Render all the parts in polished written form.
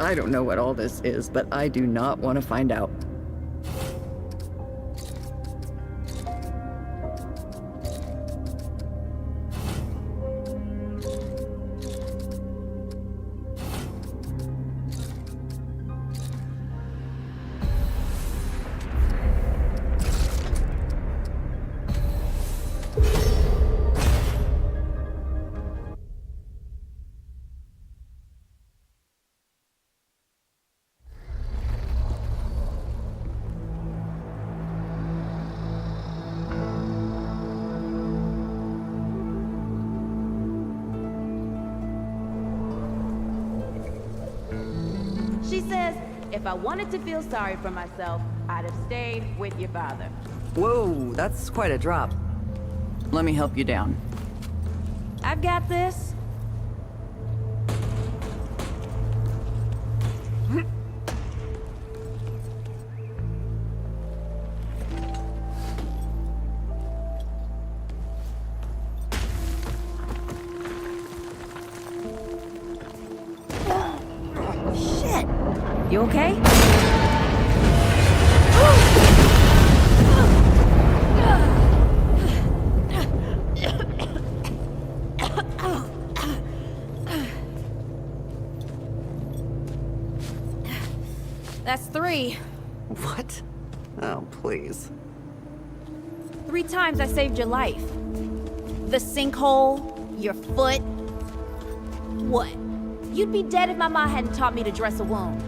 I don't know what all this is, but I do not want to find out. She says, if I wanted to feel sorry for myself, I'd have stayed with your father. Whoa, that's quite a drop. Let me help you down. I've got this. Shit! You okay? That's 3. What? Oh, please. 3 times I saved your life. The sinkhole, your foot. What? You'd be dead if my mom hadn't taught me to dress a wound.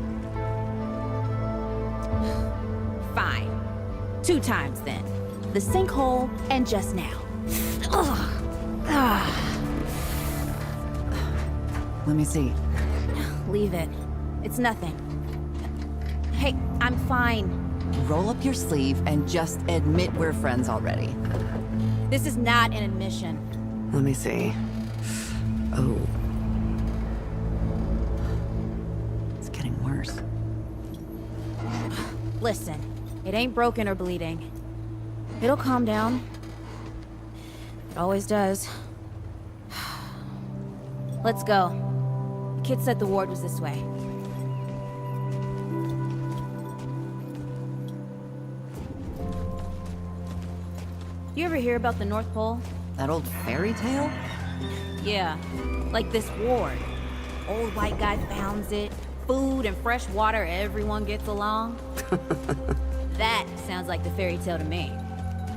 Fine. 2 times then. The sinkhole and just now. Let me see. Leave it. It's nothing. Hey, I'm fine. Roll up your sleeve and just admit we're friends already. This is not an admission. Let me see. Oh. It's getting worse. Listen, it ain't broken or bleeding. It'll calm down. It always does. Let's go. The kid said the ward was this way. You ever hear about the North Pole? That old fairy tale? Yeah, like this ward. Old white guy founds it. Food and fresh water, everyone gets along. That sounds like the fairy tale to me.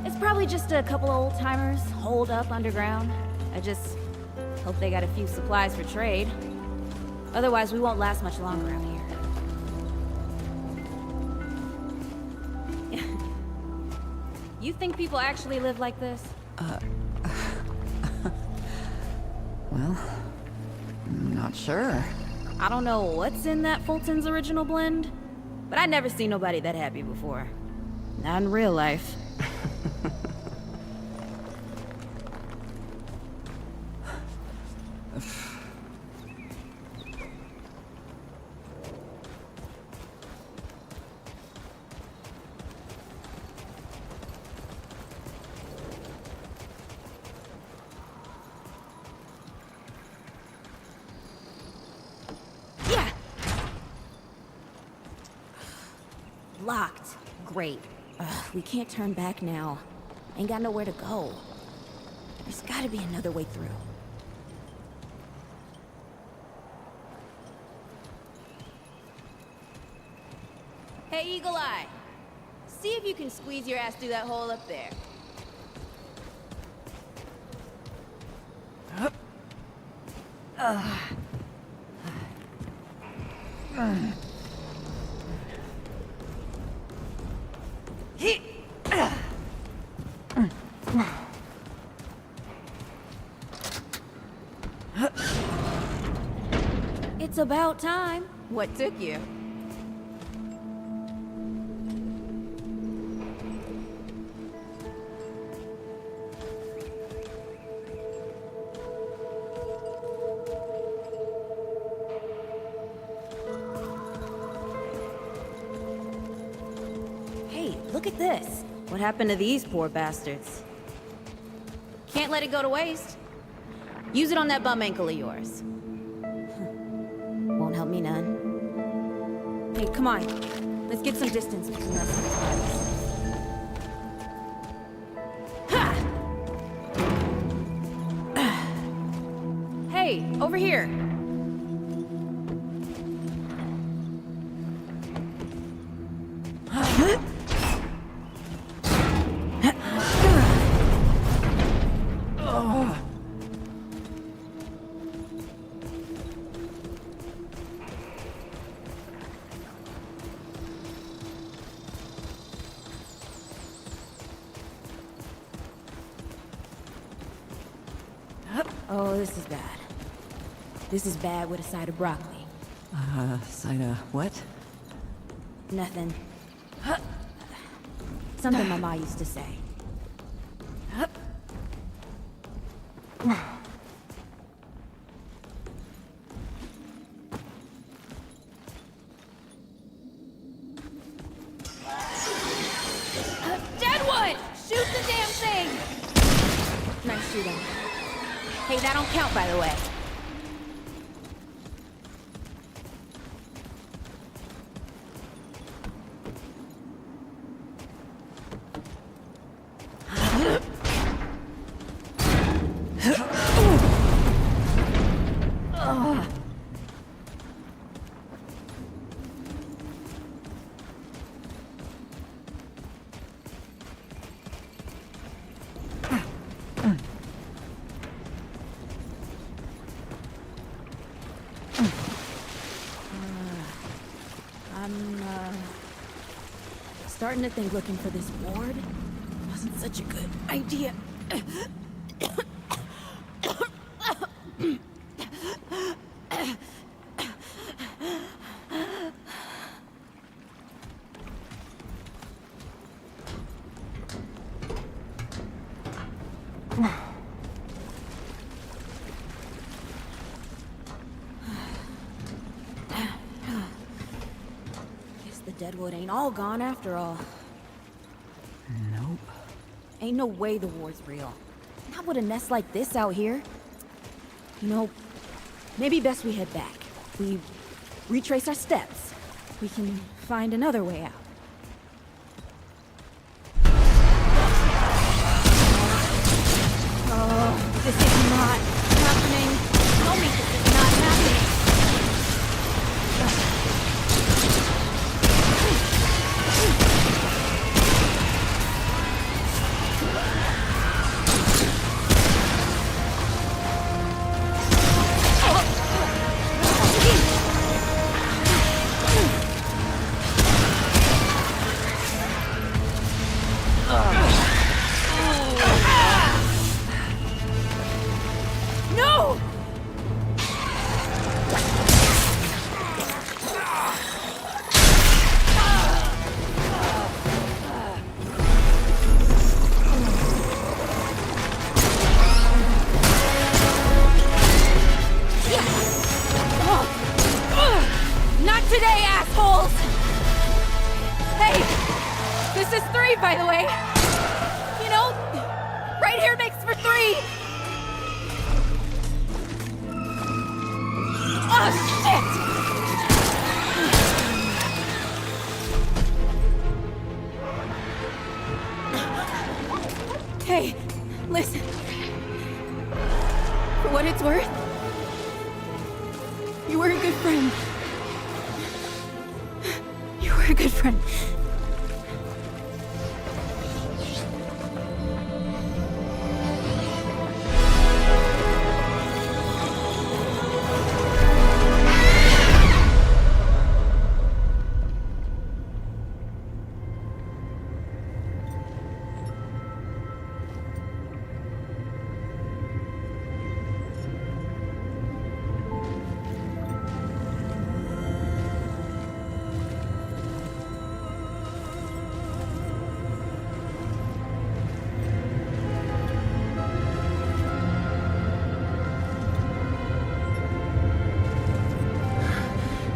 It's probably just a couple of old-timers holed up underground. I just hope they got a few supplies for trade. Otherwise, we won't last much longer around here. You think people actually live like this? Well, I'm not sure. I don't know what's in that Fulton's original blend, but I never seen nobody that happy before. Not in real life. Locked. Great. We can't turn back now. Ain't got nowhere to go. There's gotta be another way through. Hey, Eagle Eye. See if you can squeeze your ass through that hole up there. It's about time. What took you? Hey, look at this. What happened to these poor bastards? Can't let it go to waste. Use it on that bum ankle of yours. Won't help me none. Hey, come on. Let's get some distance between us and these bodies. Ha! Hey, over here. Oh, this is bad. This is bad with a side of broccoli. Side of what? Nothing. Something my ma used to say. Deadwood! Shoot the damn thing! Nice shooting. Hey, that don't count, by the way. Starting to think looking for this ward wasn't such a good idea. Deadwood ain't all gone after all. Nope. Ain't no way the war's real. Not with a nest like this out here. You know, maybe best we head back. We retrace our steps. We can find another way out. Oh, this is not happening. Tell me this is not happening. Today, assholes! Hey, this is 3, by the way. You know, right here makes for 3. Oh, shit! Hey, listen. For what it's worth, you were a good friend. We're a good friend.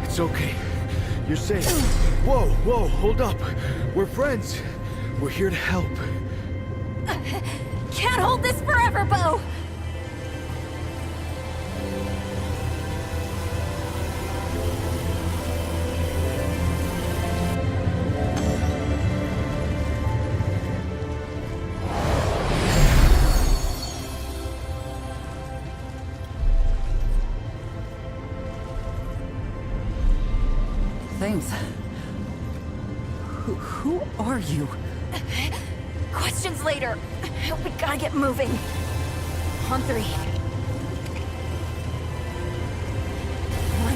It's okay. You're safe. Whoa, whoa, hold up. We're friends. We're here to help. Can't hold this forever, Bo! Thanks. Who are you? Questions later. We gotta get moving. On three. 1,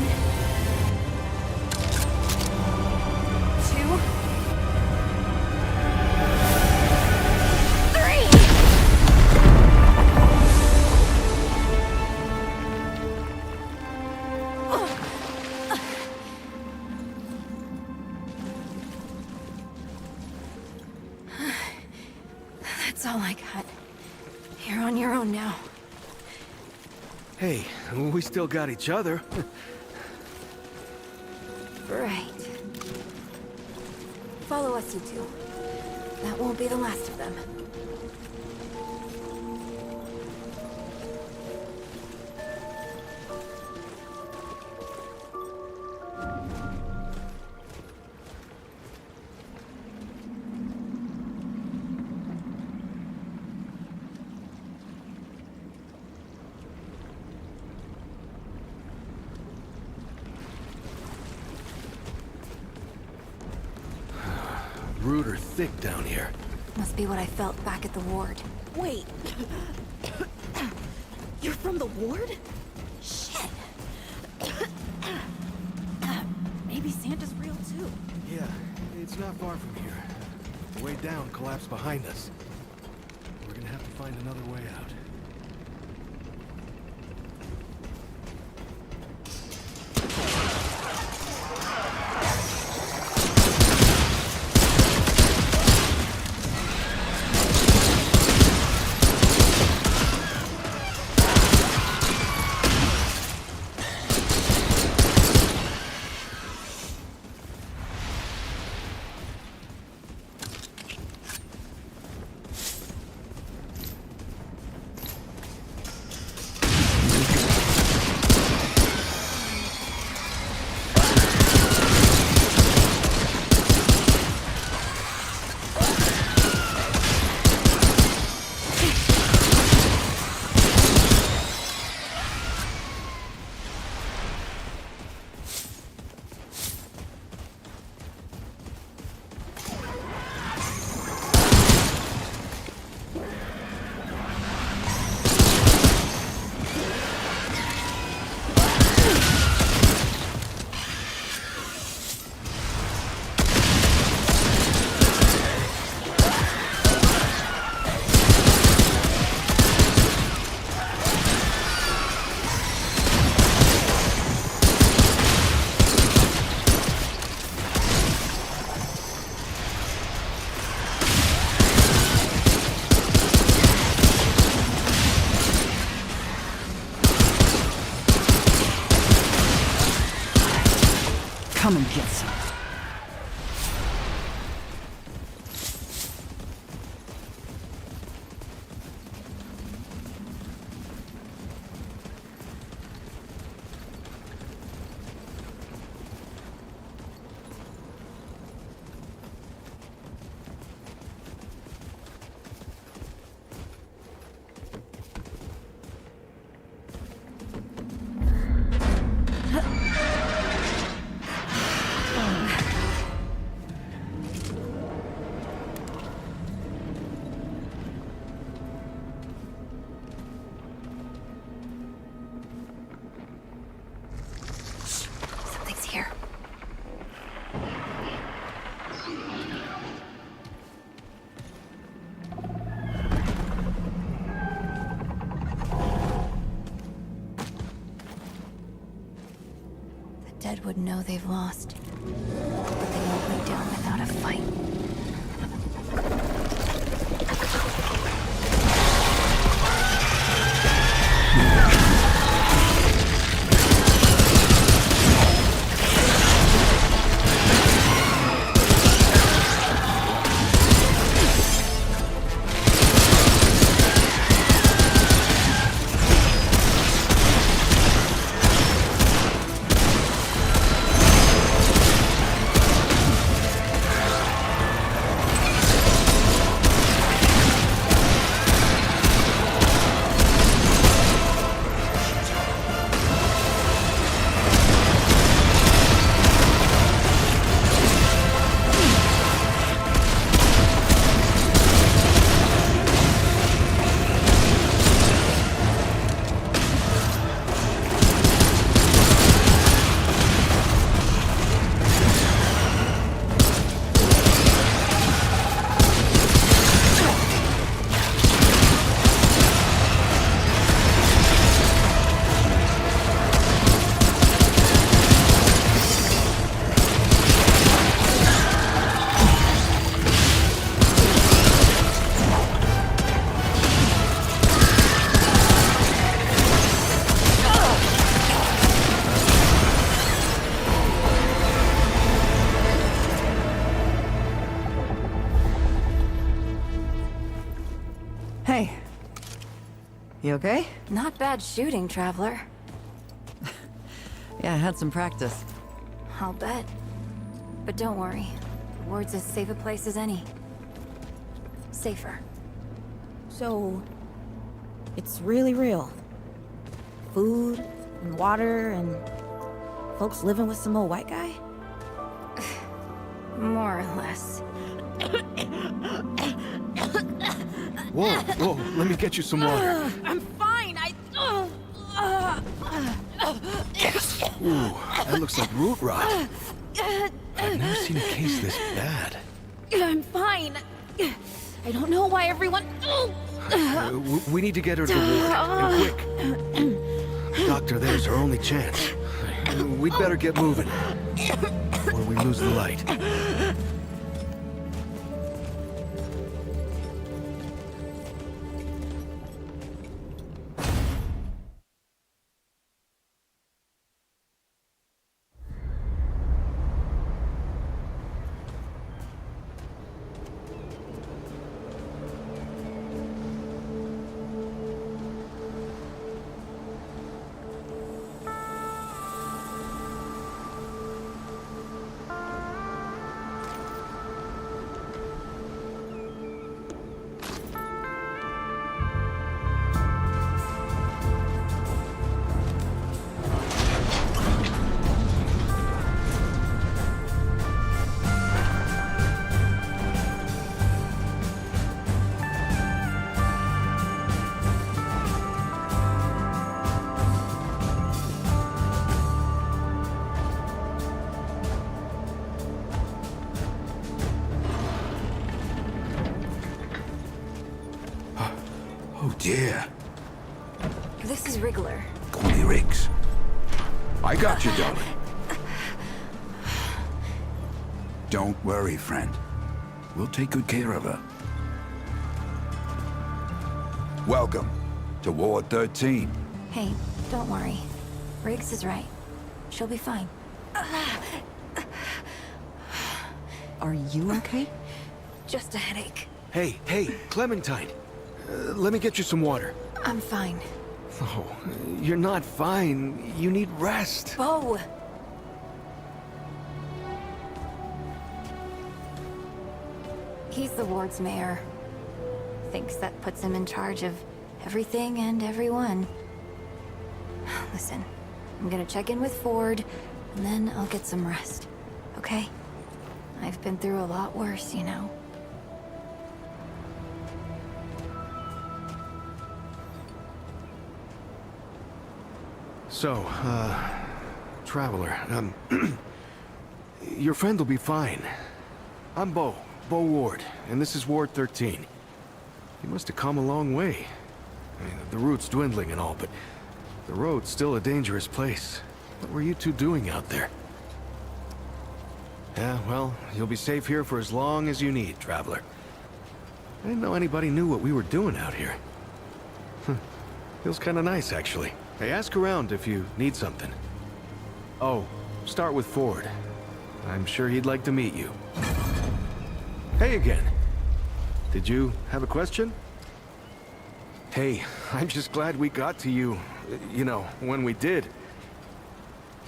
2, 3! That's all I got. You're on your own now. Hey, we still got each other. Right. Follow us, you two. That won't be the last of them. Rude or thick down here. Must be what I felt back at the ward. Wait. You're from the ward? Shit. Maybe Santa's real too. Yeah, it's not far from here. The way down collapsed behind us. We're gonna have to find another way out. Come and get some. Something's here. The dead would know they've lost, but they won't go down without a fight. Hey. You okay? Not bad shooting, Traveler. Yeah, I had some practice. I'll bet. But don't worry. The ward's as safe a place as any. Safer. So, it's really real. Food and water and folks living with some old white guy? More or less. Whoa, whoa, let me get you some water. I'm fine. Ooh, that looks like root rot. I've never seen a case this bad. I'm fine. I don't know why everyone. We need to get her to the ward, and quick. Doctor, there's her only chance. We'd better get moving, or we lose the light. Oh dear. This is Wriggler. Call me Riggs. I got you, darling. Don't worry, friend. We'll take good care of her. Welcome to Ward 13. Hey, don't worry. Riggs is right. She'll be fine. Are you okay? Just a headache. Hey, Clementine. Let me get you some water. I'm fine. Oh, you're not fine. You need rest. Bo! He's the ward's mayor. Thinks that puts him in charge of everything and everyone. Listen, I'm gonna check in with Ford, and then I'll get some rest. Okay? I've been through a lot worse, you know. So, Traveler, your friend will be fine. I'm Bo Ward, and this is Ward 13. You must have come a long way. I mean, the route's dwindling and all, but the road's still a dangerous place. What were you two doing out there? Yeah, well, you'll be safe here for as long as you need, Traveler. I didn't know anybody knew what we were doing out here. Feels kinda nice, actually. Hey, ask around if you need something. Oh, start with Ford. I'm sure he'd like to meet you. Hey again. Did you have a question? Hey, I'm just glad we got to you, you know, when we did.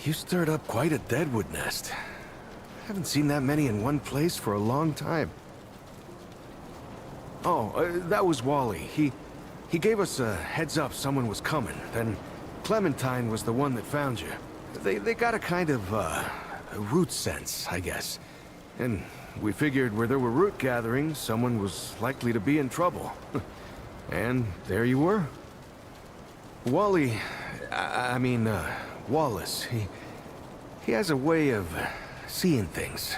You stirred up quite a deadwood nest. Haven't seen that many in one place for a long time. Oh, that was Wally. He gave us a heads up someone was coming, then Clementine was the one that found you. They got a kind of, a root sense, I guess. And we figured where there were root gatherings, someone was likely to be in trouble. And there you were. Wally, I mean, Wallace, he has a way of seeing things.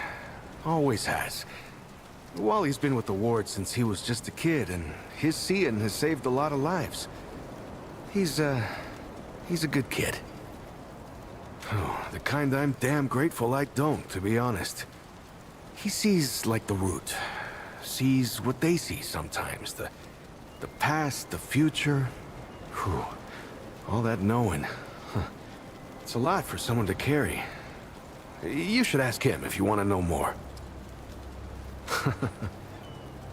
Always has. Wally's been with the ward since he was just a kid, and his seeing has saved a lot of lives. He's a good kid. Oh, the kind I'm damn grateful I don't, to be honest. He sees like the root. Sees what they see sometimes. The past, the future. Whew. All that knowing. Huh. It's a lot for someone to carry. You should ask him if you want to know more.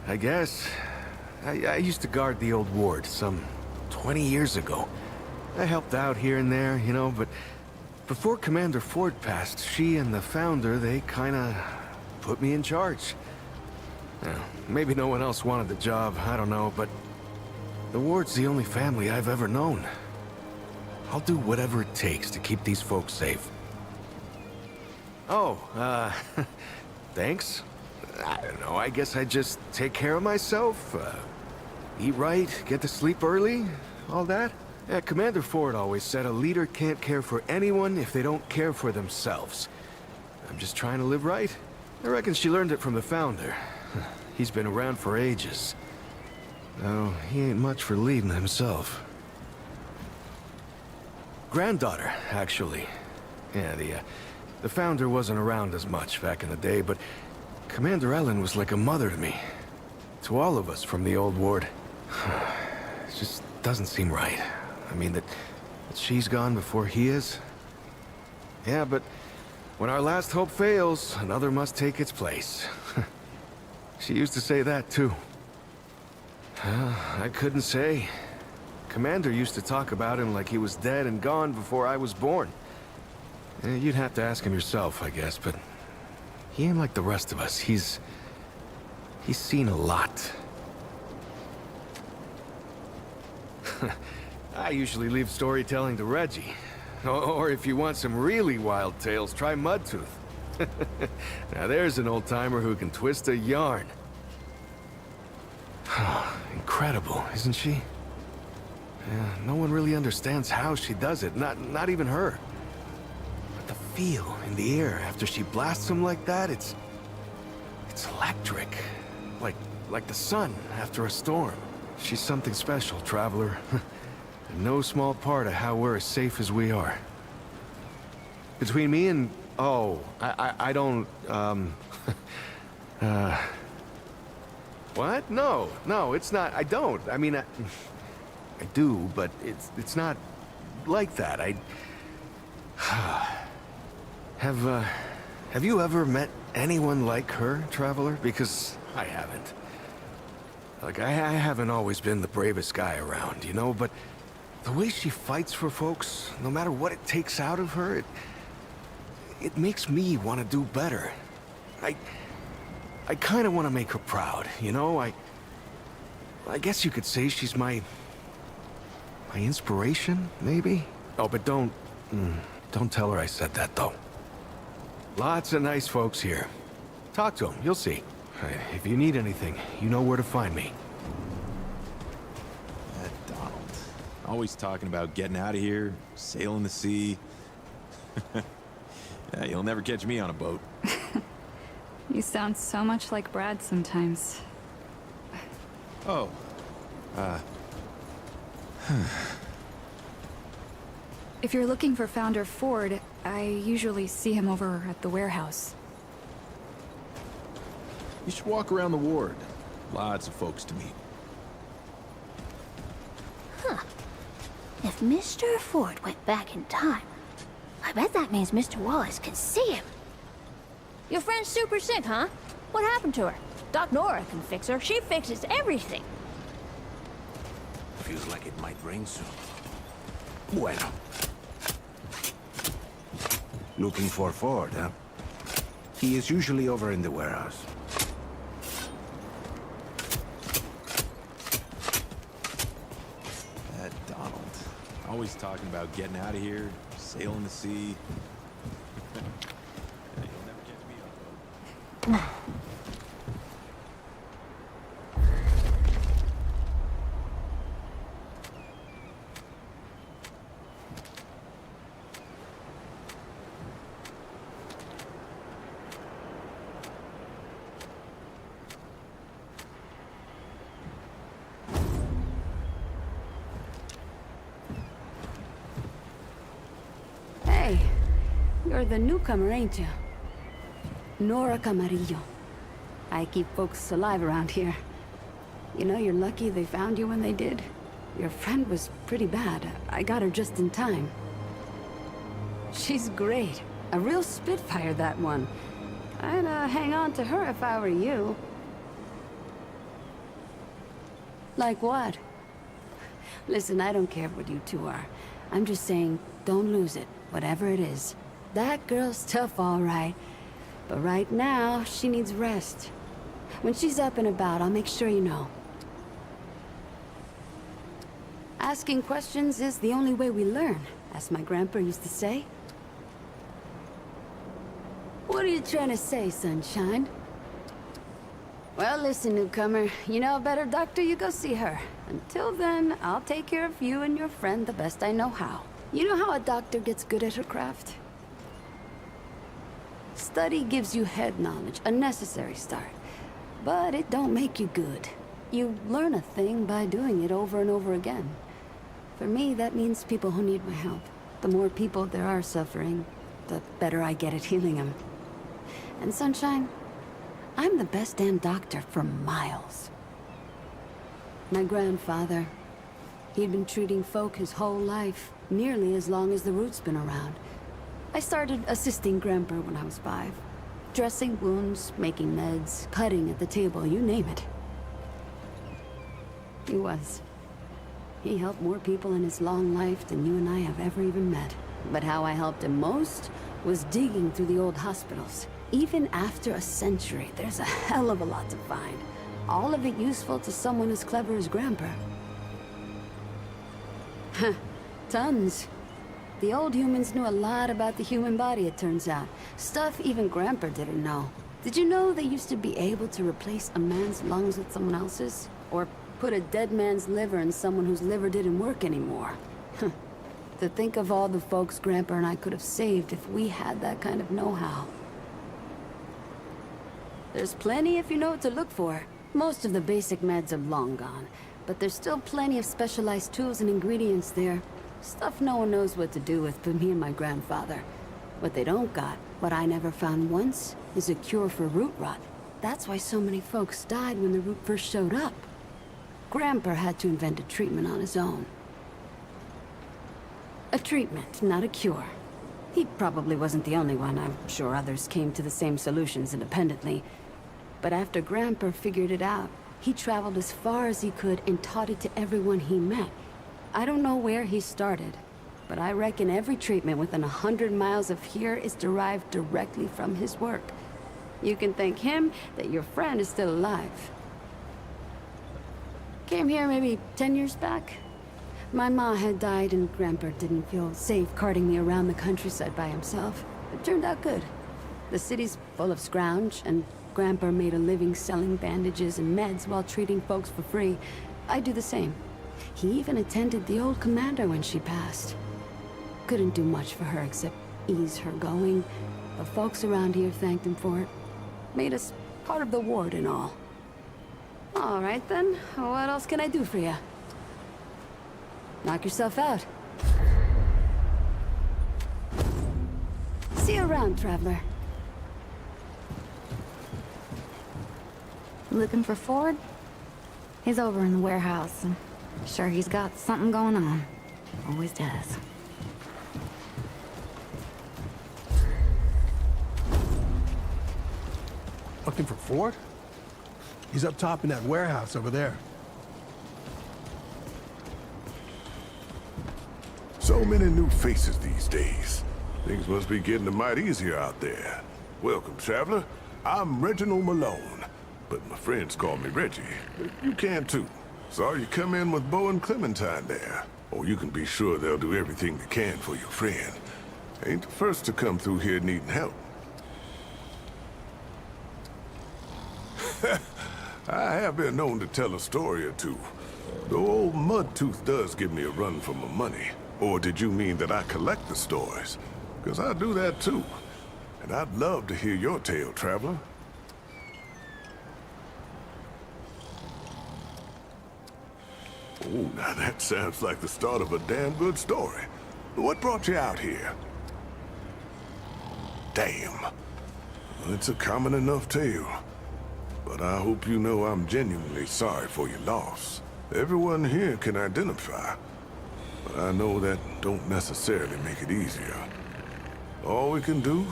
I guess. I used to guard the old ward some 20 years ago. I helped out here and there, you know, but before Commander Ford passed, she and the founder, they kinda put me in charge. Now, maybe no one else wanted the job, I don't know, but the ward's the only family I've ever known. I'll do whatever it takes to keep these folks safe. Oh, thanks. I don't know, I guess I just take care of myself, eat right, get to sleep early, all that. Yeah, Commander Ford always said a leader can't care for anyone if they don't care for themselves. I'm just trying to live right. I reckon she learned it from the founder. He's been around for ages. Oh, he ain't much for leading himself. Granddaughter, actually. Yeah, the founder wasn't around as much back in the day, but Commander Ellen was like a mother to me. To all of us from the old ward. It just doesn't seem right. I mean, that she's gone before he is. Yeah, but when our last hope fails, another must take its place. She used to say that, too. I couldn't say. Commander used to talk about him like he was dead and gone before I was born. You'd have to ask him yourself, I guess, but he ain't like the rest of us. He's seen a lot. I usually leave storytelling to Reggie. Or if you want some really wild tales, try Mudtooth. Now there's an old-timer who can twist a yarn. Incredible, isn't she? Yeah, no one really understands how she does it, not even her. But the feel in the air after she blasts them like that, it's electric. Like the sun after a storm. She's something special, Traveler. And no small part of how we're as safe as we are. Between me and... Oh, I don't, What? No, it's not. I don't. I mean, I do, but it's not like that. Have you ever met anyone like her, Traveler? Because I haven't. Like, I haven't always been the bravest guy around, you know, but the way she fights for folks, no matter what it takes out of her, it makes me want to do better. I kind of want to make her proud, you know? I guess you could say she's my inspiration, maybe? Oh, but don't tell her I said that, though. Lots of nice folks here. Talk to them, you'll see. If you need anything, you know where to find me. That Donald. Always talking about getting out of here, sailing the sea. Yeah, you'll never catch me on a boat. You sound so much like Brad sometimes. Oh. If you're looking for Founder Ford, I usually see him over at the warehouse. You should walk around the ward. Lots of folks to meet. If Mr. Ford went back in time, I bet that means Mr. Wallace can see him. Your friend's super sick, huh? What happened to her? Doc Nora can fix her. She fixes everything. Feels like it might rain soon. Bueno. Looking for Ford, huh? He is usually over in the warehouse. That Donald. Always talking about getting out of here, sailing the sea. Yeah, you'll never catch me on a boat. Hey, you're the newcomer, ain't you? Nora Camarillo. I keep folks alive around here. You know, you're lucky they found you when they did. Your friend was pretty bad. I got her just in time. She's great. A real spitfire, that one. I'd hang on to her if I were you. Like what? Listen, I don't care what you two are. I'm just saying, don't lose it, whatever it is. That girl's tough, all right. But right now, she needs rest. When she's up and about, I'll make sure you know. Asking questions is the only way we learn, as my grandpa used to say. What are you trying to say, sunshine? Well, listen, newcomer. You know a better doctor, you go see her. Until then, I'll take care of you and your friend the best I know how. You know how a doctor gets good at her craft? Study gives you head knowledge, a necessary start. But it don't make you good. You learn a thing by doing it over and over again. For me, that means people who need my help. The more people there are suffering, the better I get at healing them. And Sunshine, I'm the best damn doctor for miles. My grandfather, he'd been treating folk his whole life, nearly as long as the root's been around. I started assisting Grandpa when I was 5. Dressing wounds, making meds, cutting at the table, you name it. He was. He helped more people in his long life than you and I have ever even met. But how I helped him most was digging through the old hospitals. Even after a century, there's a hell of a lot to find. All of it useful to someone as clever as Grandpa. Huh, tons. The old humans knew a lot about the human body, it turns out. Stuff even Grandpa didn't know. Did you know they used to be able to replace a man's lungs with someone else's? Or put a dead man's liver in someone whose liver didn't work anymore? To think of all the folks Grandpa and I could have saved if we had that kind of know-how. There's plenty if you know what to look for. Most of the basic meds are long gone, but there's still plenty of specialized tools and ingredients there. Stuff no one knows what to do with but me and my grandfather. What they don't got, what I never found once, is a cure for root rot. That's why so many folks died when the root first showed up. Grandpa had to invent a treatment on his own. A treatment, not a cure. He probably wasn't the only one. I'm sure others came to the same solutions independently. But after Grandpa figured it out, he traveled as far as he could and taught it to everyone he met. I don't know where he started, but I reckon every treatment within 100 miles of here is derived directly from his work. You can thank him that your friend is still alive. Came here maybe 10 years back. My ma had died and Grandpa didn't feel safe carting me around the countryside by himself. It turned out good. The city's full of scrounge, and Grandpa made a living selling bandages and meds while treating folks for free. I do the same. He even attended the old commander when she passed. Couldn't do much for her except ease her going. The folks around here thanked him for it. Made us part of the ward and all. All right then, what else can I do for you? Knock yourself out. See you around, traveler. Looking for Ford? He's over in the warehouse. I'm sure he's got something going on. Always does. Looking for Ford? He's up top in that warehouse over there. So many new faces these days. Things must be getting a mite easier out there. Welcome, traveler. I'm Reginald Malone, but my friends call me Reggie. You can too. Saw you come in with Bo and Clementine there. Oh, you can be sure they'll do everything they can for your friend. Ain't the first to come through here needing help. I have been known to tell a story or two. Though old Mudtooth does give me a run for my money. Or did you mean that I collect the stories? Because I do that too. And I'd love to hear your tale, traveler. Oh, now that sounds like the start of a damn good story. What brought you out here? Damn. Well, it's a common enough tale. But I hope you know I'm genuinely sorry for your loss. Everyone here can identify. But I know that don't necessarily make it easier. All we can do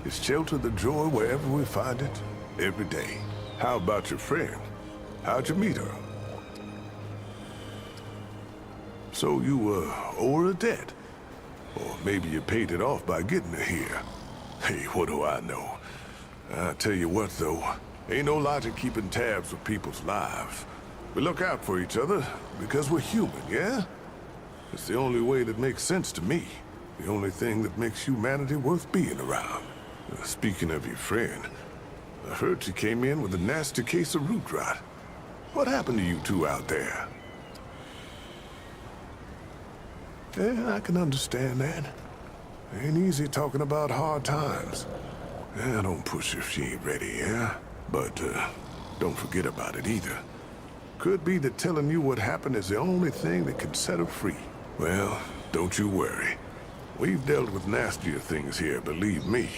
is shelter the joy wherever we find it, every day. How about your friend? How'd you meet her? So you, owe her a debt. Or maybe you paid it off by getting her here. Hey, what do I know? I tell you what, though, ain't no logic keeping tabs with people's lives. We look out for each other because we're human, yeah? It's the only way that makes sense to me. The only thing that makes humanity worth being around. Speaking of your friend, I heard she came in with a nasty case of root rot. What happened to you two out there? Yeah, I can understand that. Ain't easy talking about hard times. Yeah, don't push if she ain't ready, yeah? But, don't forget about it either. Could be that telling you what happened is the only thing that can set her free. Well, don't you worry. We've dealt with nastier things here, believe me.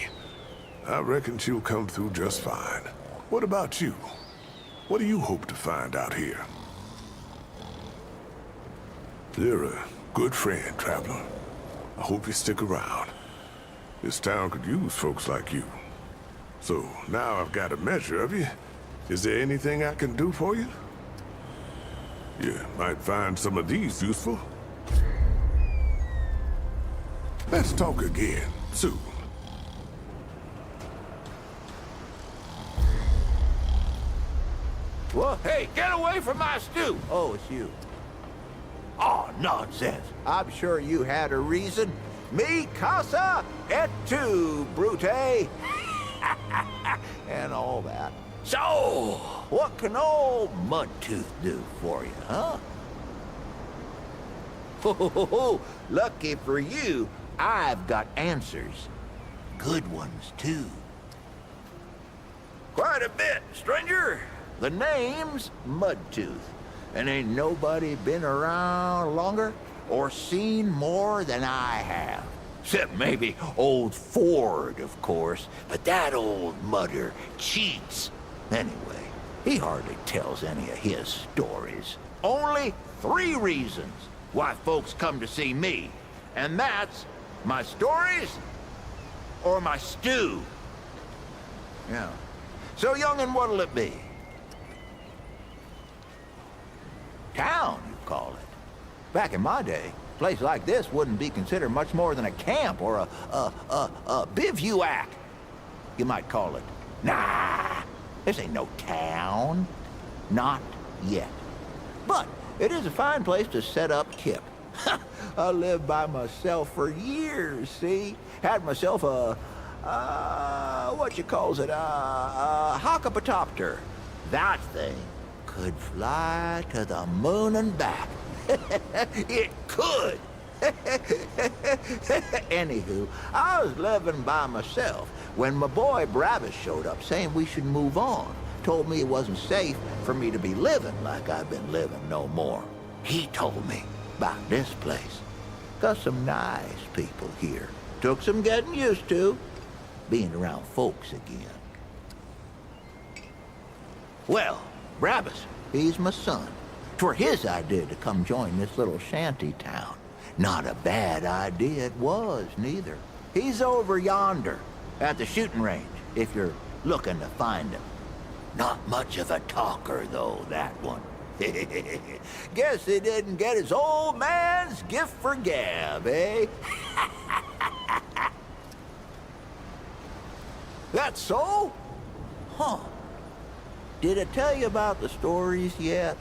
I reckon she'll come through just fine. What about you? What do you hope to find out here? You're a good friend, traveler. I hope you stick around. This town could use folks like you. So, now I've got a measure of you. Is there anything I can do for you? You might find some of these useful. Let's talk again, soon. Well, hey, get away from my stew! Oh, it's you. Oh, nonsense. I'm sure you had a reason. Mi casa et tu, Brute. And all that. So, what can old Mudtooth do for you, huh? Oh, lucky for you, I've got answers. Good ones, too. Quite a bit, stranger. The name's Mudtooth. And ain't nobody been around longer or seen more than I have. Except maybe old Ford, of course. But that old mudder cheats. Anyway, he hardly tells any of his stories. Only 3 reasons why folks come to see me. And that's my stories or my stew. Yeah. So, young'un, what'll it be? Town, you call it. Back in my day, a place like this wouldn't be considered much more than a camp or a bivouac. You might call it. Nah, this ain't no town. Not yet. But it is a fine place to set up kip. I lived by myself for years, see? Had myself what you calls it, a hockapatopter. That thing could fly to the moon and back. It could. Anywho, I was living by myself when my boy Bravis showed up saying we should move on. Told me it wasn't safe for me to be living like I've been living no more. He told me about this place. Got some nice people here. Took some getting used to, being around folks again. Well, Bravis, he's my son. 'Twere his idea to come join this little shanty town. Not a bad idea it was, neither. He's over yonder, at the shooting range, if you're looking to find him. Not much of a talker, though, that one. Guess he didn't get his old man's gift for gab, eh? That so? Huh. Did I tell you about the stories yet?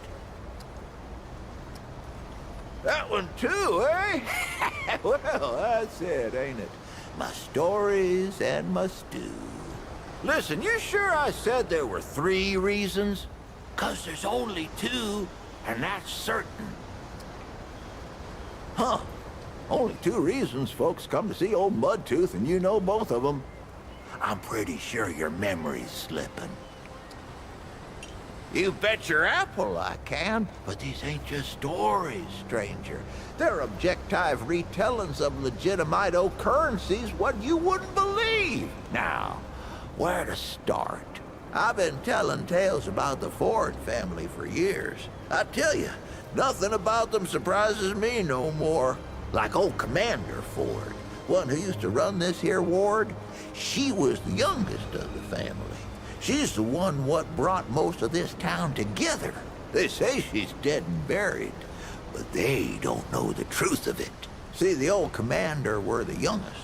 That one too, eh? Well, that's it, ain't it? My stories and my stew. Listen, you sure I said there were 3 reasons? 'Cause there's only 2, and that's certain. Huh. Only 2 reasons folks come to see old Mudtooth, and you know both of them. I'm pretty sure your memory's slipping. You bet your apple I can, but these ain't just stories, stranger. They're objective retellings of legitimate occurrences what you wouldn't believe. Now, where to start? I've been telling tales about the Ford family for years. I tell you, nothing about them surprises me no more. Like old Commander Ford, one who used to run this here ward, she was the youngest of the family. She's the one what brought most of this town together. They say she's dead and buried, but they don't know the truth of it. See, the old commander were the youngest,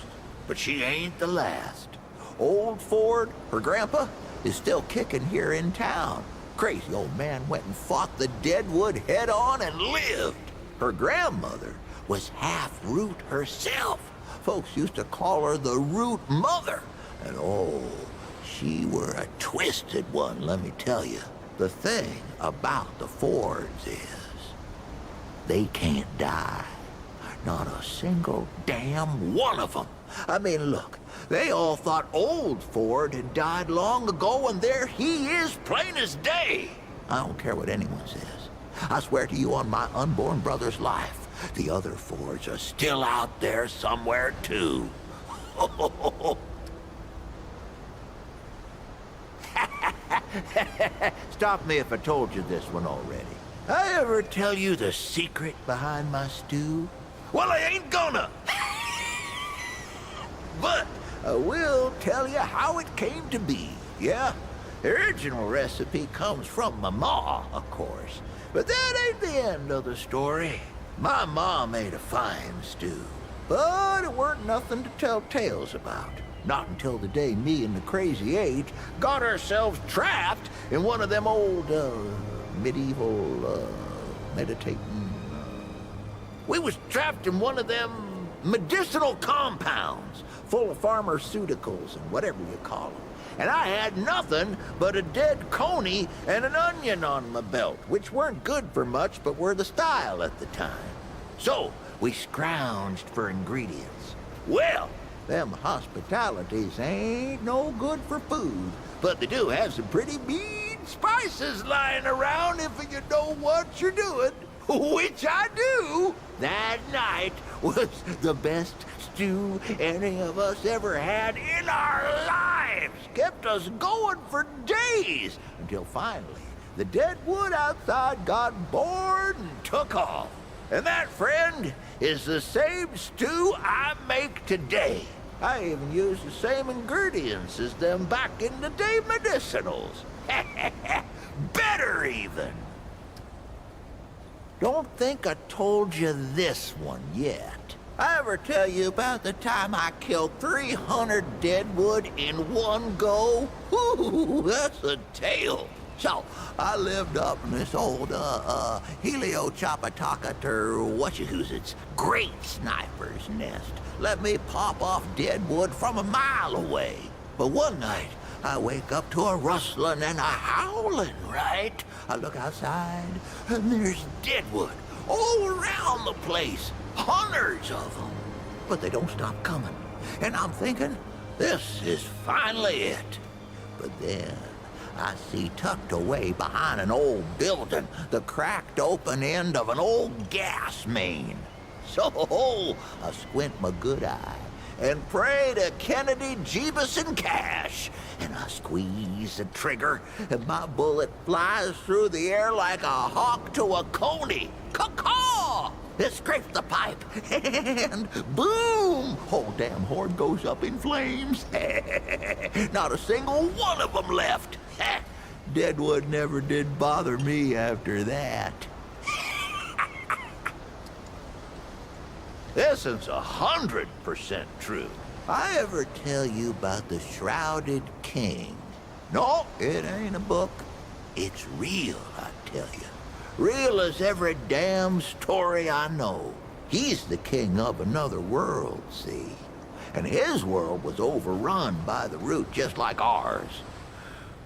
but she ain't the last. Old Ford, her grandpa, is still kicking here in town. Crazy old man went and fought the Deadwood head-on and lived. Her grandmother was half Root herself. Folks used to call her the Root Mother. And oh, she were a twisted one, let me tell you. The thing about the Fords is, they can't die. Not a single damn one of them. I mean, look, they all thought old Ford had died long ago, and there he is, plain as day. I don't care what anyone says. I swear to you on my unborn brother's life, the other Fords are still out there somewhere, too. Stop me if I told you this one already. I ever tell you the secret behind my stew? Well, I ain't gonna. But I will tell you how it came to be, yeah? The original recipe comes from my ma, of course. But that ain't the end of the story. My ma made a fine stew, but it weren't nothing to tell tales about. Not until the day me and the Crazy Eight got ourselves trapped in one of them old, medieval, meditating... We was trapped in one of them medicinal compounds full of pharmaceuticals and whatever you call them. And I had nothing but a dead coney and an onion on my belt, which weren't good for much, but were the style at the time. So we scrounged for ingredients. Well, them hospitalities ain't no good for food, but they do have some pretty mean spices lying around if you know what you're doing, which I do. That night was the best stew any of us ever had in our lives. Kept us going for days, until finally the dead wood outside got bored and took off. And that, friend, is the same stew I make today. I even use the same ingredients as them back in the day medicinals. Better even. Don't think I told you this one yet. I ever tell you about the time I killed 300 deadwood in one go? Ooh, that's a tale. So, I lived up in this old, Helio-Chapataka to whatcha-who's-its great sniper's nest. Let me pop off deadwood from a mile away. But one night, I wake up to a rustling and a howling, right? I look outside, and there's deadwood all around the place. Hundreds of them. But they don't stop coming. And I'm thinking, this is finally it. But then, I see tucked away behind an old building the cracked open end of an old gas main. So, I squint my good eye and pray to Kennedy, Jeebus, and Cash. And I squeeze the trigger, and my bullet flies through the air like a hawk to a coney. Caw-caw! It scrapes the pipe, and boom! Whole damn horde goes up in flames. Not a single one of them left. Deadwood never did bother me after that. This is 100% true. I ever tell you about the Shrouded King? No, it ain't a book. It's real, I tell you. Real as every damn story I know. He's the king of another world, see? And his world was overrun by the Root just like ours.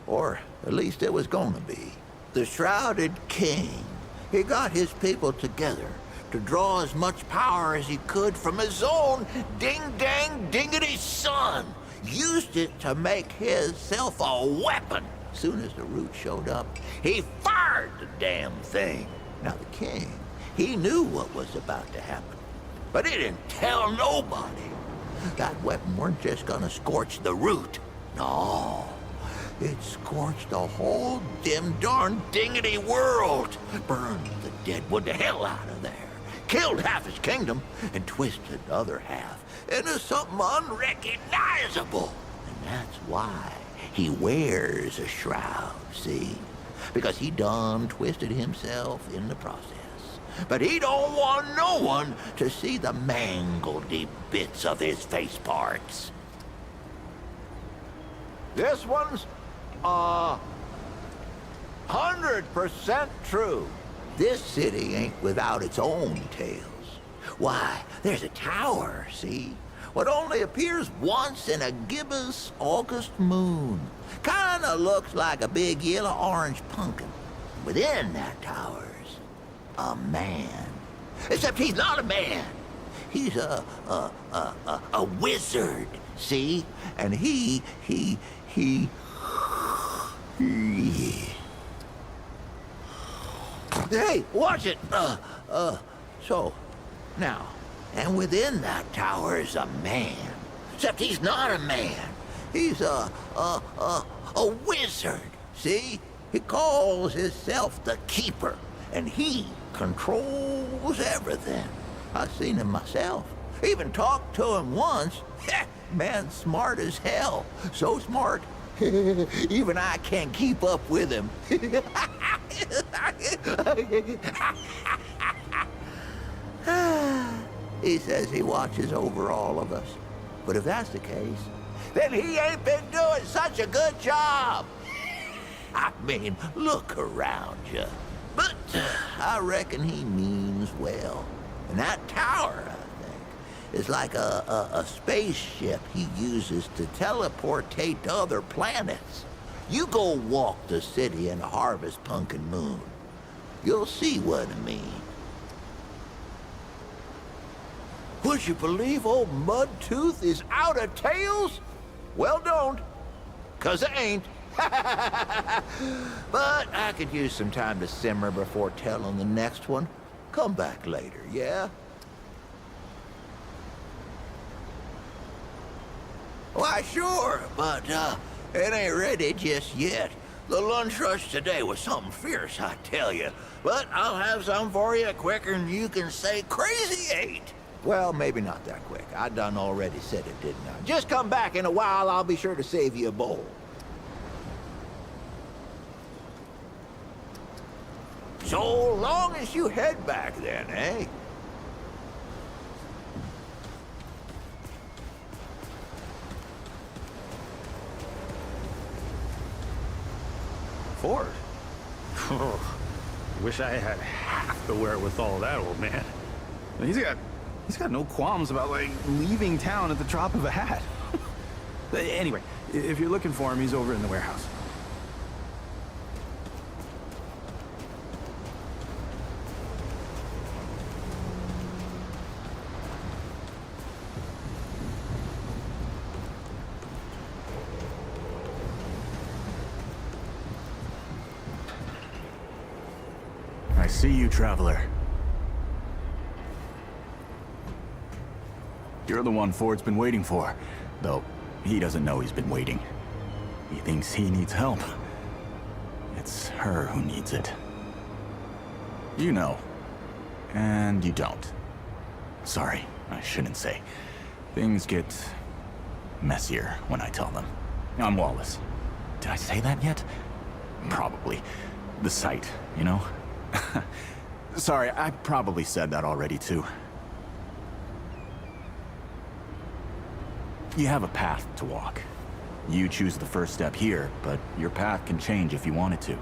Or at least it was gonna be. The Shrouded King, he got his people together to draw as much power as he could from his own ding-dang-dingity son. Used it to make himself a weapon. Soon as the Root showed up, he fired the damn thing. Now the king, he knew what was about to happen, but he didn't tell nobody. That weapon weren't just gonna scorch the Root. No, it scorched the whole dim darn dingity world. Burned the deadwood the hell out of there. Killed half his kingdom and twisted the other half into something unrecognizable. And that's why he wears a shroud, see? Because he done twisted himself in the process. but he don't want no one to see the mangledy bits of his face parts. This one's, 100% true. This city ain't without its own tales. Why, there's a tower, see? What only appears once in a gibbous August moon. Kinda looks like a big yellow-orange pumpkin. Within that tower's a man. Except he's not a man. He's a wizard, see? And he... Hey, watch it! So, now, and within that tower is a man. Except he's not a man. He's a wizard, see? He calls himself the Keeper, and he controls everything. I've seen him myself. Even talked to him once. Man, smart as hell. So smart, even I can't keep up with him. He says he watches over all of us. But if that's the case, then he ain't been doing such a good job. I mean, look around you. But I reckon he means well. And that tower, I think, is like a spaceship he uses to teleportate to other planets. You go walk the city in a harvest pumpkin moon. You'll see what I mean. Would you believe old Mudtooth is out of tails? Well, don't, 'cause it ain't. But I could use some time to simmer before telling the next one. Come back later, yeah? Why, sure, but it ain't ready just yet. The lunch rush today was something fierce, I tell you. But I'll have some for you quicker than you can say crazy eight. Well, maybe not that quick. I done already said it, didn't I? Just come back in a while, I'll be sure to save you a bowl. So long as you head back then, eh? Ford? Wish I had half the wherewithal of that old man. He's got no qualms about, like, leaving town at the drop of a hat. Anyway, if you're looking for him, he's over in the warehouse. I see you, traveler. You're the one Ford's been waiting for, though he doesn't know he's been waiting. He thinks he needs help. It's her who needs it. You know, and you don't. Sorry, I shouldn't say. Things get messier when I tell them. I'm Wallace. Did I say that yet? Probably. The site, you know? Sorry, I probably said that already too. You have a path to walk. You choose the first step here, but your path can change if you want it to.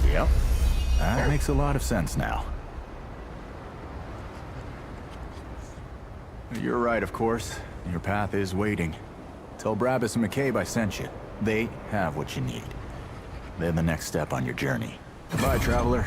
Yep. That makes a lot of sense now. You're right, of course. Your path is waiting. Tell Brabus and McCabe I sent you. They have what you need. They're the next step on your journey. Bye, traveler.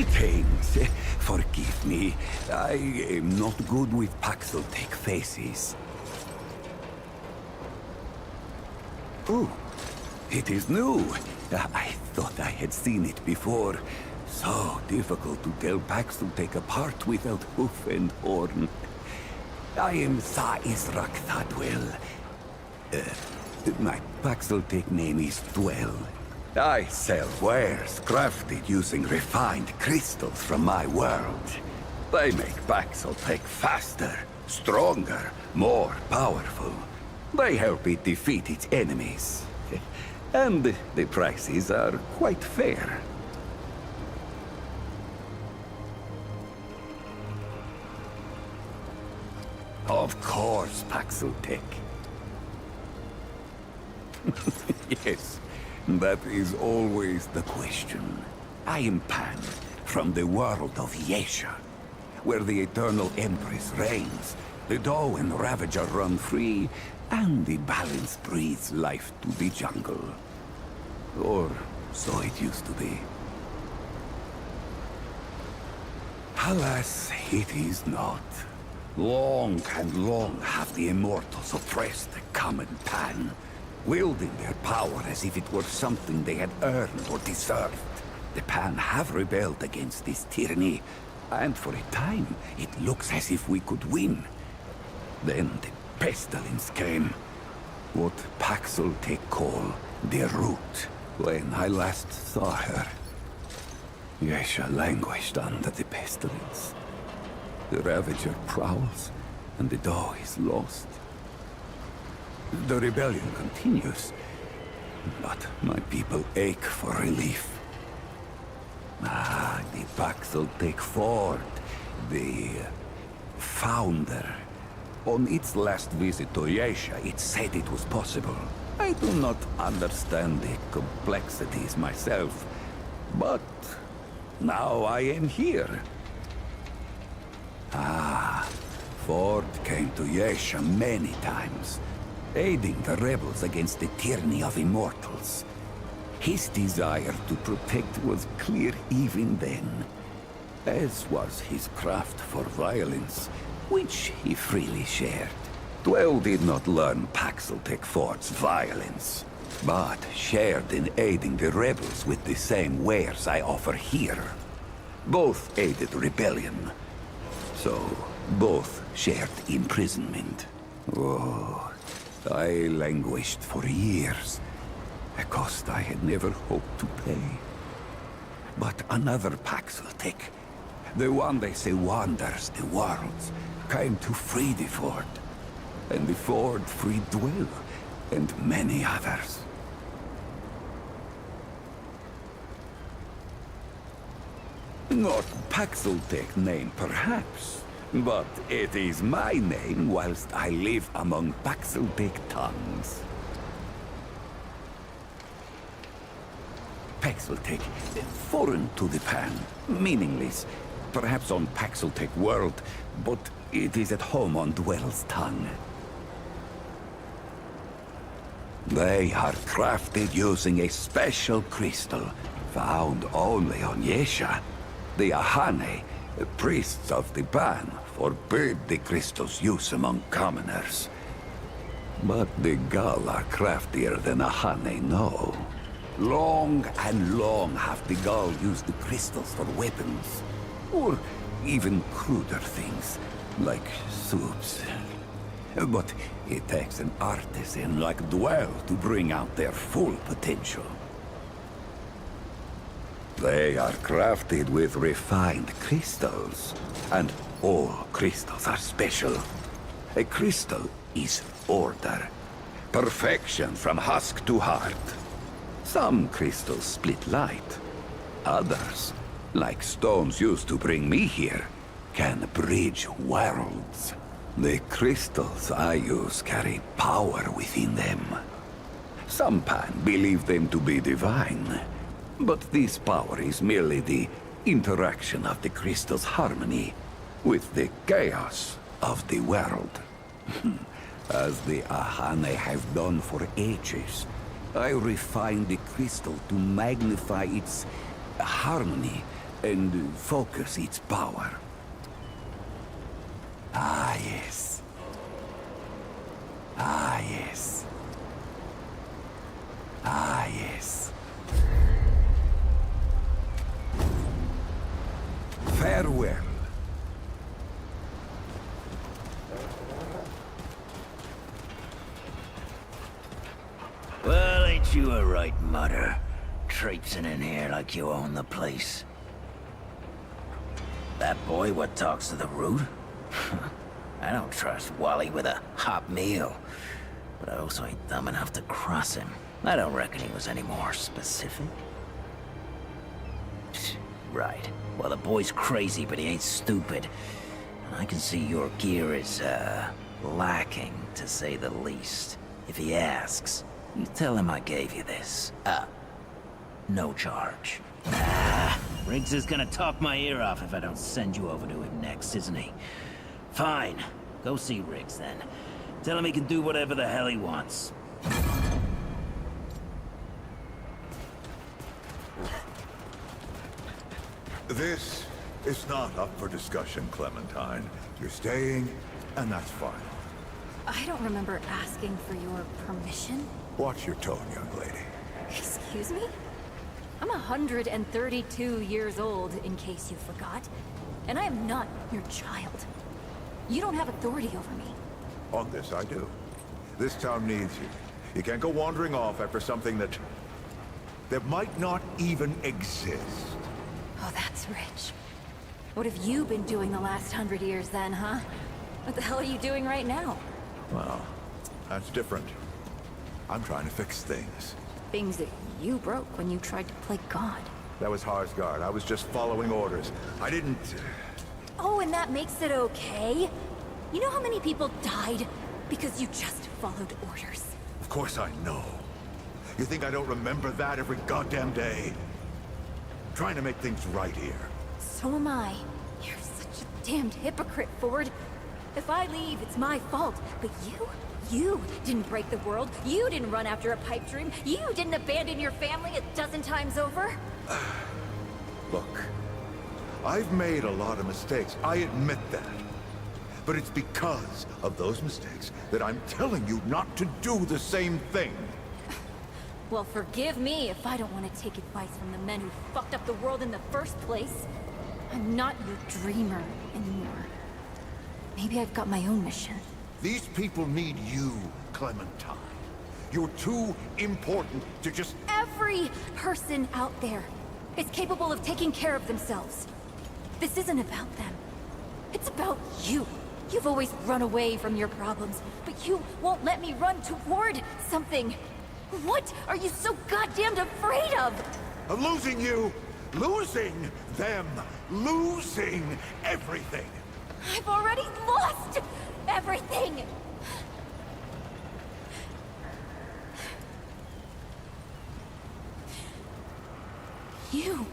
Greetings. Forgive me. I am not good with Paxeltech faces. Oh, it is new. I thought I had seen it before. So difficult to tell Paxeltech apart without hoof and horn. I am Sa Israk Thadwell. My Paxeltech name is Dwell. I sell wares crafted using refined crystals from my world. They make Paxeltech faster, stronger, more powerful. They help it defeat its enemies. And the prices are quite fair. Of course, Paxeltech. Yes. That is always the question. I am Pan, from the world of Yesha, where the Eternal Empress reigns, the Doe and Ravager run free, and the balance breathes life to the jungle. Or so it used to be. Alas, it is not. Long and long have the Immortals oppressed the common Pan, wielding their power as if it were something they had earned or deserved. The Pan have rebelled against this tyranny, and for a time, it looks as if we could win. Then the pestilence came. What Paxeltech call the Root, when I last saw her. Yesha languished under the pestilence. The Ravager prowls, and the Doe is lost. The rebellion continues, but my people ache for relief. Ah, the Paxeltech Ford, the founder. On its last visit to Yesha, it said it was possible. I do not understand the complexities myself, but now I am here. Ah, Ford came to Yesha many times, aiding the rebels against the tyranny of immortals. His desire to protect was clear even then, as was his craft for violence, which he freely shared. Dwell did not learn Paxeltech Ford's violence, but shared in aiding the rebels with the same wares I offer here. Both aided rebellion, so both shared imprisonment. Oh, I languished for years, a cost I had never hoped to pay. But another Paxeltech, the one they say wanders the worlds, came to free the Ford. And the Ford freed Dwell, and many others. Not Paxeltech name, perhaps, but it is my name whilst I live among Paxeltech tongues. Paxeltech, foreign to the Pan, meaningless, perhaps on Paxeltech world, but it is at home on Dwell's tongue. They are crafted using a special crystal found only on Yesha. The Ahane, priests of the Pan, forbid the crystal's use among commoners. But the Gal are craftier than Ahane know. Long and long have the Gal used the crystals for weapons, or even cruder things, like soups. But it takes an artisan like Dwell to bring out their full potential. They are crafted with refined crystals, and all crystals are special. A crystal is order, perfection from husk to heart. Some crystals split light. Others, like stones used to bring me here, can bridge worlds. The crystals I use carry power within them. Some Pan believe them to be divine, but this power is merely the interaction of the crystal's harmony with the chaos of the world. As the Ahane have done for ages, I refine the crystal to magnify its harmony and focus its power. Ah, yes. Ah, yes. Ah, yes. Farewell. Well, ain't you a right mutter? Traipsing in here like you own the place. That boy what talks to the root? I don't trust Wally with a hot meal. But I also ain't dumb enough to cross him. I don't reckon he was any more specific. Right. Well, the boy's crazy, but he ain't stupid. And I can see your gear is, lacking, to say the least. If he asks, you tell him I gave you this. No charge. Riggs is gonna talk my ear off if I don't send you over to him next, isn't he? Fine. Go see Riggs, then. Tell him he can do whatever the hell he wants. This is not up for discussion, Clementine. You're staying, and that's fine. I don't remember asking for your permission. Watch your tone, young lady. Excuse me? I'm 132 years old, in case you forgot. And I am not your child. You don't have authority over me. On this, I do. This town needs you. You can't go wandering off after something that might not even exist. Oh, that's rich. What have you been doing the last 100 years then, huh? What the hell are you doing right now? Well, that's different. I'm trying to fix things. Things that you broke when you tried to play God. That was Harsgard. I was just following orders. I didn't... Oh, and that makes it okay? You know how many people died because you just followed orders? Of course I know. You think I don't remember that every goddamn day? Trying to make things right here. So am I. You're such a damned hypocrite, Ford. If I leave, it's my fault. But you didn't break the world. You didn't run after a pipe dream. You didn't abandon your family a dozen times over. Look, I've made a lot of mistakes. I admit that. But it's because of those mistakes that I'm telling you not to do the same thing. Well, forgive me if I don't want to take advice from the men who fucked up the world in the first place. I'm not your dreamer anymore. Maybe I've got my own mission. These people need you, Clementine. You're too important to just... Every person out there is capable of taking care of themselves. This isn't about them. It's about you. You've always run away from your problems, but you won't let me run toward something. What are you so goddamned afraid of? Of losing you, losing them, losing everything. I've already lost everything! You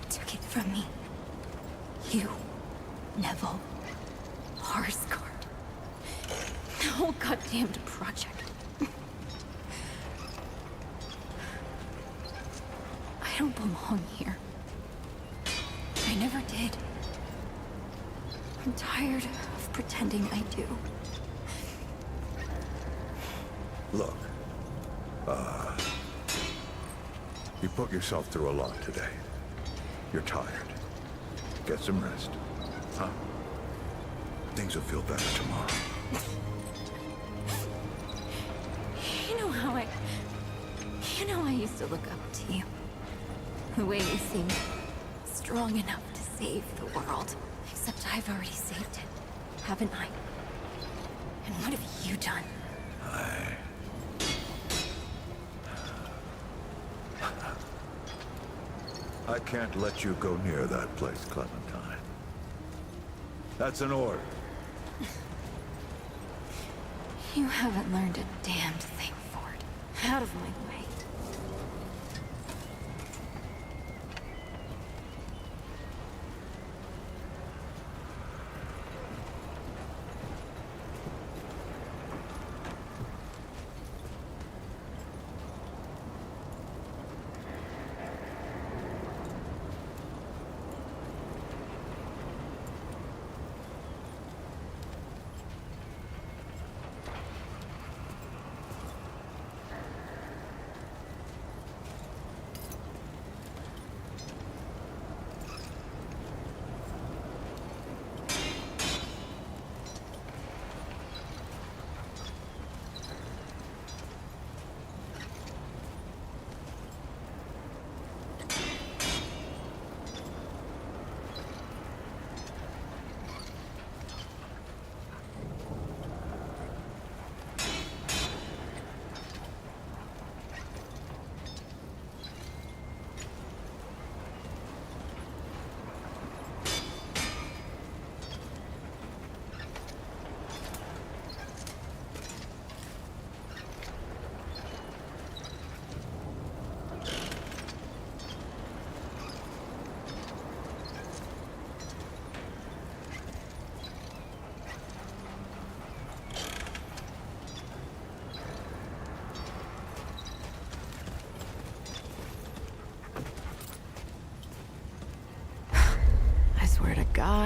took it from me. You, Neville, Harsgard. The whole goddamned project. I don't belong here. I never did. I'm tired of pretending I do. Look, you put yourself through a lot today. You're tired. Get some rest, huh? Things will feel better tomorrow. You know I used to look up to you. The way you seemed strong enough to save the world. Except I've already saved it, haven't I? And what have you done? I can't let you go near that place, Clementine. That's an order. You haven't learned a damned thing, Ford. Out of my way.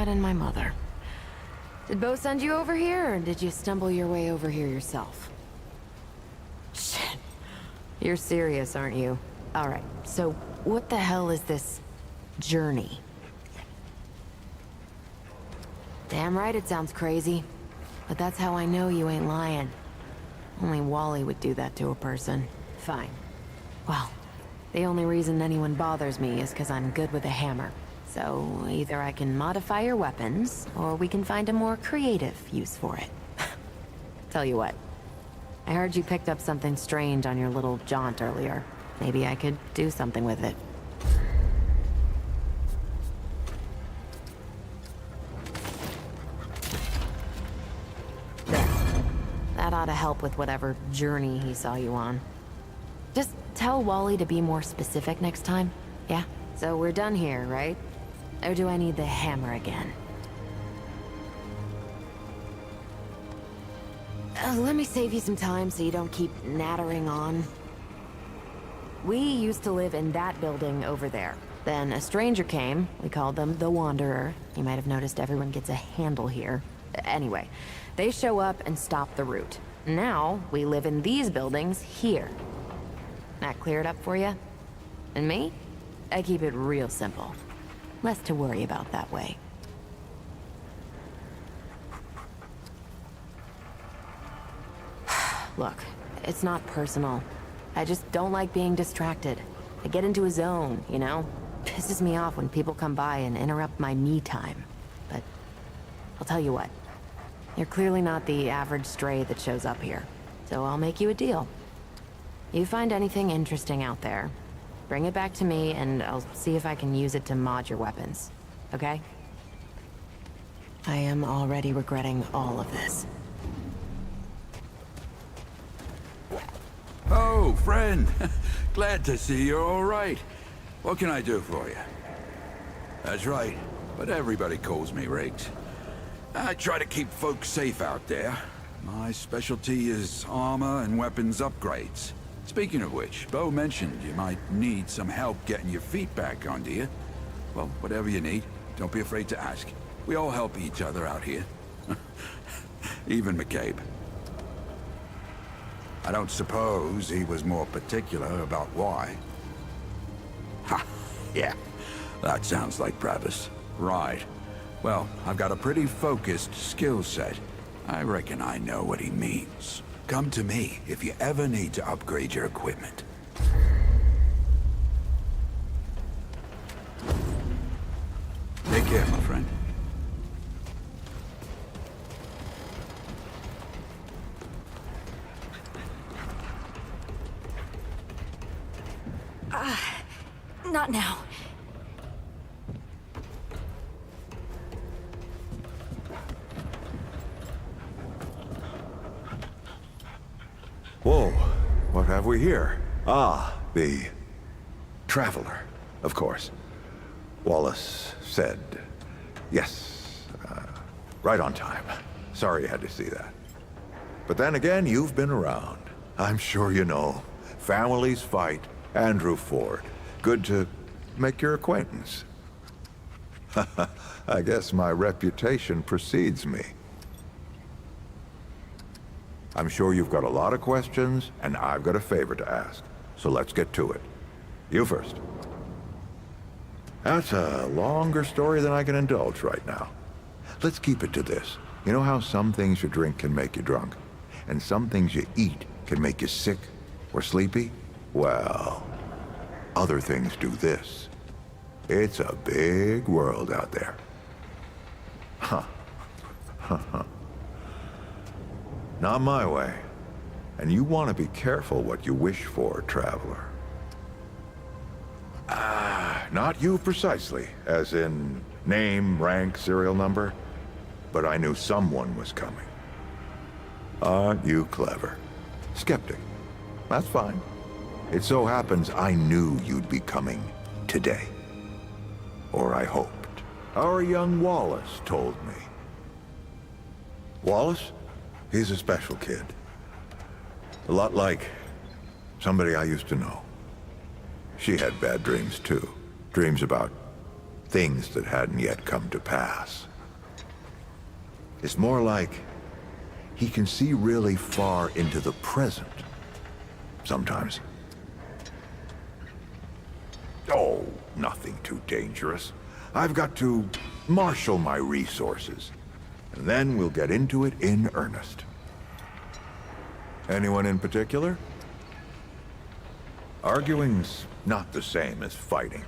dad and my mother. Did Bo send you over here, or did you stumble your way over here yourself? Shit. You're serious, aren't you? Alright, so what the hell is this journey? Damn right it sounds crazy. But that's how I know you ain't lying. Only Wally would do that to a person. Fine. Well, the only reason anyone bothers me is because I'm good with a hammer. So either I can modify your weapons, or we can find a more creative use for it. Tell you what, I heard you picked up something strange on your little jaunt earlier. Maybe I could do something with it. There. That ought to help with whatever journey he saw you on. Just tell Wally to be more specific next time, yeah? So we're done here, right? Or do I need the hammer again? Let me save you some time so you don't keep nattering on. We used to live in that building over there. Then a stranger came. We called them the Wanderer. You might have noticed everyone gets a handle here. Anyway, they show up and stop the route. Now, we live in these buildings here. That clear it up for you? And me? I keep it real simple. Less to worry about that way. Look, it's not personal. I just don't like being distracted. I get into a zone, you know? Pisses me off when people come by and interrupt my me time. But I'll tell you what. You're clearly not the average stray that shows up here. So I'll make you a deal. You find anything interesting out there, bring it back to me and I'll see if I can use it to mod your weapons. Okay? I am already regretting all of this. Oh, friend. Glad to see you're all right. What can I do for you? That's right, but everybody calls me Riggs. I try to keep folks safe out there. My specialty is armor and weapons upgrades. Speaking of which, Bo mentioned you might need some help getting your feet back under you. Well, whatever you need, don't be afraid to ask. We all help each other out here. Even McCabe. I don't suppose he was more particular about why. Ha! Yeah, that sounds like Travis. Right. Well, I've got a pretty focused skill set. I reckon I know what he means. Come to me if you ever need to upgrade your equipment. Take care, my friend. Not now. Whoa, what have we here? Ah, the Traveler, of course. Wallace said, yes, right on time. Sorry you had to see that. But then again, you've been around. I'm sure you know. Families fight. Andrew Ford. Good to make your acquaintance. I guess my reputation precedes me. I'm sure you've got a lot of questions, and I've got a favor to ask. So let's get to it. You first. That's a longer story than I can indulge right now. Let's keep it to this. You know how some things you drink can make you drunk, and some things you eat can make you sick or sleepy? Well, other things do this. It's a big world out there. Huh. Not my way. And you want to be careful what you wish for, Traveler. Not you precisely, as in name, rank, serial number. But I knew someone was coming. Aren't you clever? Skeptic. That's fine. It so happens I knew you'd be coming today. Or I hoped. Our young Wallace told me. Wallace? He's a special kid. A lot like somebody I used to know. She had bad dreams too. Dreams about things that hadn't yet come to pass. It's more like he can see really far into the present. Sometimes. Oh, nothing too dangerous. I've got to marshal my resources. And then we'll get into it in earnest. Anyone in particular? Arguing's not the same as fighting.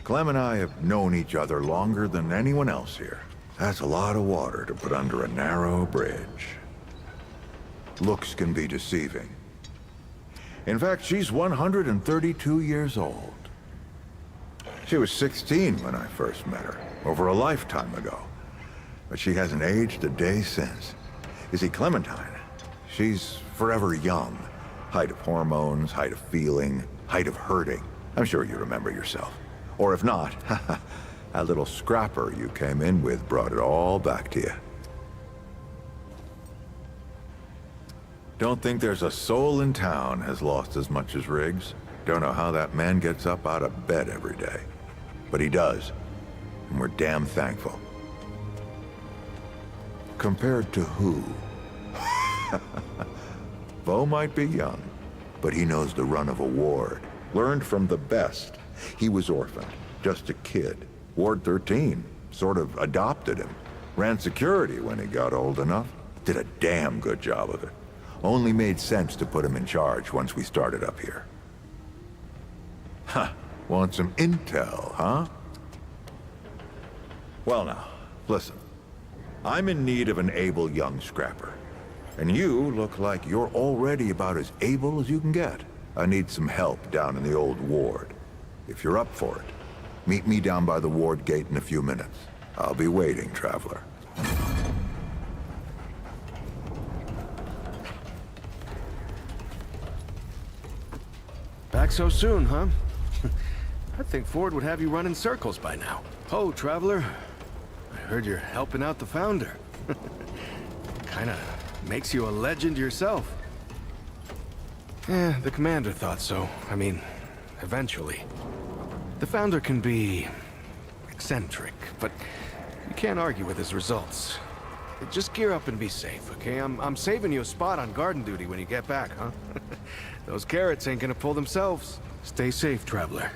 Clem and I have known each other longer than anyone else here. That's a lot of water to put under a narrow bridge. Looks can be deceiving. In fact, she's 132 years old. She was 16 when I first met her, over a lifetime ago. But she hasn't aged a day since. You see, Clementine, she's forever young. Height of hormones, height of feeling, height of hurting. I'm sure you remember yourself. Or if not, that little scrapper you came in with brought it all back to you. Don't think there's a soul in town has lost as much as Riggs. Don't know how that man gets up out of bed every day. But he does. And we're damn thankful. Compared to who? Bo might be young, but he knows the run of a ward. Learned from the best. He was orphaned, just a kid. Ward 13 sort of adopted him. Ran security when he got old enough. Did a damn good job of it. Only made sense to put him in charge once we started up here. Huh. Want some intel, huh? Well now, listen. I'm in need of an able young scrapper. And you look like you're already about as able as you can get. I need some help down in the old ward. If you're up for it, meet me down by the ward gate in a few minutes. I'll be waiting, traveler. Back so soon, huh? I think Ford would have you run in circles by now. Oh, traveler. I heard you're helping out the founder. Kinda makes you a legend yourself. The commander thought so. I mean, eventually. The founder can be eccentric, but you can't argue with his results. Just gear up and be safe, okay? I'm saving you a spot on garden duty when you get back, huh? Those carrots ain't gonna pull themselves. Stay safe, traveler.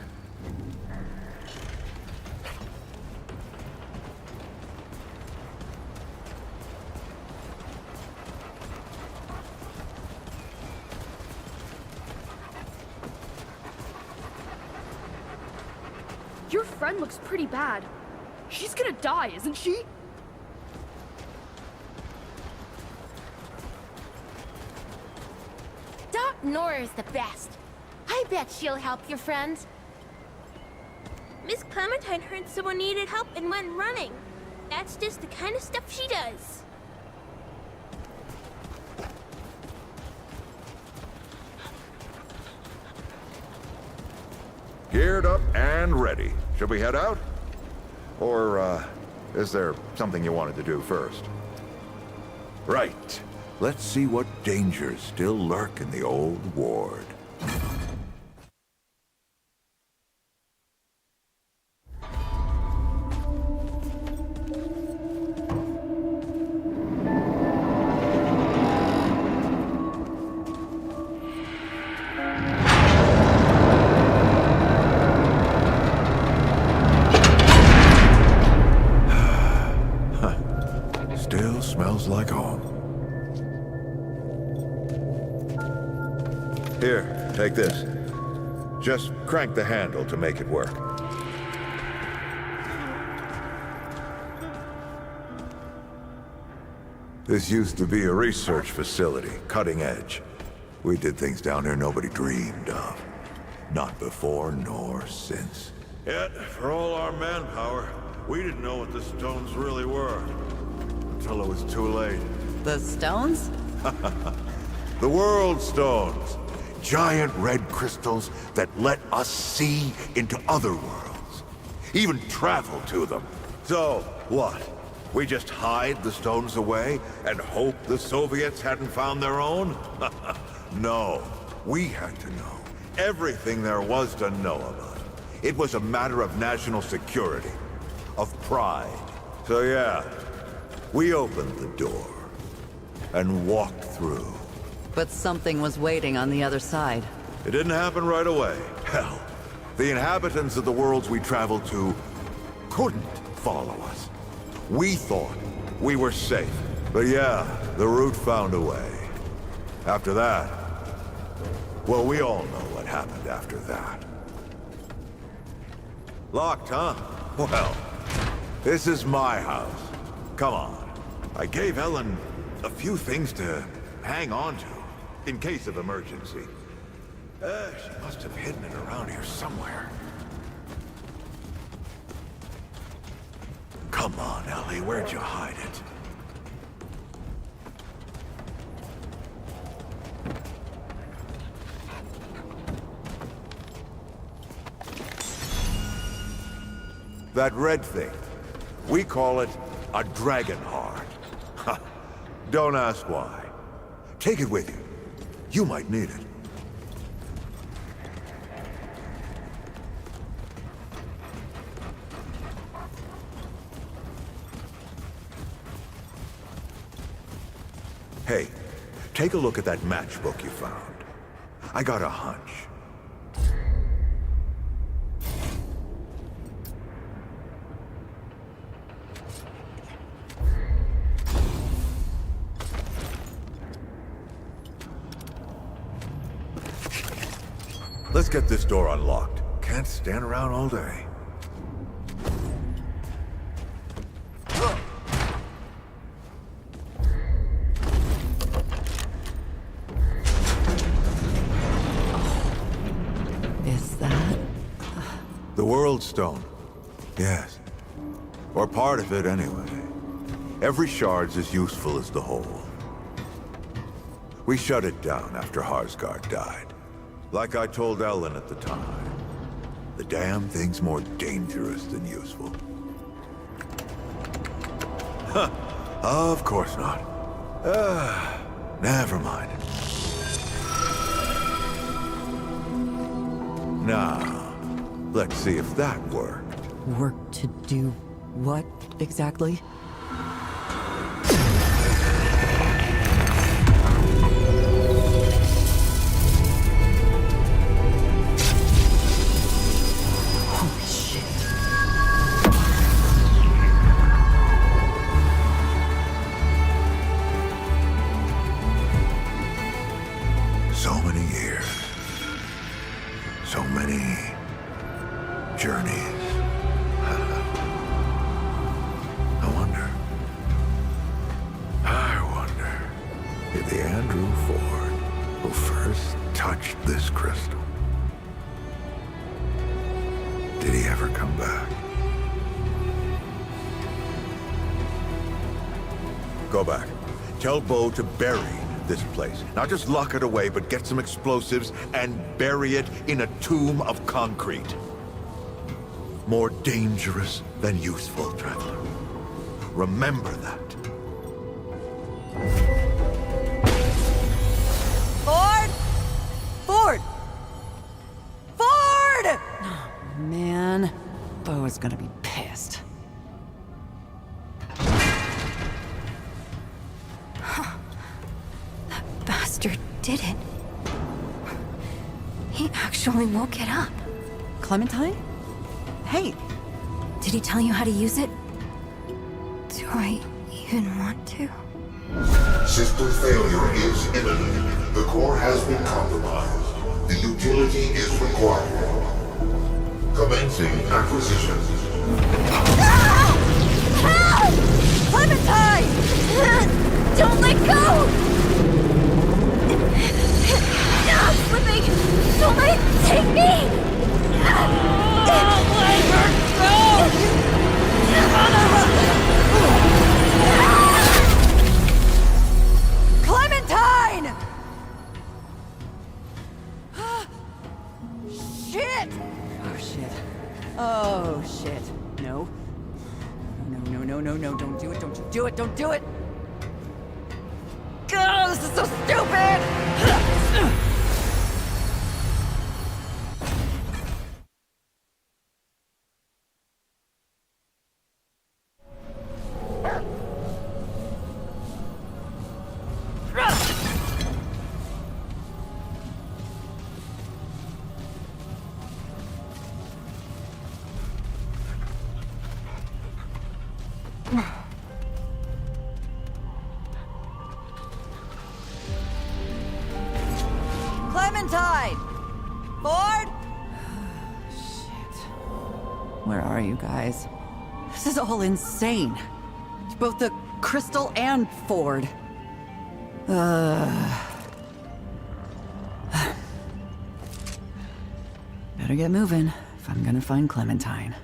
Your friend looks pretty bad. She's gonna die, isn't she? Doc Nora's the best. I bet she'll help your friend. Miss Clementine heard someone needed help and went running. That's just the kind of stuff she does. Geared up and ready. Should we head out? Or, is there something you wanted to do first? Right. Let's see what dangers still lurk in the old ward. Still smells like home. Here, take this. Just crank the handle to make it work. This used to be a research facility, cutting edge. We did things down here nobody dreamed of. Not before nor since. Yet, for all our manpower, we didn't know what the stones really were. Until it was too late. The stones? The World Stones. Giant red crystals that let us see into other worlds. Even travel to them. So, what? We just hide the stones away and hope the Soviets hadn't found their own? No. We had to know. Everything there was to know about it. It was a matter of national security. Of pride. So yeah, We opened the door and walked through. But something was waiting on the other side. It didn't happen right away. Hell, the inhabitants of the worlds we traveled to couldn't follow us. We thought we were safe. But yeah, the root found a way. After that, well, we all know what happened after that. Locked, huh? Well, this is my house. Come on. I gave Ellen a few things to hang on to, in case of emergency. She must have hidden it around here somewhere. Come on, Ellie, where'd you hide it? That red thing. We call it a dragon heart. Ha! Don't ask why. Take it with you. You might need it. Hey, take a look at that matchbook you found. I got a hunch. Let's get this door unlocked. Can't stand around all day. Is that? The World Stone. Yes. Or part of it, anyway. Every shard's as useful as the whole. We shut it down after Harsgard died. Like I told Ellen at the time, the damn thing's more dangerous than useful. Huh. Of course not. Never mind. Now, let's see if that worked. Work to do what exactly? So many years. So many journeys. I wonder if the Andrew Ford who first touched this crystal, did he ever come back? Go back. Tell Bo to bury this place. Not just lock it away, but get some explosives and bury it in a tomb of concrete. More dangerous than useful, traveler. Remember that. Ford! Ford! Ford! Oh, man. Bo is gonna be pissed. Bastard did it. He actually woke it up. Clementine? Hey! Did he tell you how to use it? Do I even want to? System failure is imminent. The core has been compromised. The utility is required. Commencing acquisition. Ah! Help! Clementine! Don't let go! I'm slipping! Don't let it take me! Let her go! Clementine! Shit! Oh, shit. Oh, shit. No. No. Don't do it. Don't you do it. Don't do it. God, this is so stupid! Clementine! Ford? Where are you guys? This is all insane. Both the Crystal and Ford. Better get moving if I'm gonna find Clementine.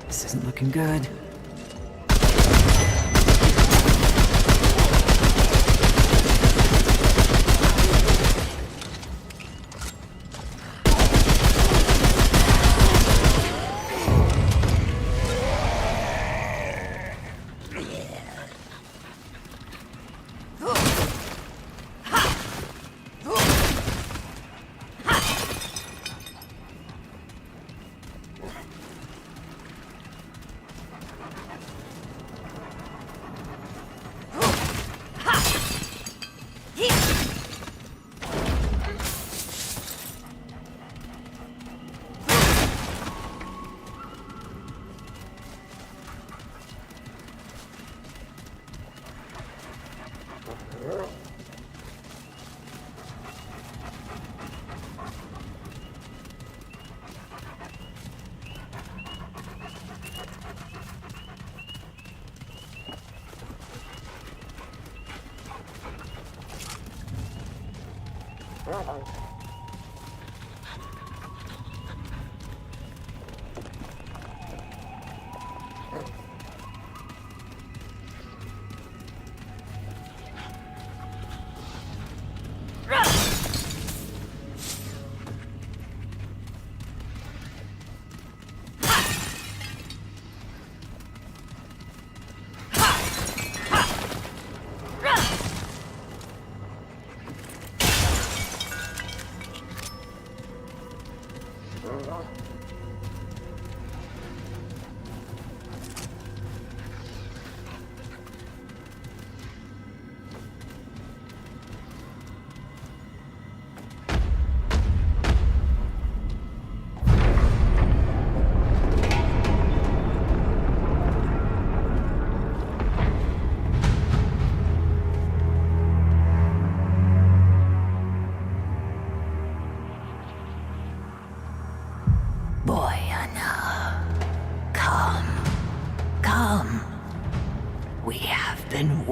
This isn't looking good.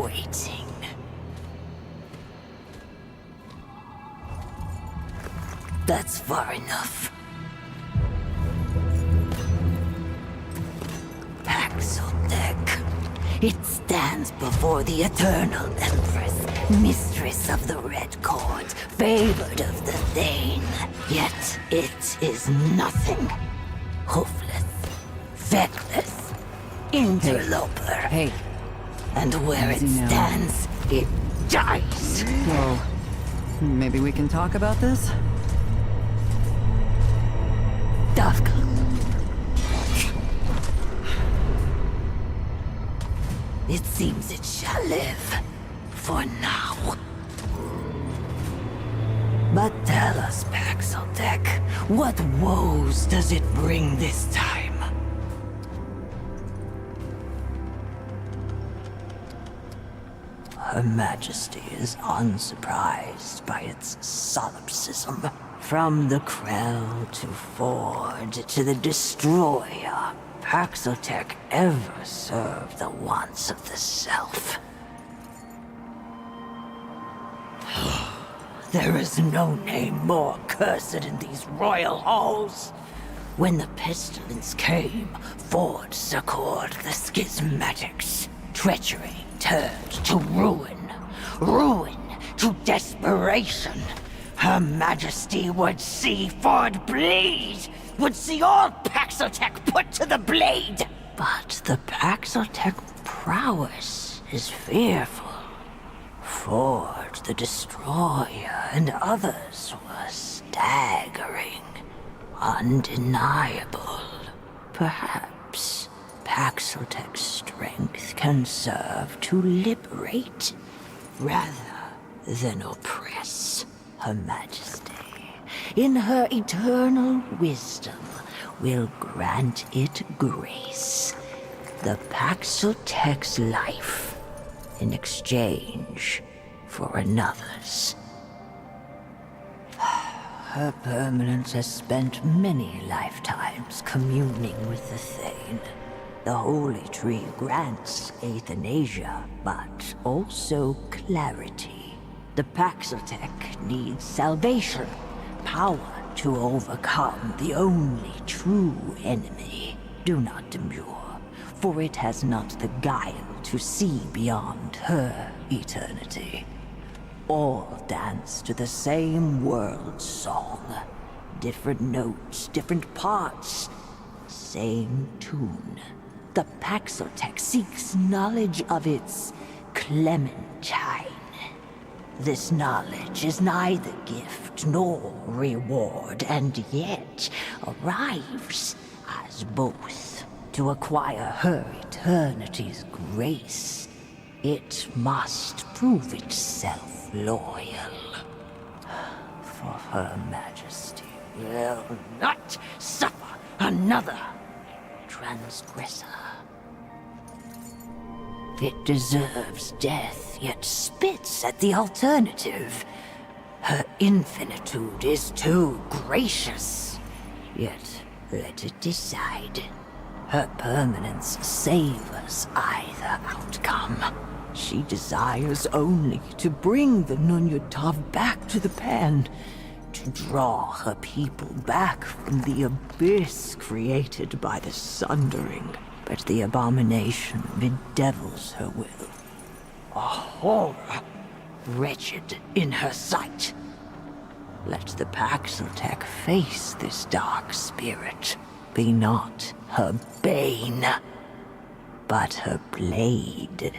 waiting. That's far enough. Paxotech. It stands before the Eternal Empress, mistress of the Red Court, favored of the Thane. Yet it is nothing. Hoofless, feckless, interloper. Hey. And where it Easy now. stands, it dies. Well, maybe we can talk about this? Dafka. It seems it shall live. For now. But tell us, Paxotech, what woes does it bring this time? Her Majesty is unsurprised by its solipsism. From the Krell to Ford to the Destroyer, Paxotech ever served the wants of the Self. There is no name more cursed in these royal halls. When the pestilence came, Ford succored the schismatics. Treachery turned to ruin. Ruin to desperation. Her Majesty would see Ford bleed, would see all Paxotech put to the blade. But the Paxotech prowess is fearful. Ford, the Destroyer, and others were staggering, undeniable. Perhaps Paxotech's strength can serve to liberate, rather than oppress. Her Majesty, in her eternal wisdom, will grant it grace. The Paxotech's life in exchange for another's. Her permanence has spent many lifetimes communing with the Thane. The Holy Tree grants euthanasia, but also clarity. The Paxotech needs salvation, power to overcome the only true enemy. Do not demur, for it has not the guile to see beyond her eternity. All dance to the same world song. Different notes, different parts, same tune. The Paxotech seeks knowledge of its Clementine. This knowledge is neither gift nor reward, and yet arrives as both. To acquire her eternity's grace, it must prove itself loyal. For Her Majesty will not suffer another transgressor. It deserves death, yet spits at the alternative. Her infinitude is too gracious. Yet let it decide. Her permanence savors either outcome. She desires only to bring the Nunyutov back to the pan, to draw her people back from the abyss created by the Sundering. But the abomination bedevils her will. A horror, wretched in her sight. Let the Paxotech face this dark spirit. Be not her bane, but her blade.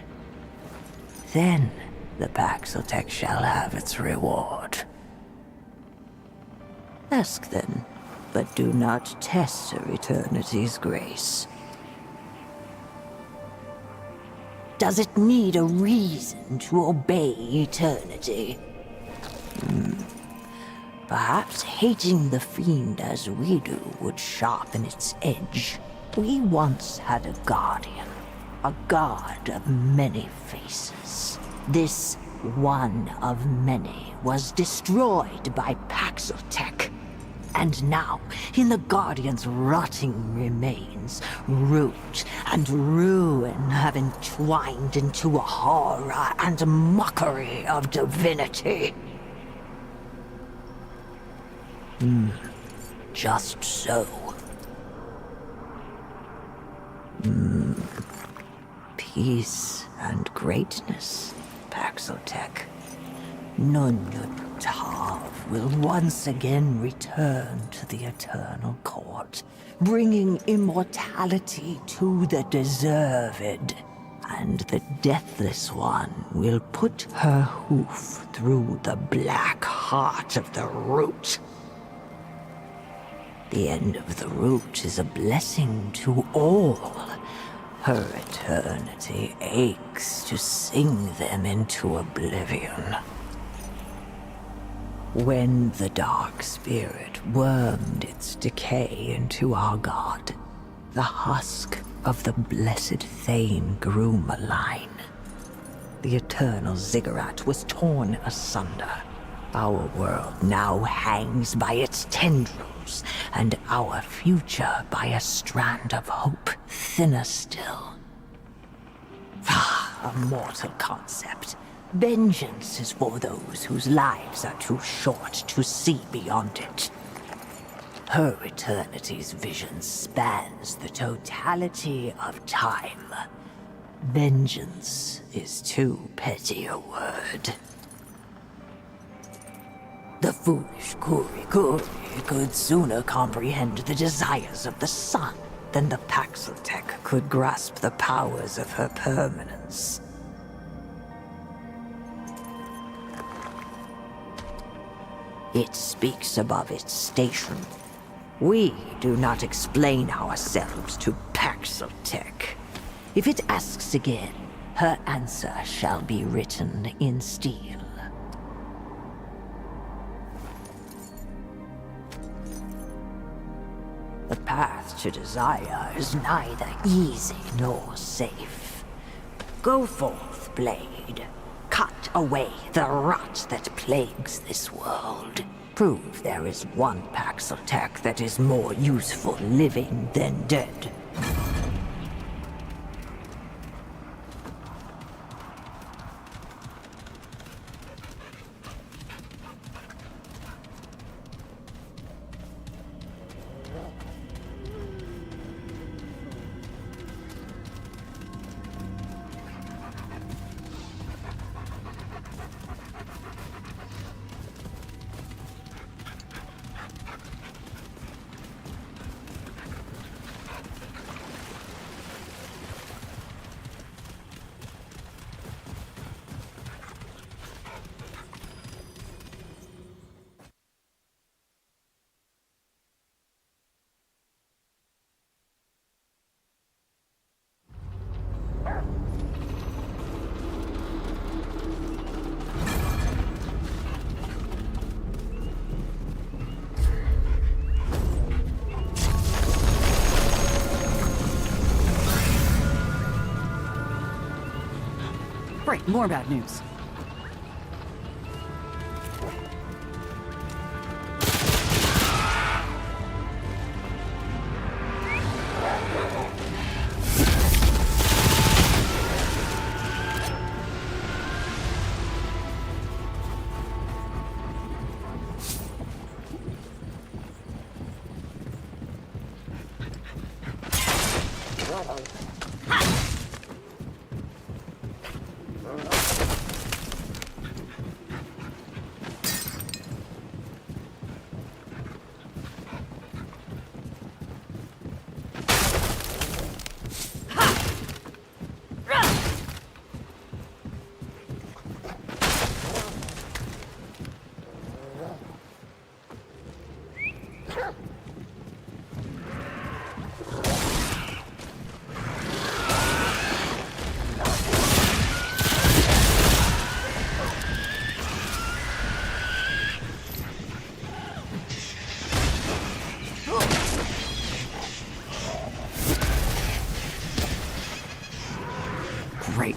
Then the Paxotech shall have its reward. Ask then, but do not test her eternity's grace. Does it need a reason to obey eternity? Perhaps hating the fiend as we do would sharpen its edge. We once had a guardian, a god of many faces. This one of many was destroyed by Paxotech. And now, in the Guardian's rotting remains, root and ruin have entwined into a horror and mockery of divinity. Just so. Peace and greatness, Paxotech. Nun-Tav will once again return to the Eternal Court, bringing immortality to the deserved. And the Deathless One will put her hoof through the black heart of the root. The end of the root is a blessing to all. Her eternity aches to sing them into oblivion. When the dark spirit wormed its decay into our god, the husk of the blessed Thane grew malign. The eternal ziggurat was torn asunder. Our world now hangs by its tendrils, and our future by a strand of hope thinner still. A mortal concept. Vengeance is for those whose lives are too short to see beyond it. Her eternity's vision spans the totality of time. Vengeance is too petty a word. The foolish Kuri could sooner comprehend the desires of the sun than the Paxotech could grasp the powers of her permanence. It speaks above its station. We do not explain ourselves to Paxotech. If it asks again, her answer shall be written in steel. The path to desire is neither easy nor safe. Go forth, blade. Cut away the rot that plagues this world. Prove there is one Paxotech that is more useful living than dead. Great, more bad news. Great.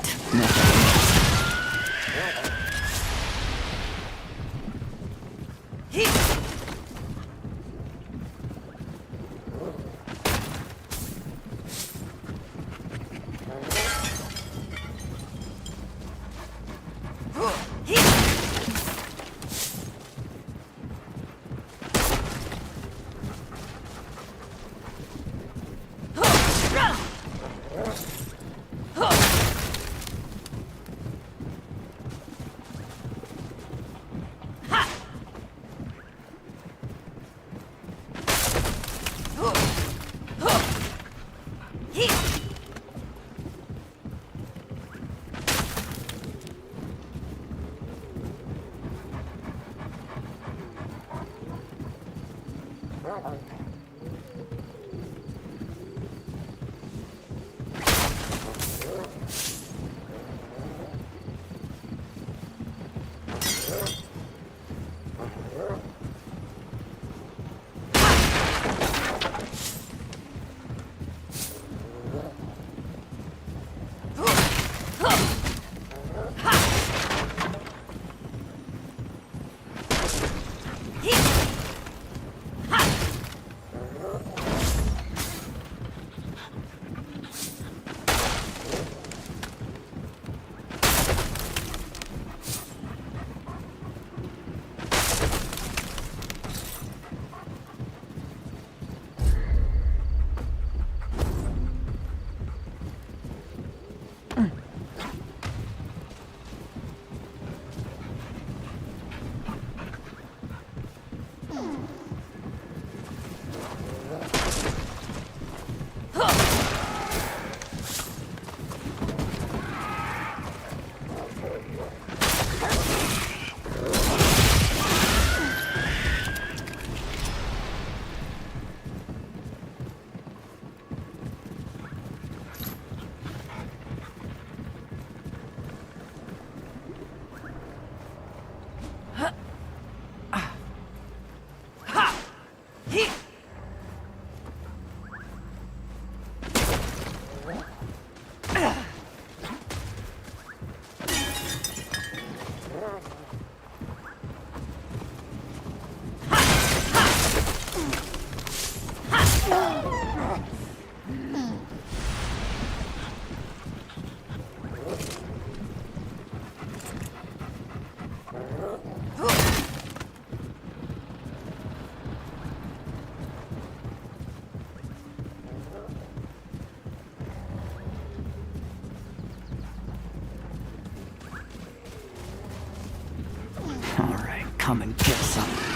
Come and get some.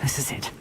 This is it.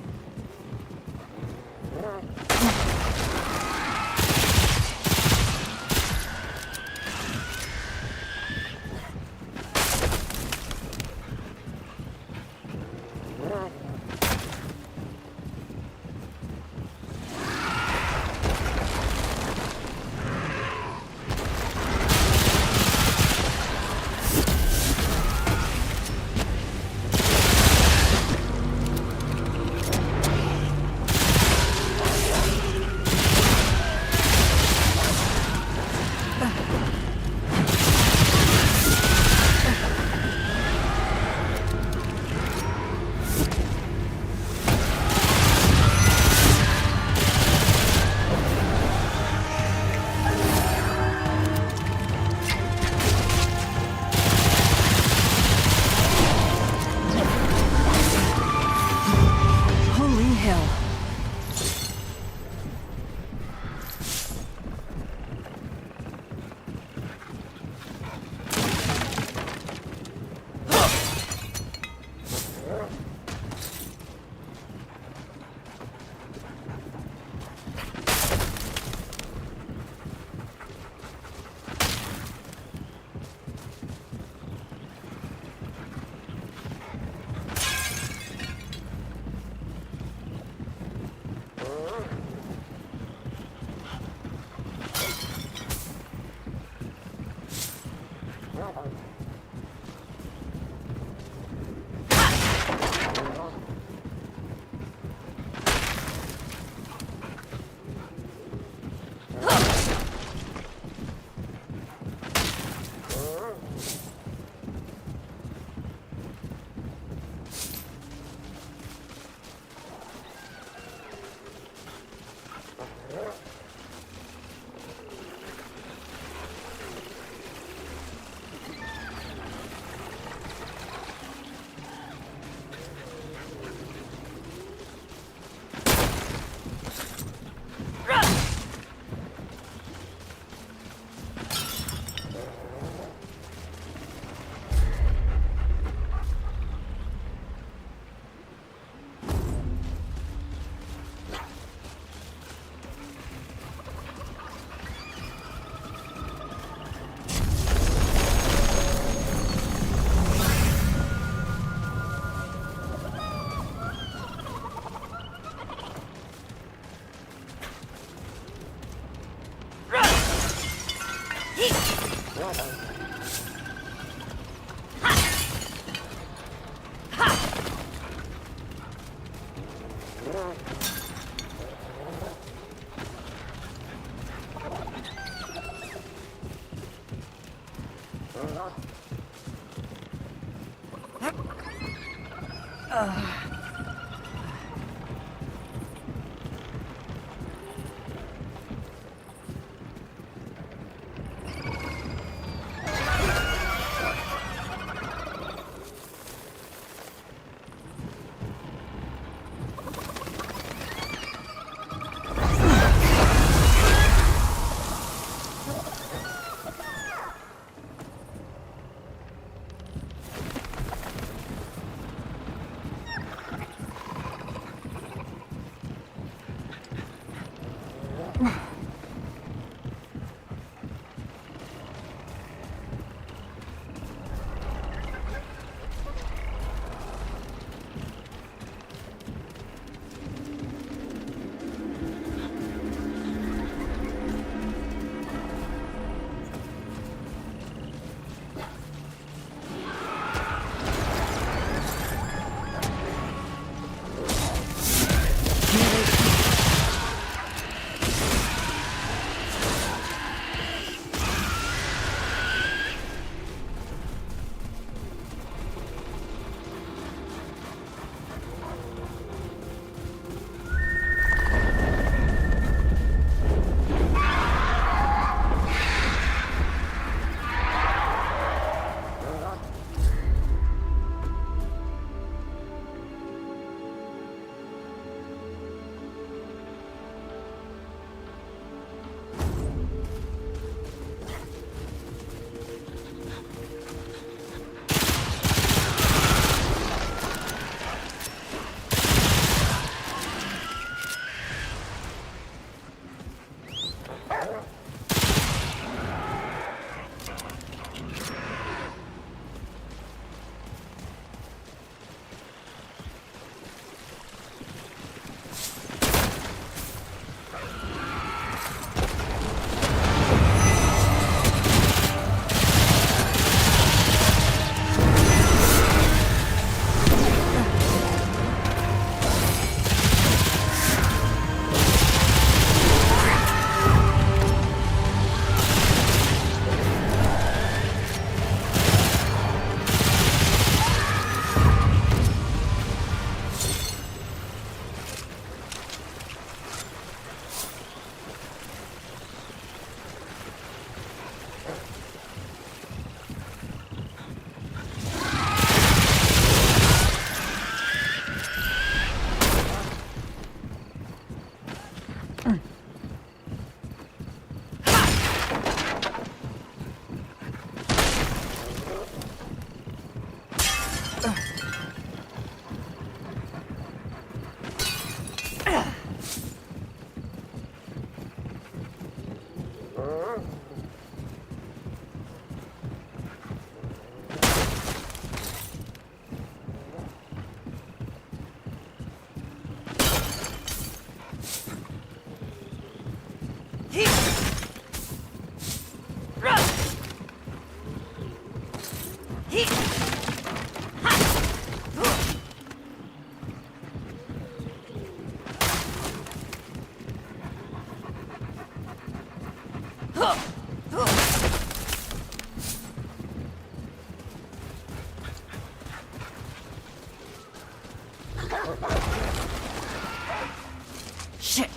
Shit!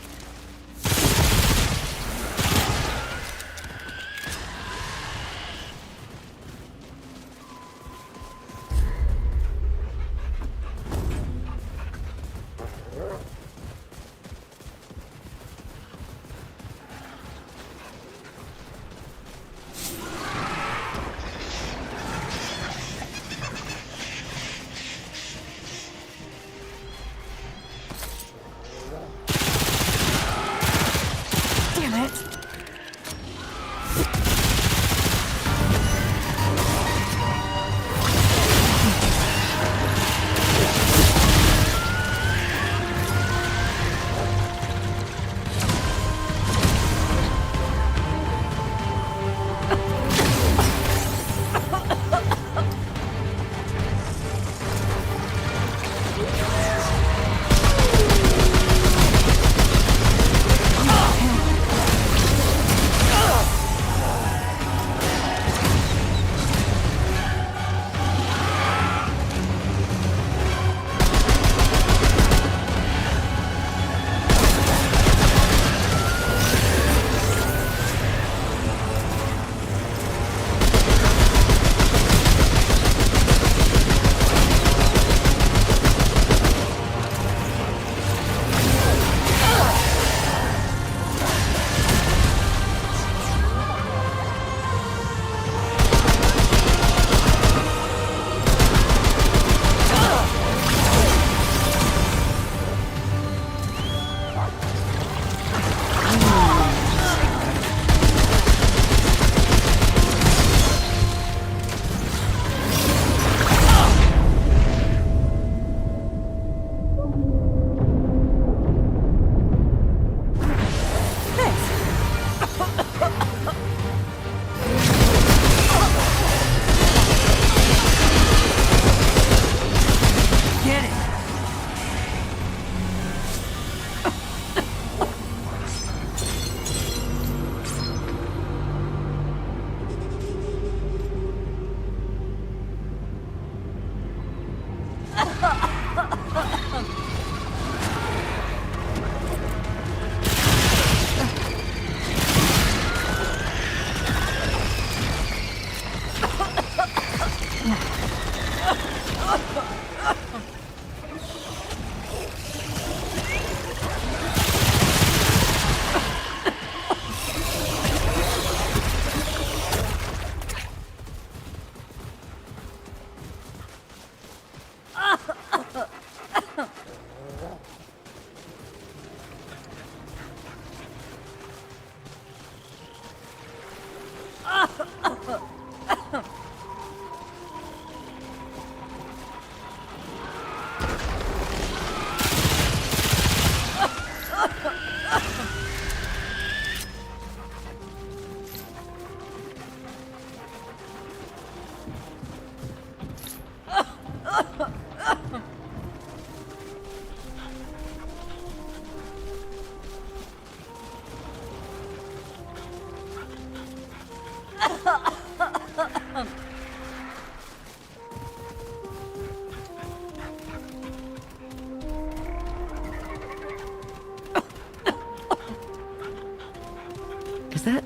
Is that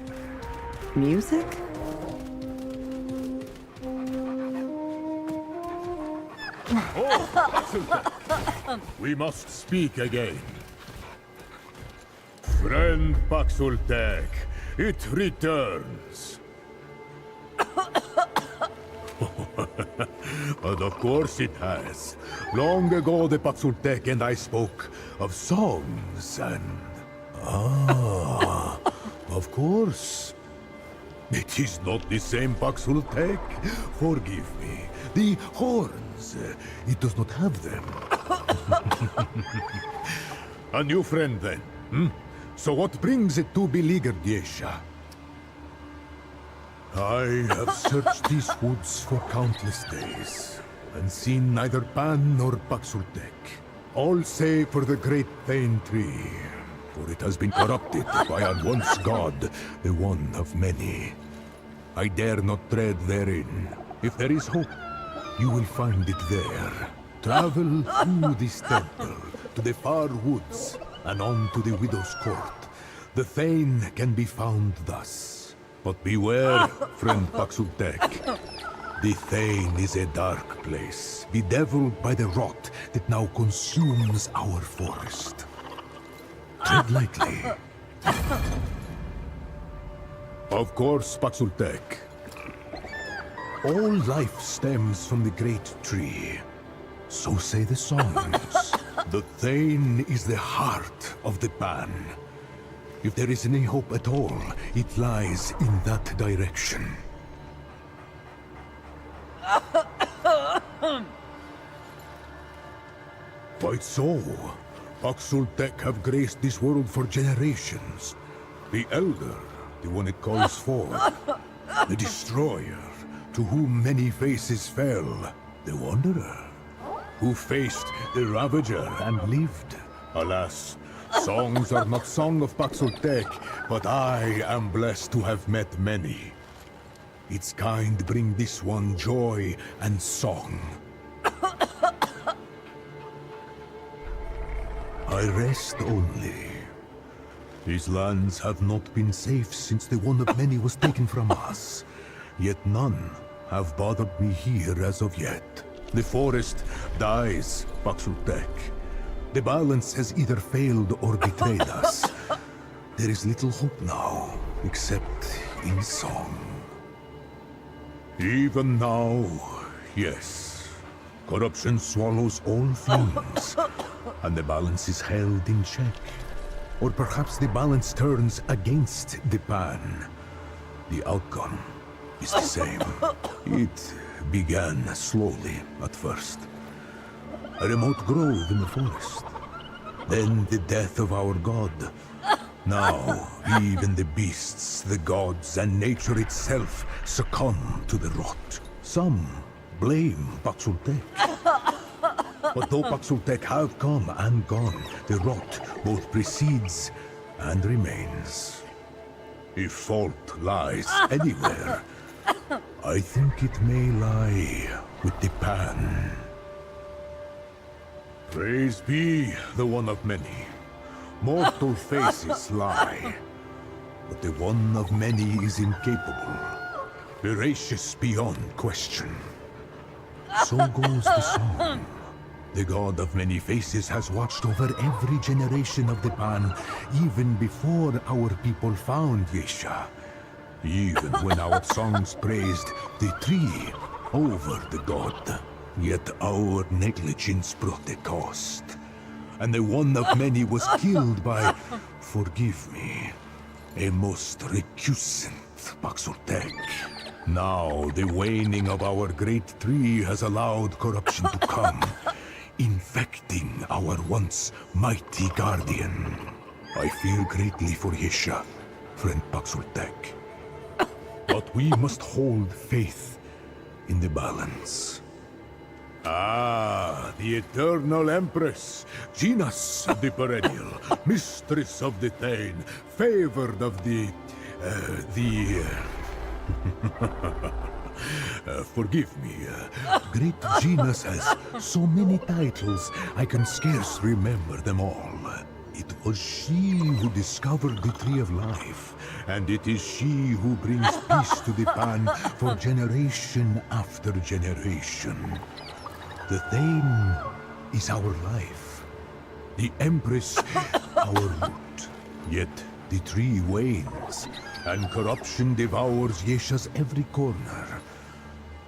music? We must speak again. Friend Paxultek, it returns. But of course it has. Long ago the Paxultek and I spoke of songs and... Ah, of course. It is not the same Paxultek. Forgive me. The horns, it does not have them. A new friend then, hmm? So what brings it to beleaguered Yesha? I have searched these woods for countless days, and seen neither Pan nor Paxultek. All save for the great Thane tree, for it has been corrupted by our once god, the one of many. I dare not tread therein. If there is hope, you will find it there. Travel through this temple, to the far woods, and on to the Widow's Court. The Thane can be found thus. But beware, friend Paxultek. The Thane is a dark place, bedeviled by the rot that now consumes our forest. Tread lightly. Of course, Paxultek. All life stems from the great tree. So say the songs. The Thane is the heart of the Pan. If there is any hope at all, it lies in that direction. Quite so. Paxultek have graced this world for generations. The Elder, the one it calls forth. The Destroyer, to whom many faces fell. The Wanderer, who faced the Ravager and lived. Alas, songs are not song of Paxultek, but I am blessed to have met many. Its kind bring this one joy and song. I rest only. These lands have not been safe since the one of many was taken from us. Yet none have bothered me here as of yet. The forest dies, Paxultek. The balance has either failed or betrayed us. There is little hope now, except in song. Even now, yes. Corruption swallows all things, and the balance is held in check. Or perhaps the balance turns against the Pan. The outcome is the same. It began slowly at first. A remote grove in the forest. Then the death of our god. Now, even the beasts, the gods, and nature itself succumb to the rot. Some blame Paxultek. But though Paxultek have come and gone, the rot both precedes and remains. If fault lies anywhere, I think it may lie with the Pan. Praise be the one of many. Mortal faces lie, but the one of many is incapable, voracious beyond question. So goes the song. The god of many faces has watched over every generation of the Pan, even before our people found Yesha. Even when our songs praised the tree over the god. Yet our negligence brought a cost. And the one of many was killed by, forgive me, a most recusant Paxurtek. Now the waning of our great tree has allowed corruption to come, infecting our once mighty guardian. I fear greatly for Yesha, friend Paxurtek. But we must hold faith in the balance. Ah, the eternal empress, Genus the perennial, mistress of the Thane, favored of forgive me, great Genus has so many titles, I can scarce remember them all. It was she who discovered the Tree of Life, and it is she who brings peace to the Pan for generation after generation. The Thane is our life, the Empress our root. Yet the tree wanes, and corruption devours Yesha's every corner.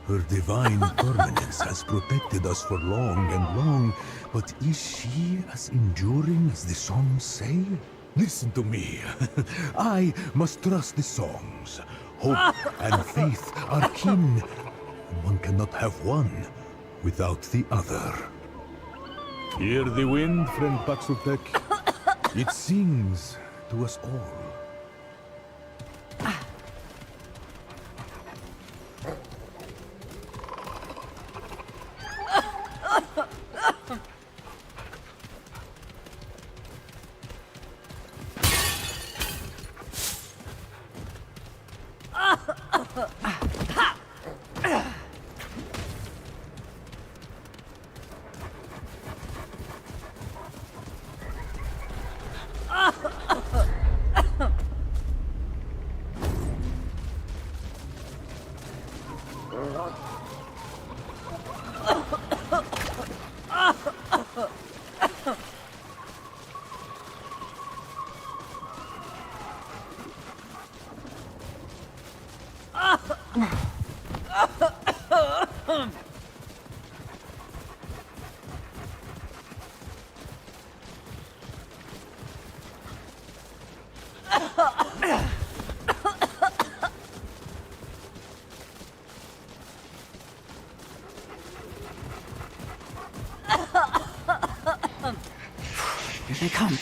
Her divine permanence has protected us for long and long, but is she as enduring as the songs say? Listen to me. I must trust the songs. Hope and faith are kin, and one cannot have one without the other. Hear the wind, friend Paxurtek. It sings to us all. Here they come.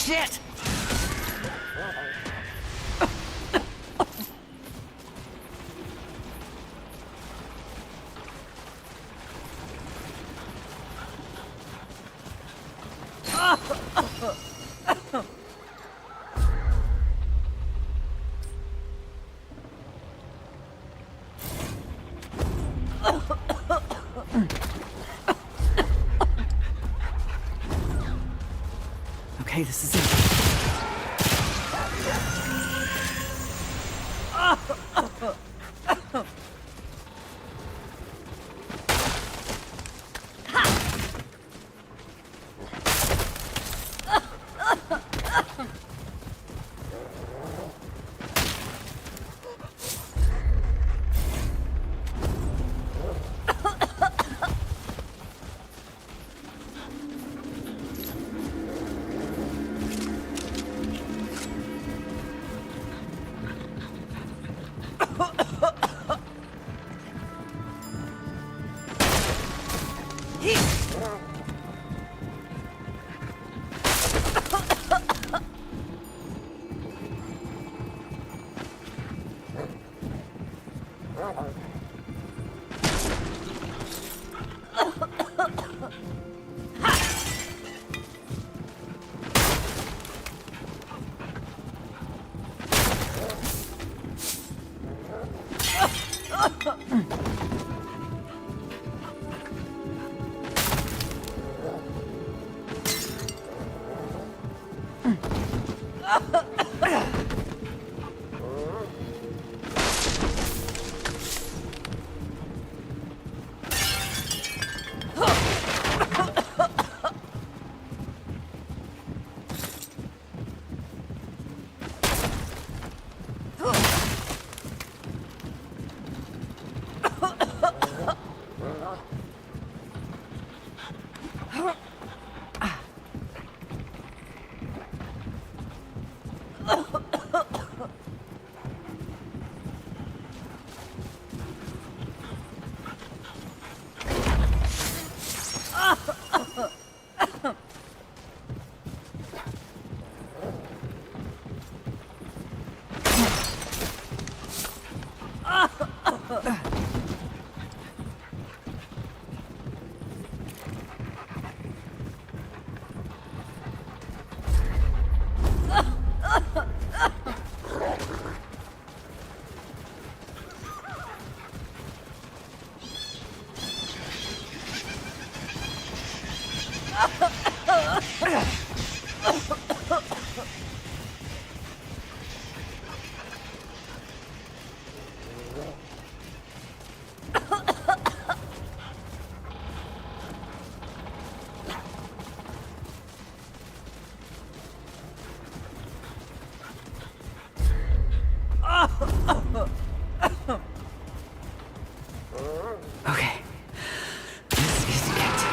Shit! Okay, this is it. Okay. This is it.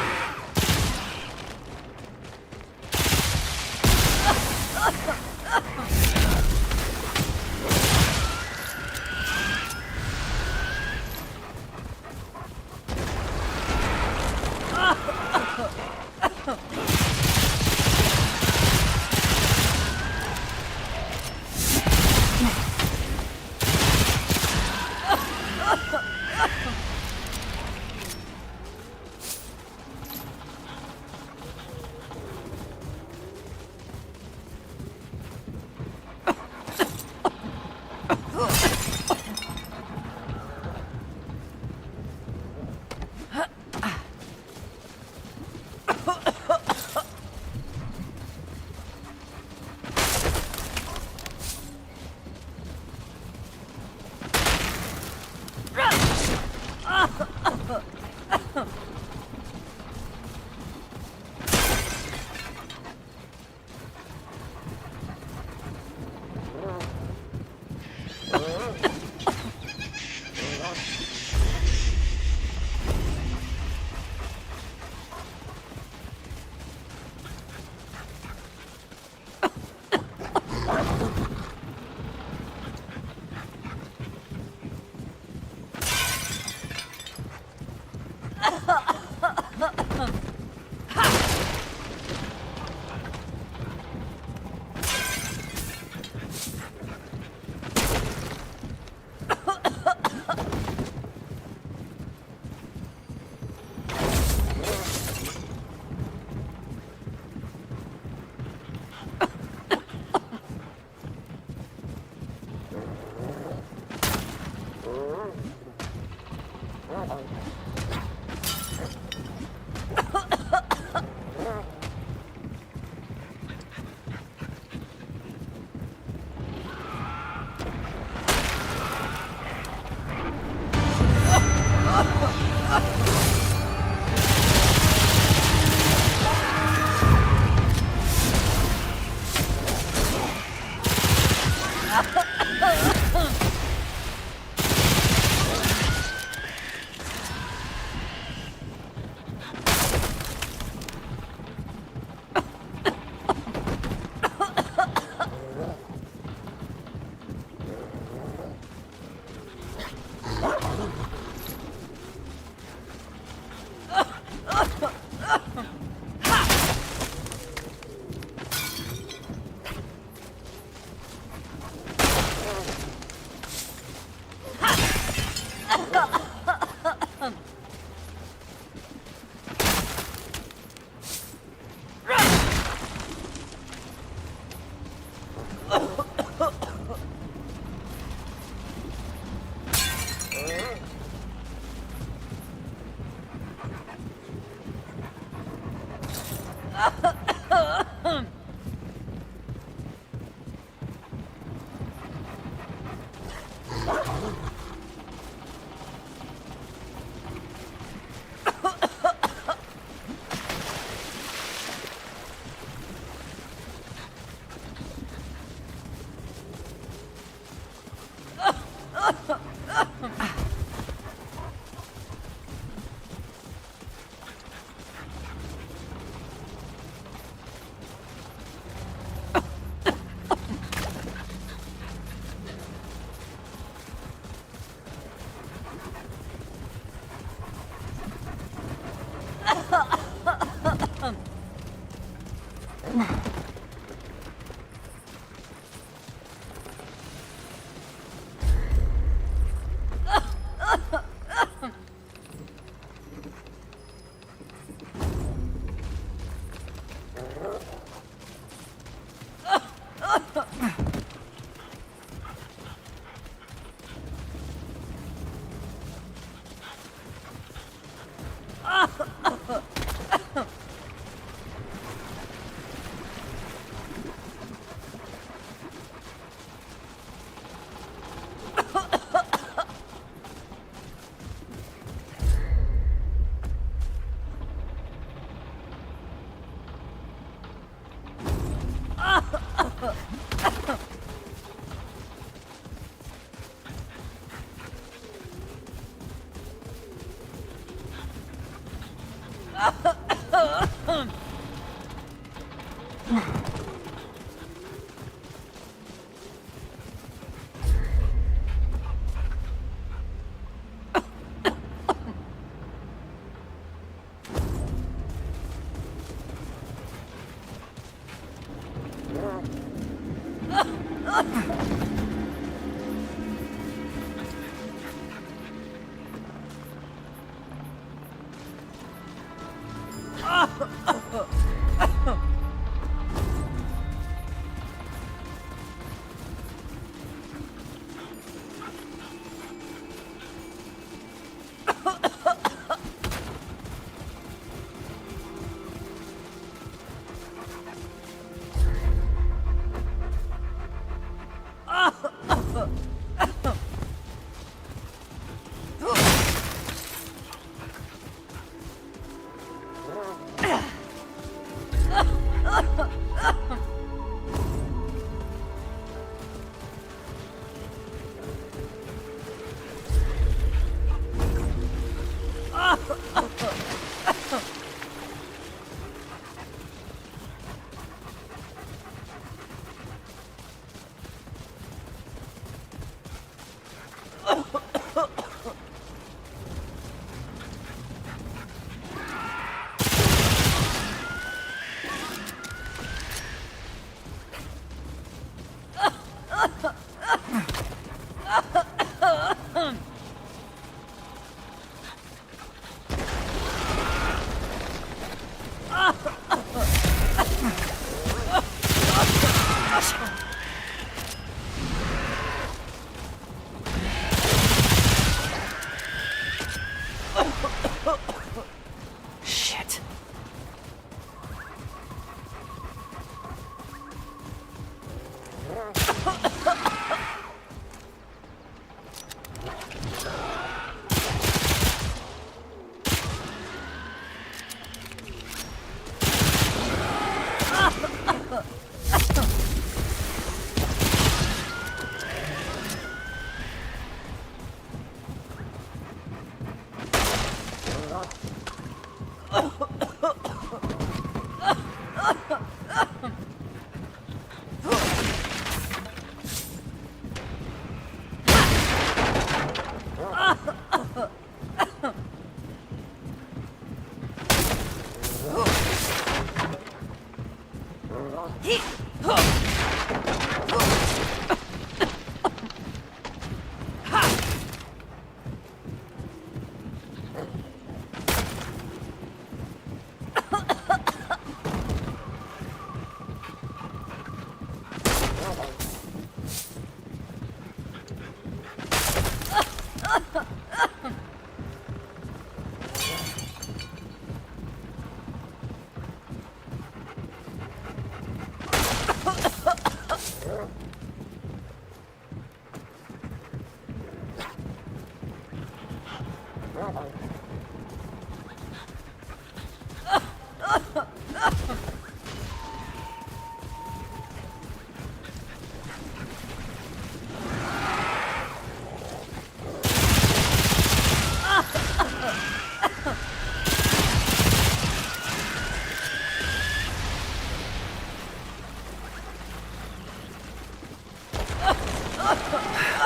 Shit.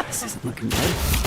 This isn't looking good.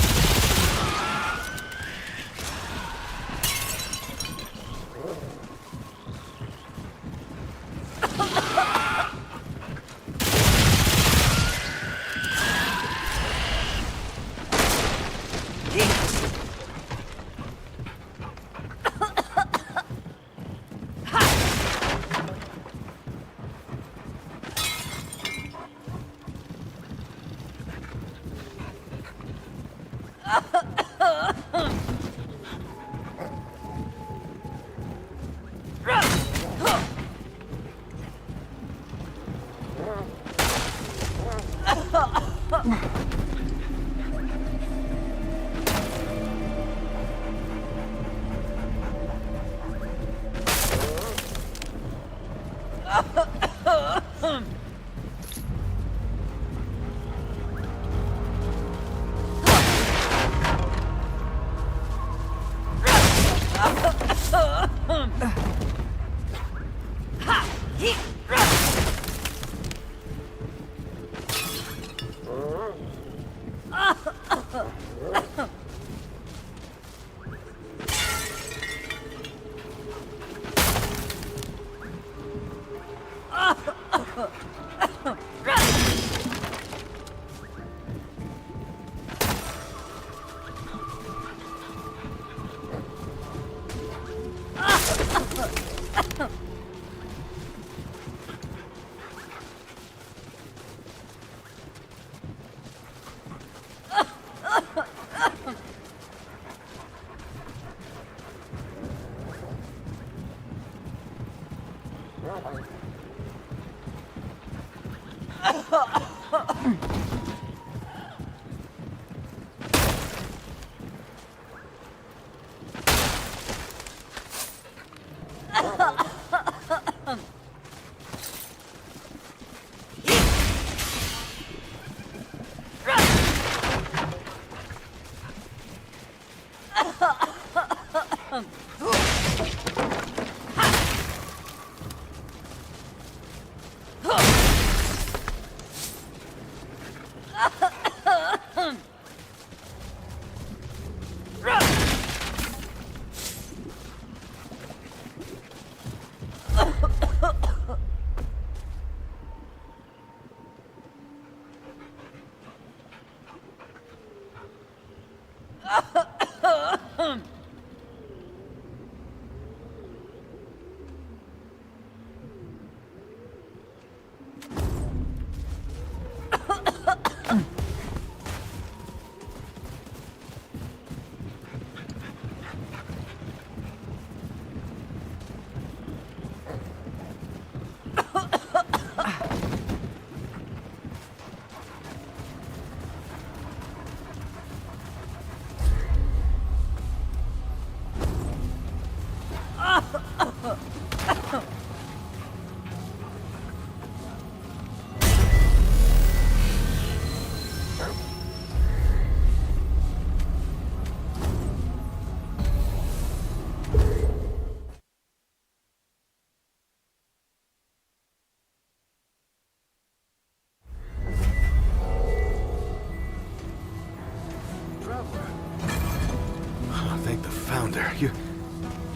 Oh, thank the Founder.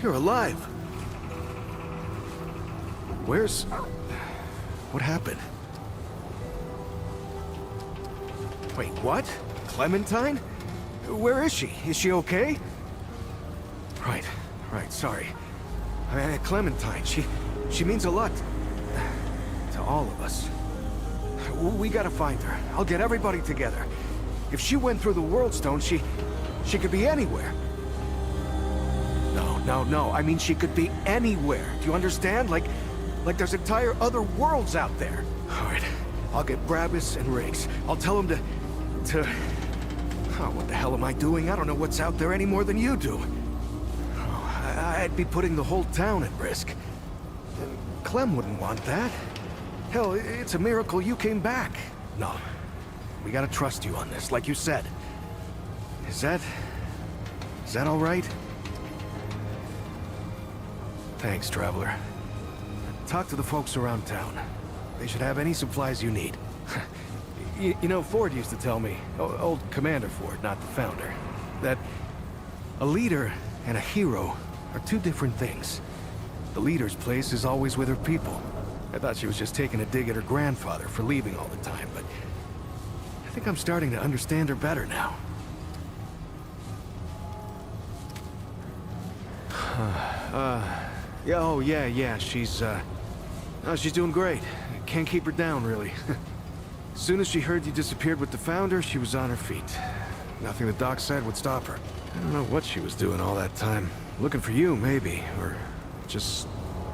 You're alive. Where's... What happened? Wait, what? Clementine? Where is she? Is she okay? Right, sorry. Clementine, she means a lot to all of us. We gotta find her. I'll get everybody together. If she went through the World Stone, she could be anywhere. No. I mean, she could be anywhere. Do you understand? Like there's entire other worlds out there. All right, I'll get Brabus and Riggs. I'll tell them to... Oh, what the hell am I doing? I don't know what's out there any more than you do. Oh, I'd be putting the whole town at risk. Clem wouldn't want that. Hell, it's a miracle you came back. No, we gotta trust you on this, like you said. Is that all right? Thanks, Traveler. Talk to the folks around town. They should have any supplies you need. You know, Ford used to tell me, old Commander Ford, not the Founder, that a leader and a hero are two different things. The leader's place is always with her people. I thought she was just taking a dig at her grandfather for leaving all the time, but I think I'm starting to understand her better now. Yeah, she's doing great. Can't keep her down, really. As soon as she heard you disappeared with the Founder, she was on her feet. Nothing the doc said would stop her. I don't know what she was doing all that time. Looking for you, maybe, or just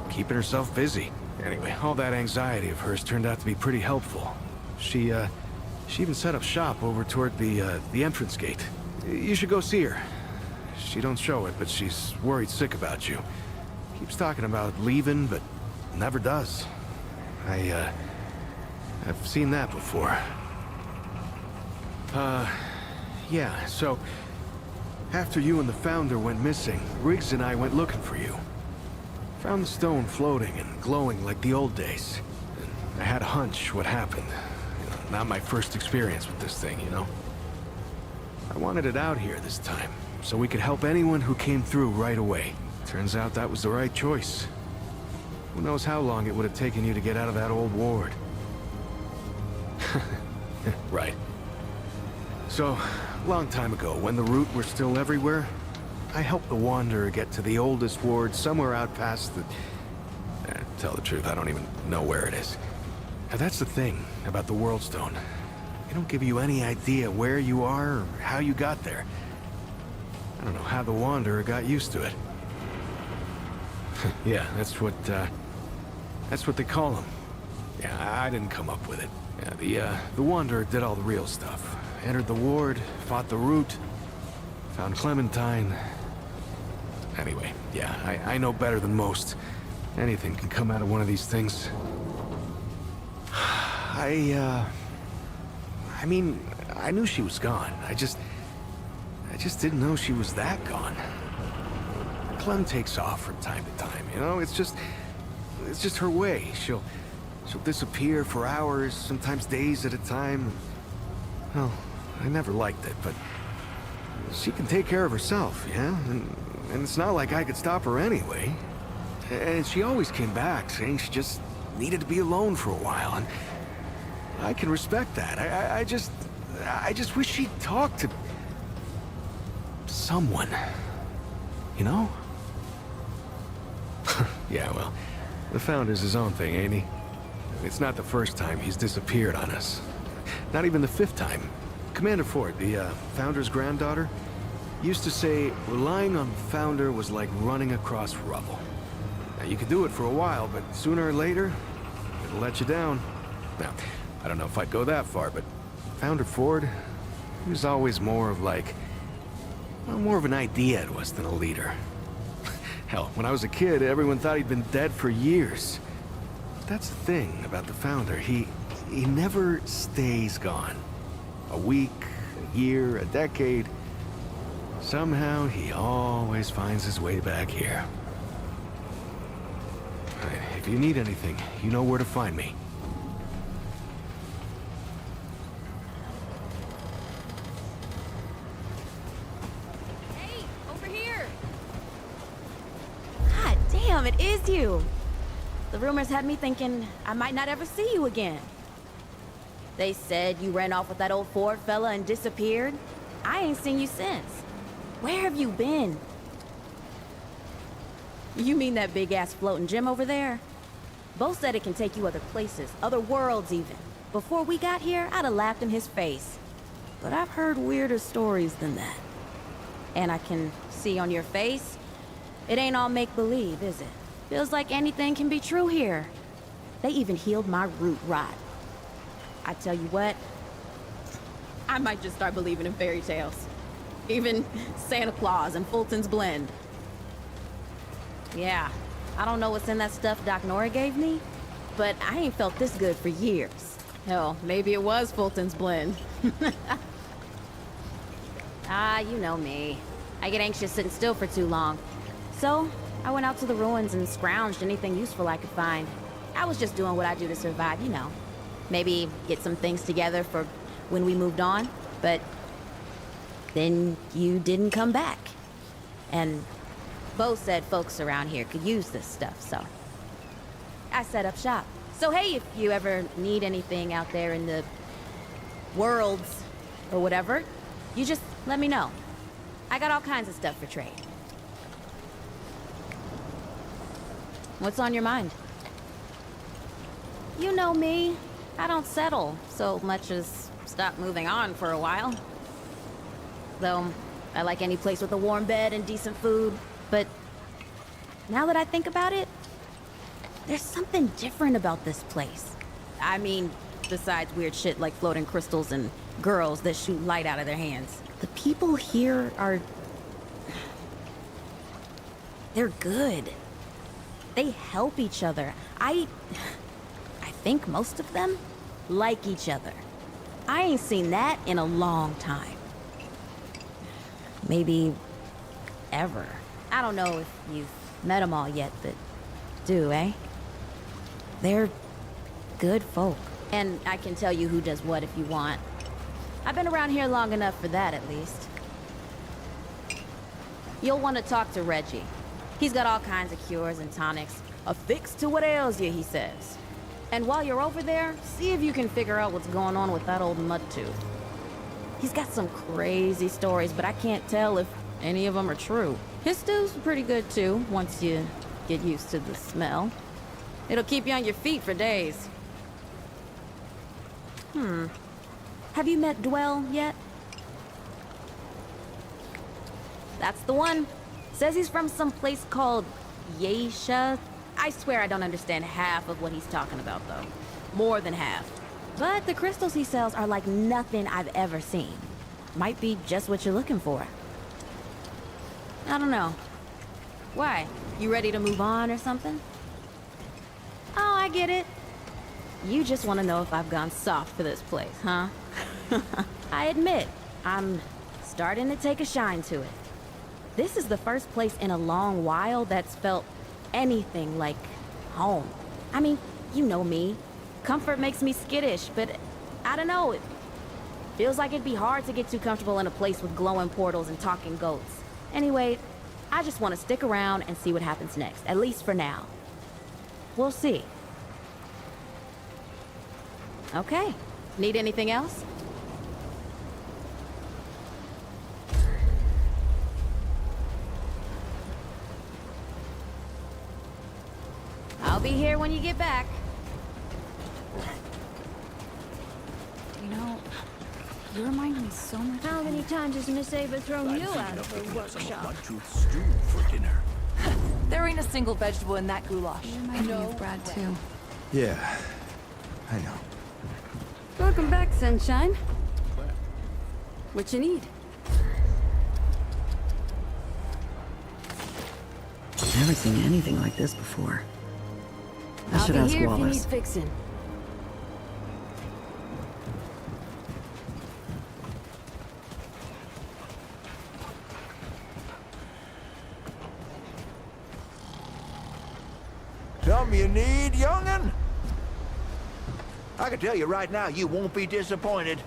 keeping herself busy. Anyway, all that anxiety of hers turned out to be pretty helpful. She even set up shop over toward the entrance gate. You should go see her. She don't show it, but she's worried sick about you. Keeps talking about leaving, but never does. I've seen that before. Yeah, so... After you and the Founder went missing, Riggs and I went looking for you. Found the stone floating and glowing like the old days. And I had a hunch what happened. You know, not my first experience with this thing, you know? I wanted it out here this time, so we could help anyone who came through right away. Turns out that was the right choice. Who knows how long it would have taken you to get out of that old ward. Right. So, long time ago, when the Root were still everywhere, I helped the Wanderer get to the oldest ward somewhere out past the... tell the truth, I don't even know where it is. Now that's the thing about the World Stone. They don't give you any idea where you are or how you got there. I don't know how the Wanderer got used to it. Yeah, that's what they call him. Yeah, I didn't come up with it. Yeah, the Wanderer did all the real stuff. Entered the ward, fought the Root, found Clementine. Anyway, yeah, I know better than most. Anything can come out of one of these things. I mean, I knew she was gone. I just didn't know she was that gone. Clem takes off from time to time, you know? It's just her way. She'll disappear for hours, sometimes days at a time. Well, I never liked it, but she can take care of herself, yeah? And it's not like I could stop her anyway. And she always came back, saying she just needed to be alone for a while, and I can respect that. I just wish she'd talk to someone, you know? Yeah, well, the Founder's his own thing, ain't he? It's not the first time he's disappeared on us. Not even the 5th time. Commander Ford, the Founder's granddaughter, used to say relying on the Founder was like running across rubble. Now, you could do it for a while, but sooner or later, it'll let you down. Now, I don't know if I'd go that far, but Founder Ford, he was always more of like, well, more of an idea to us than a leader. Hell, when I was a kid, everyone thought he'd been dead for years. But that's the thing about the Founder, he never stays gone. A week, a year, a decade, somehow he always finds his way back here. All right, if you need anything, you know where to find me. Hey, over here! God damn, it is you! The rumors had me thinking I might not ever see you again. They said you ran off with that old Ford fella and disappeared. I ain't seen you since. Where have you been? You mean that big-ass floating gym over there? Bo said it can take you other places, other worlds even. Before we got here, I'd have laughed in his face. But I've heard weirder stories than that. And I can see on your face, it ain't all make-believe, is it? Feels like anything can be true here. They even healed my root rot. I tell you what, I might just start believing in fairy tales. Even Santa Claus and Fulton's Blend. Yeah, I don't know what's in that stuff Doc Nora gave me, but I ain't felt this good for years. Hell, maybe it was Fulton's Blend. You know me. I get anxious sitting still for too long. So, I went out to the ruins and scrounged anything useful I could find. I was just doing what I do to survive, you know. Maybe get some things together for when we moved on, but then you didn't come back. And Bo said folks around here could use this stuff, so I set up shop. So hey, if you ever need anything out there in the worlds or whatever, you just let me know. I got all kinds of stuff for trade. What's on your mind? You know me. I don't settle so much as stop moving on for a while. Though, I like any place with a warm bed and decent food, but now that I think about it, there's something different about this place. I mean, besides weird shit like floating crystals and girls that shoot light out of their hands. The people here are... they're good. They help each other. I think most of them like each other. I ain't seen that in a long time. Maybe ever. I don't know if you've met them all yet, but do, eh? They're good folk. And I can tell you who does what if you want. I've been around here long enough for that, at least. You'll want to talk to Reggie. He's got all kinds of cures and tonics. A fix to what ails you, he says. And while you're over there, see if you can figure out what's going on with that old Mudtooth. He's got some crazy stories, but I can't tell if any of them are true. His stew's pretty good too, once you get used to the smell. It'll keep you on your feet for days. Have you met Dwell yet? That's the one. Says he's from some place called Yeisha. I swear I don't understand half of what he's talking about, though. More than half. But the crystals he sells are like nothing I've ever seen. Might be just what you're looking for. I don't know. Why? You ready to move on or something? Oh, I get it. You just want to know if I've gone soft for this place, huh? I admit, I'm starting to take a shine to it. This is the first place in a long while that's felt anything like home. I mean, you know me. Comfort makes me skittish, but I don't know. It Feels like it'd be hard to get too comfortable in a place with glowing portals and talking goats. Anyway, I just want to stick around and see what happens next, at least for now. We'll see. Okay. Need anything else? I'll be here when you get back. You know, you remind me so much. How many times has Miss Ava thrown you out of her workshop? Stew for dinner. There ain't a single vegetable in that goulash. You remind me of Brad, too. Yeah, I know. Welcome back, Sunshine. What you need? Never seen anything like this before. I I'll should be ask here if you need Wallace. fixing. Something you need, young'un? I can tell you right now, you won't be disappointed.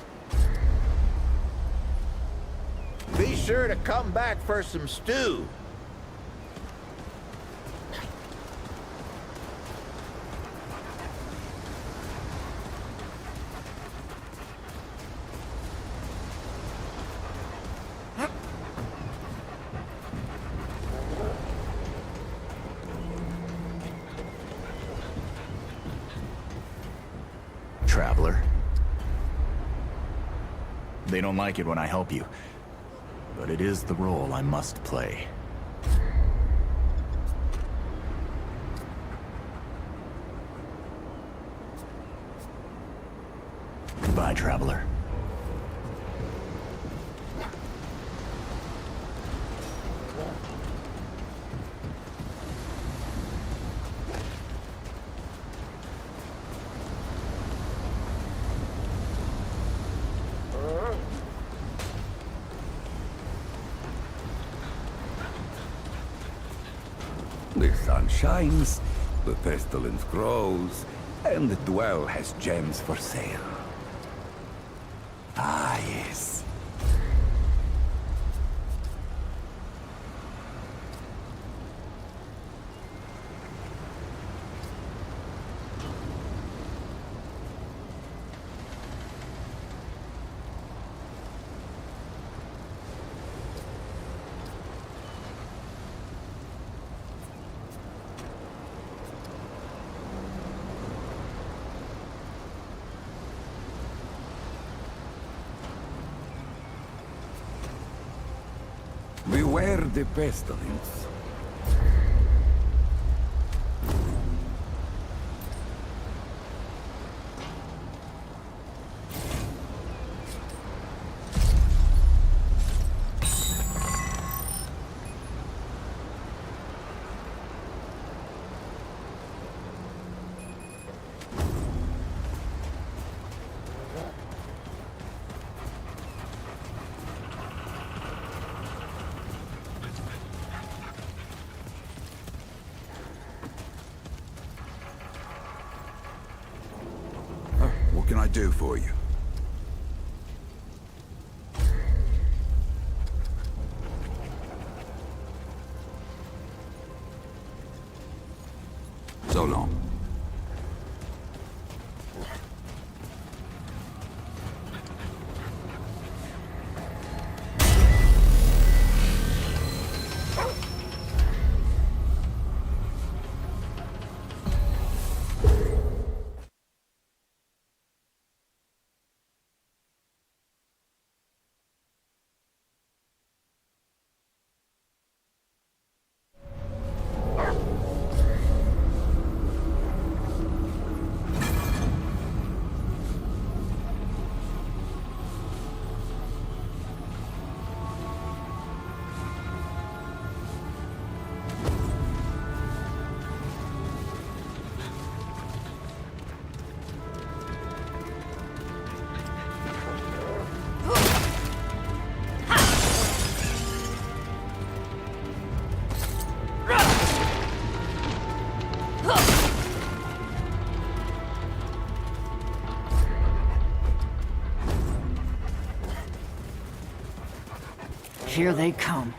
Be sure to come back for some stew. Traveler. They don't like it when I help you, but it is the role I must play. Goodbye, Traveler. The sun shines, the pestilence grows, and the dwell has gems for sale. Ah, yes. Beware the pestilence. What can I do for you? So long. Here they come.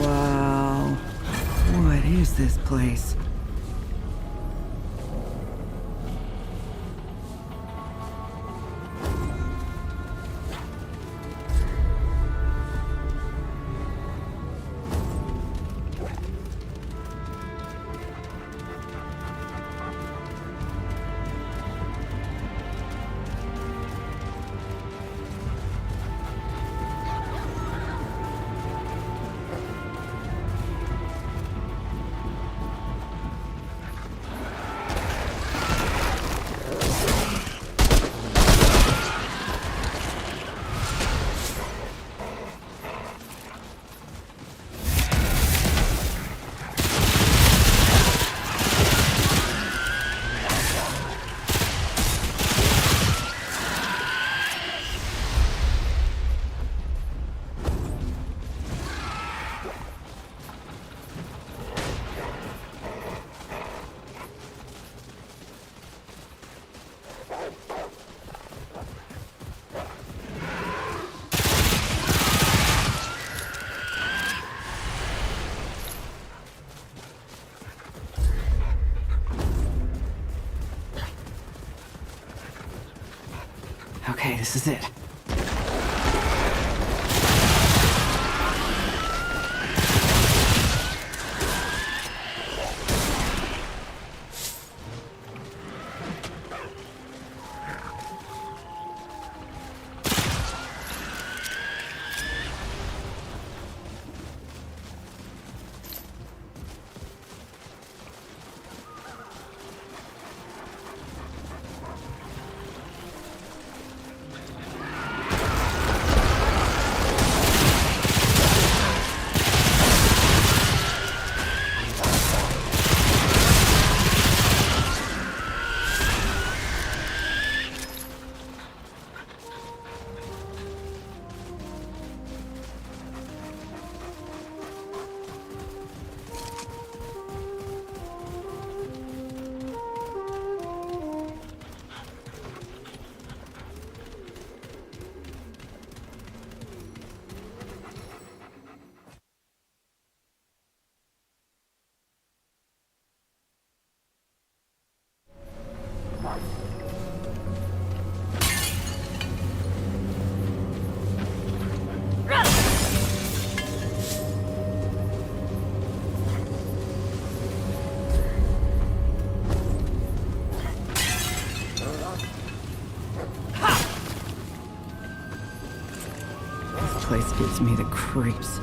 Wow. What is this place? Okay, this is it. me the creeps.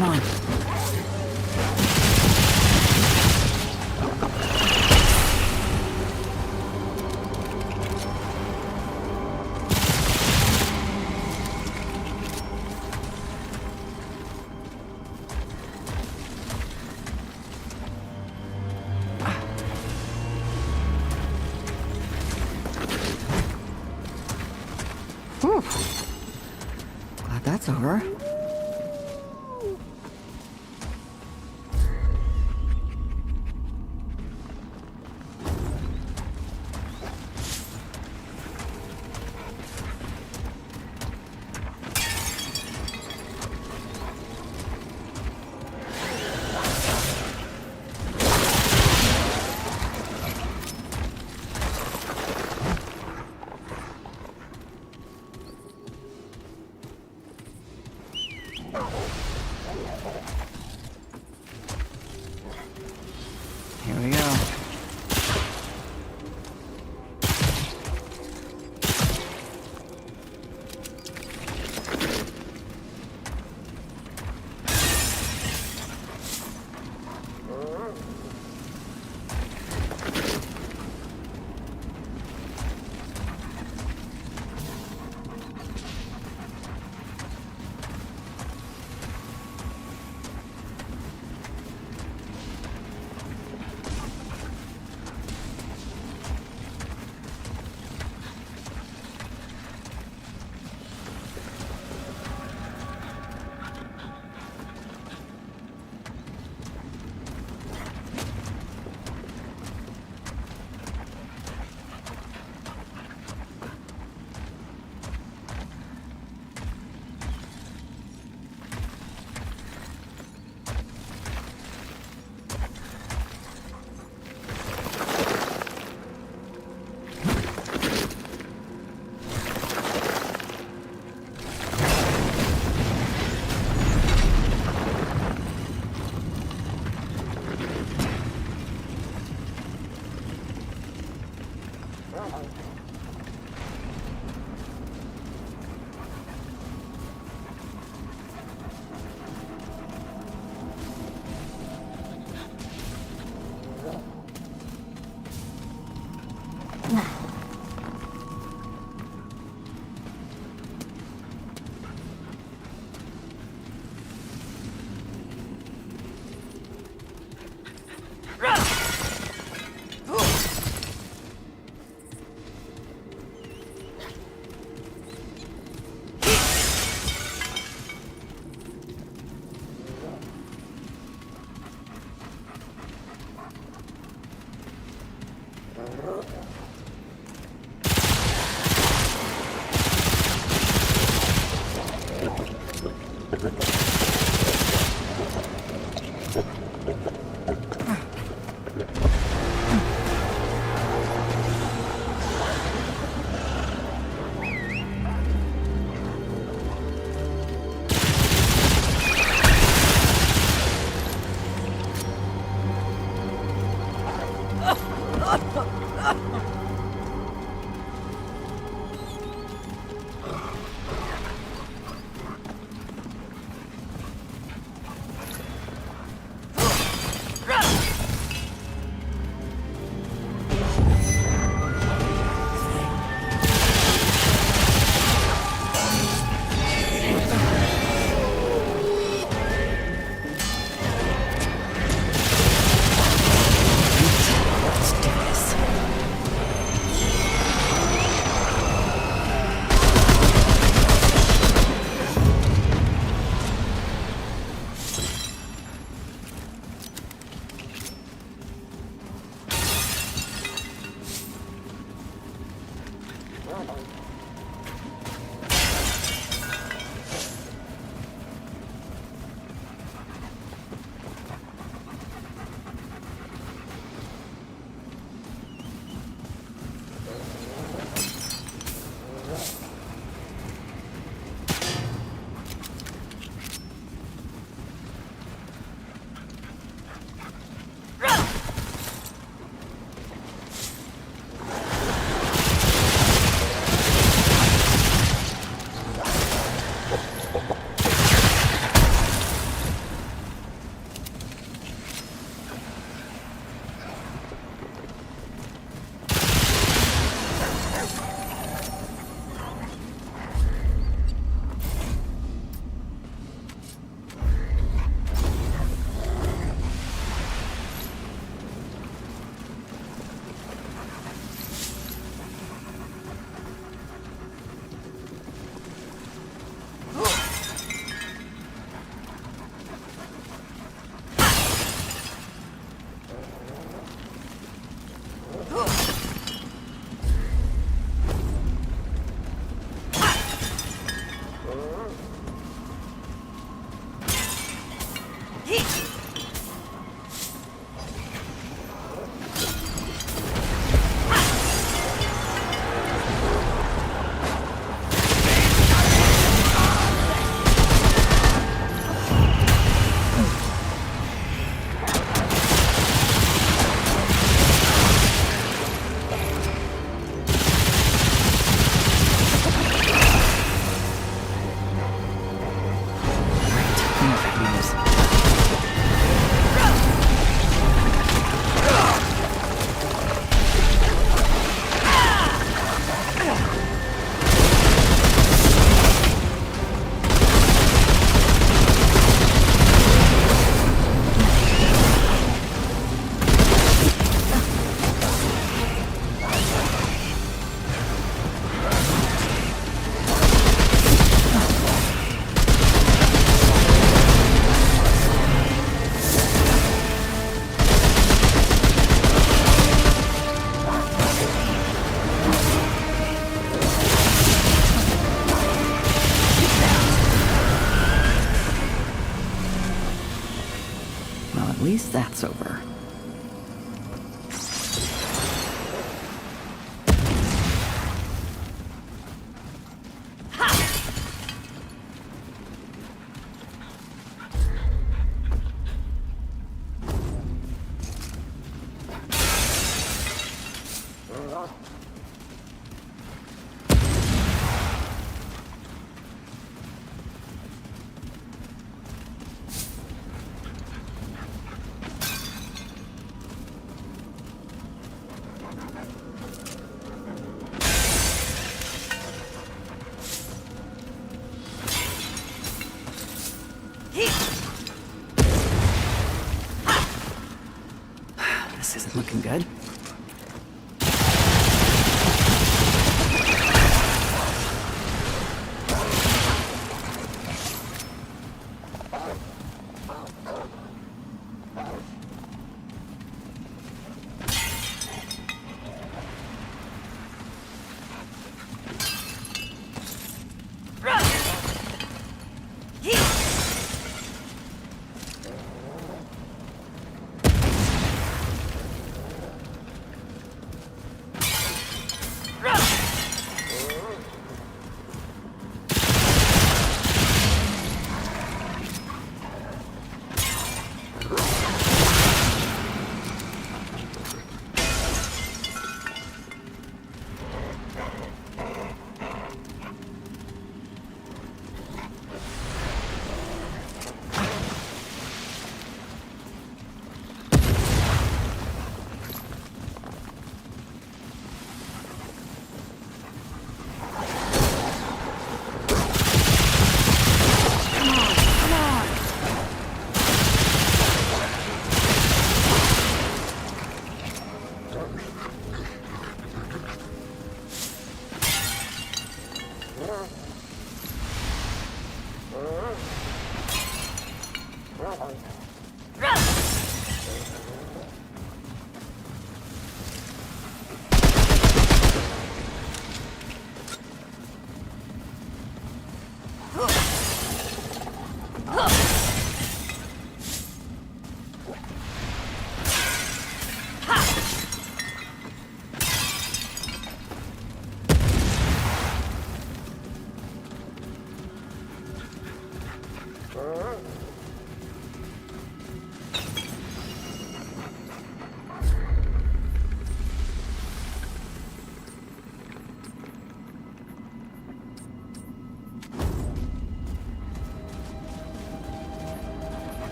Come on. Whew. Glad that's over. Here we go. Well, at least that's over. This isn't looking good.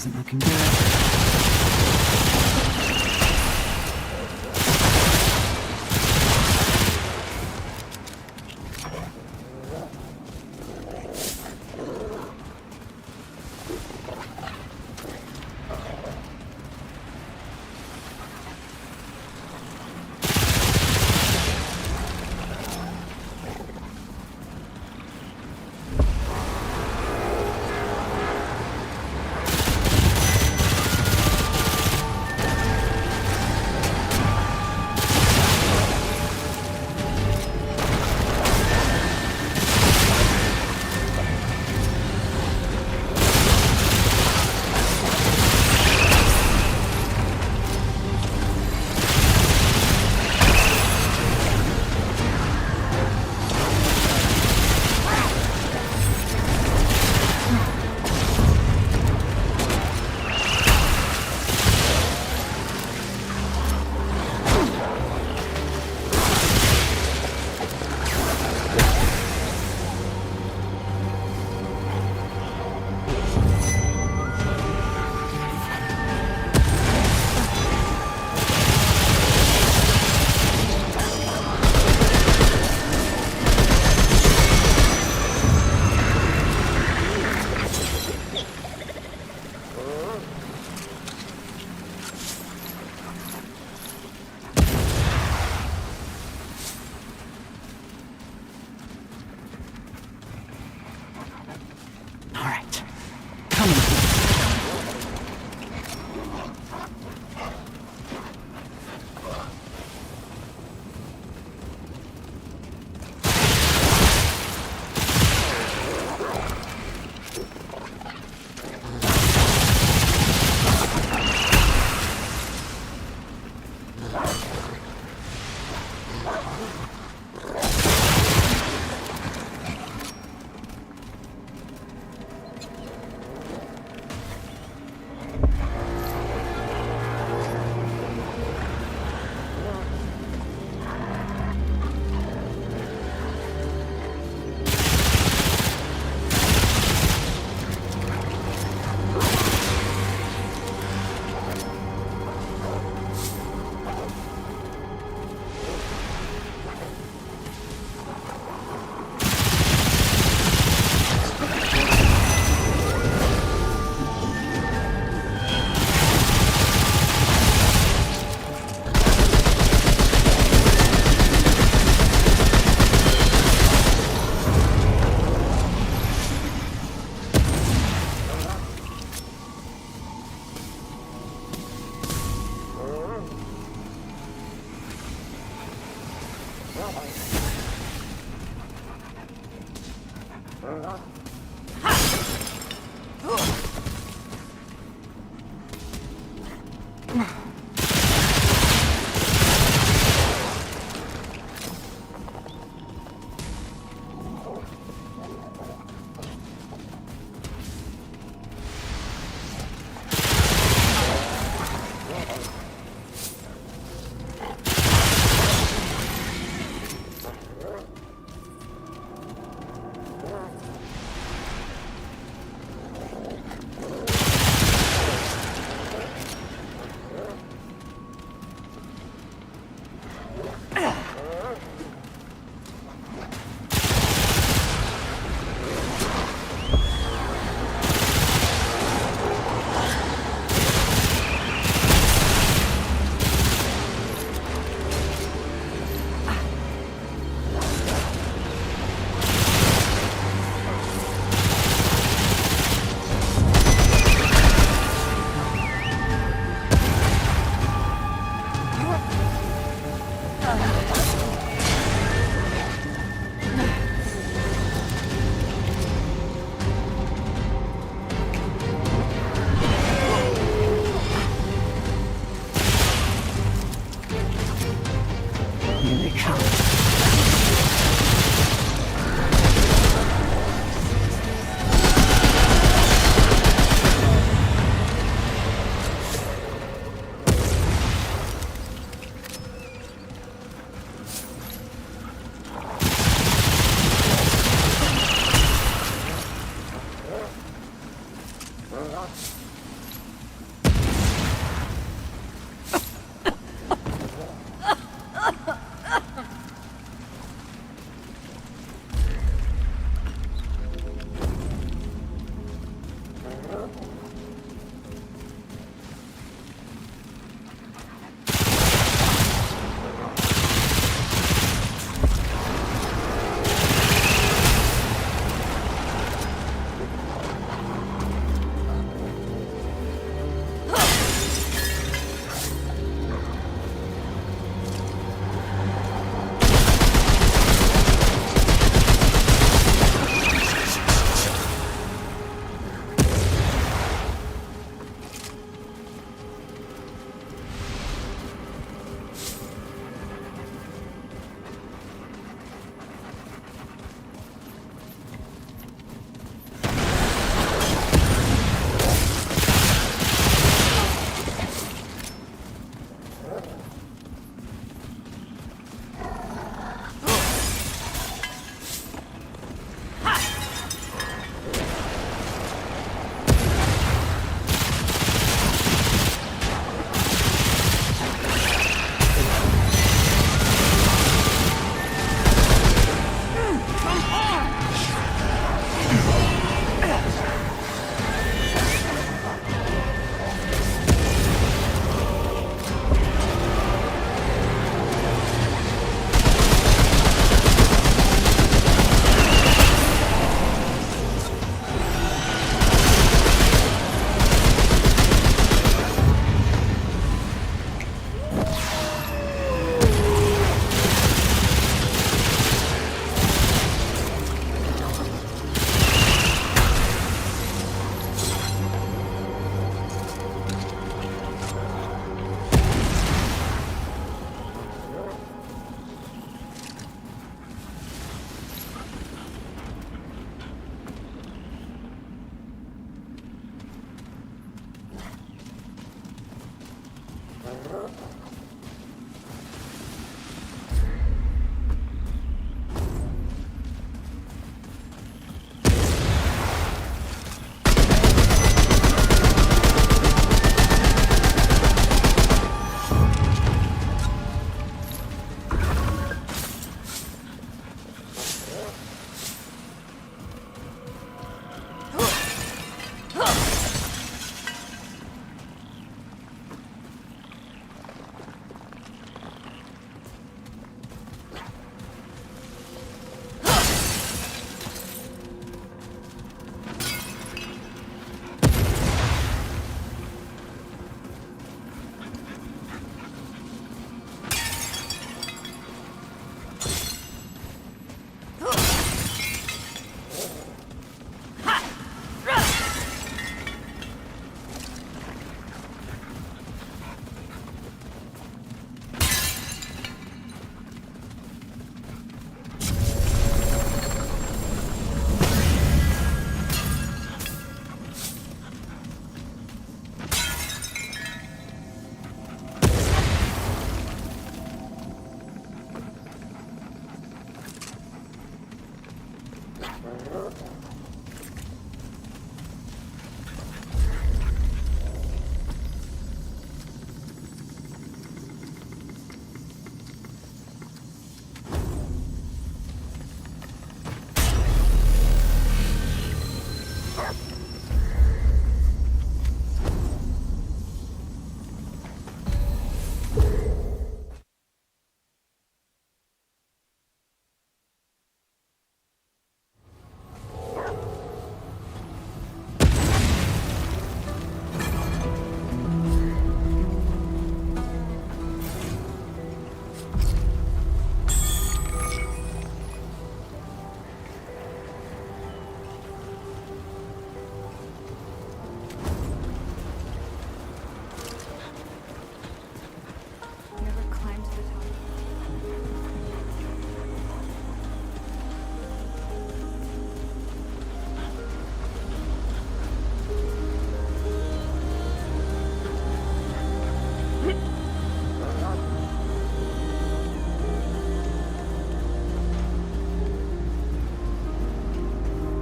isn't looking good.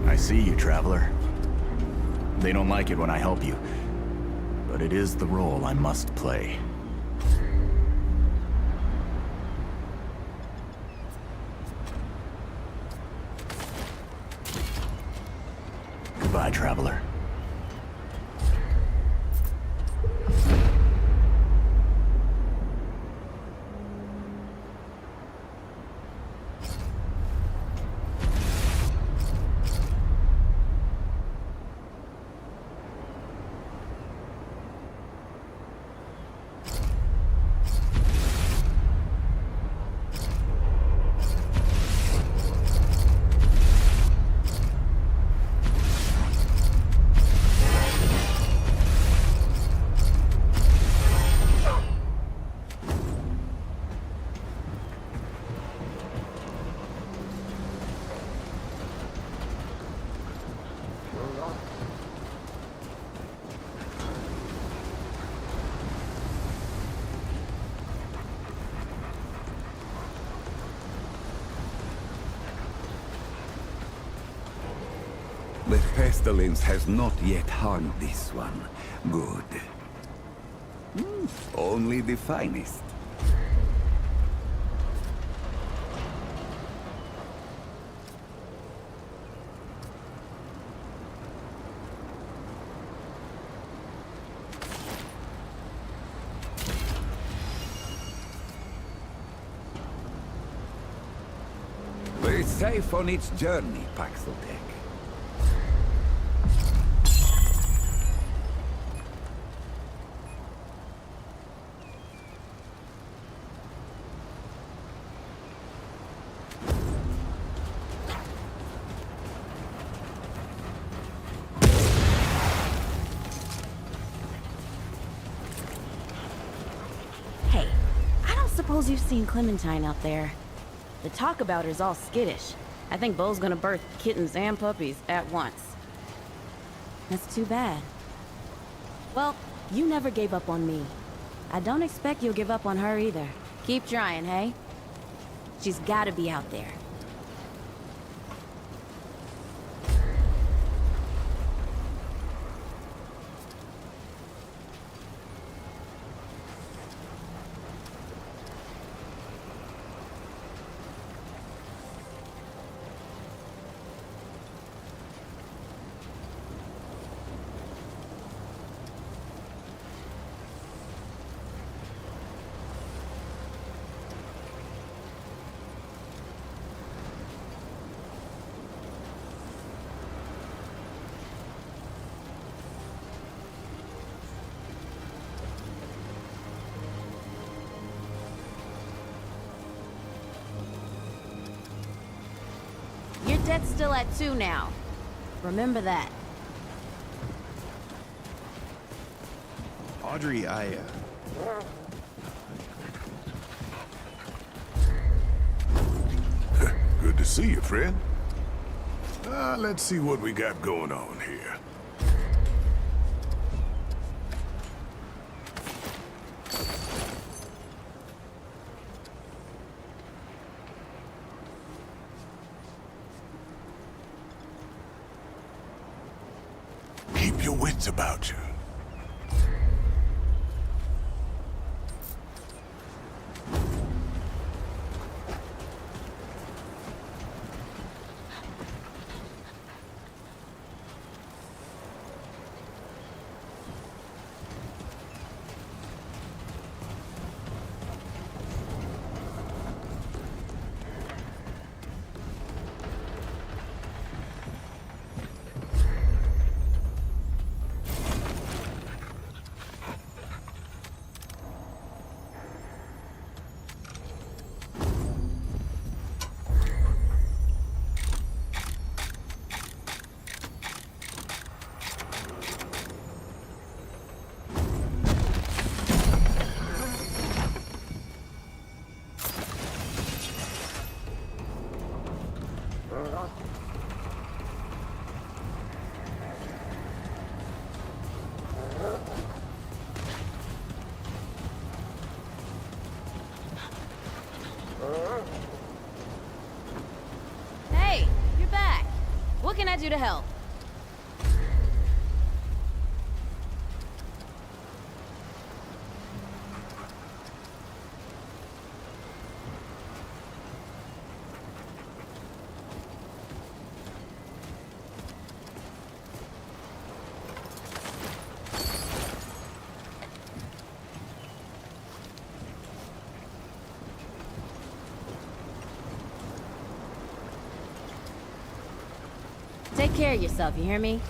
I see you, traveler. They don't like it when I help you, but it is the role I must play. Goodbye, traveler. The pestilence has not yet harmed this one. Good. Only the finest. Be safe on its journey, Paxeltech. Hey, I don't suppose you've seen Clementine out there. The talk about her's all skittish. I think Bo's gonna birth kittens and puppies at once. That's too bad. Well, you never gave up on me. I don't expect you'll give up on her either. Keep trying, hey? She's gotta be out there. Your debt's still at 2 now. Remember that. Audrey, Good to see you, friend. Let's see what we got going on here. Keep your wits about you. Hey, you're back. What can I do to help? Take care of yourself, you hear me?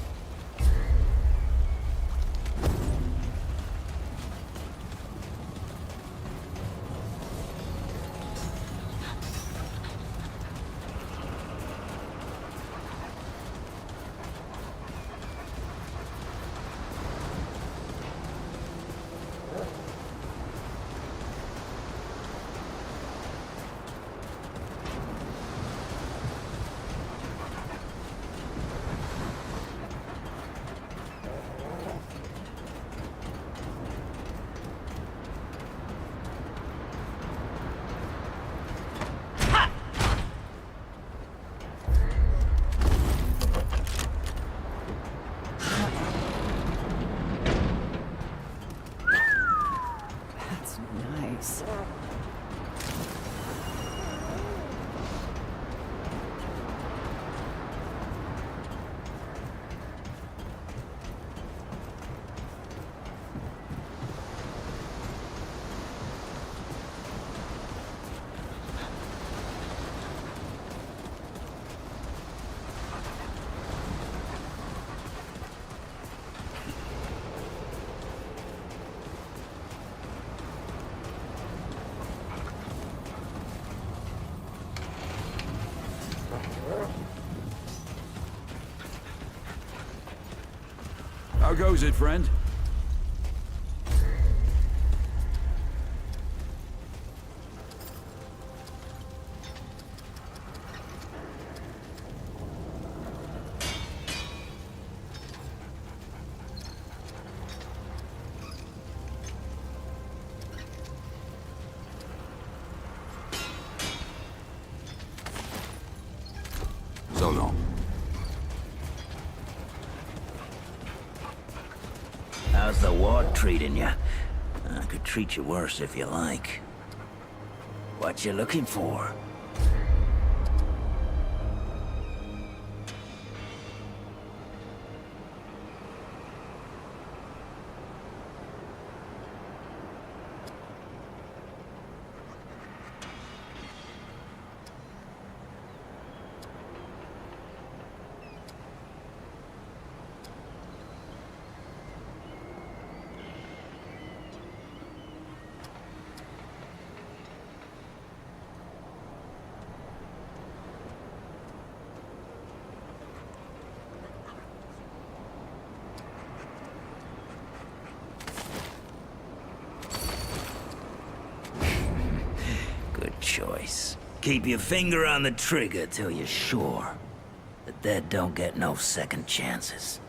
That's nice. How goes it, friend? the ward treating you? I could treat you worse if you like. What you looking for? Good choice. Keep your finger on the trigger till you're sure. The dead don't get no second chances.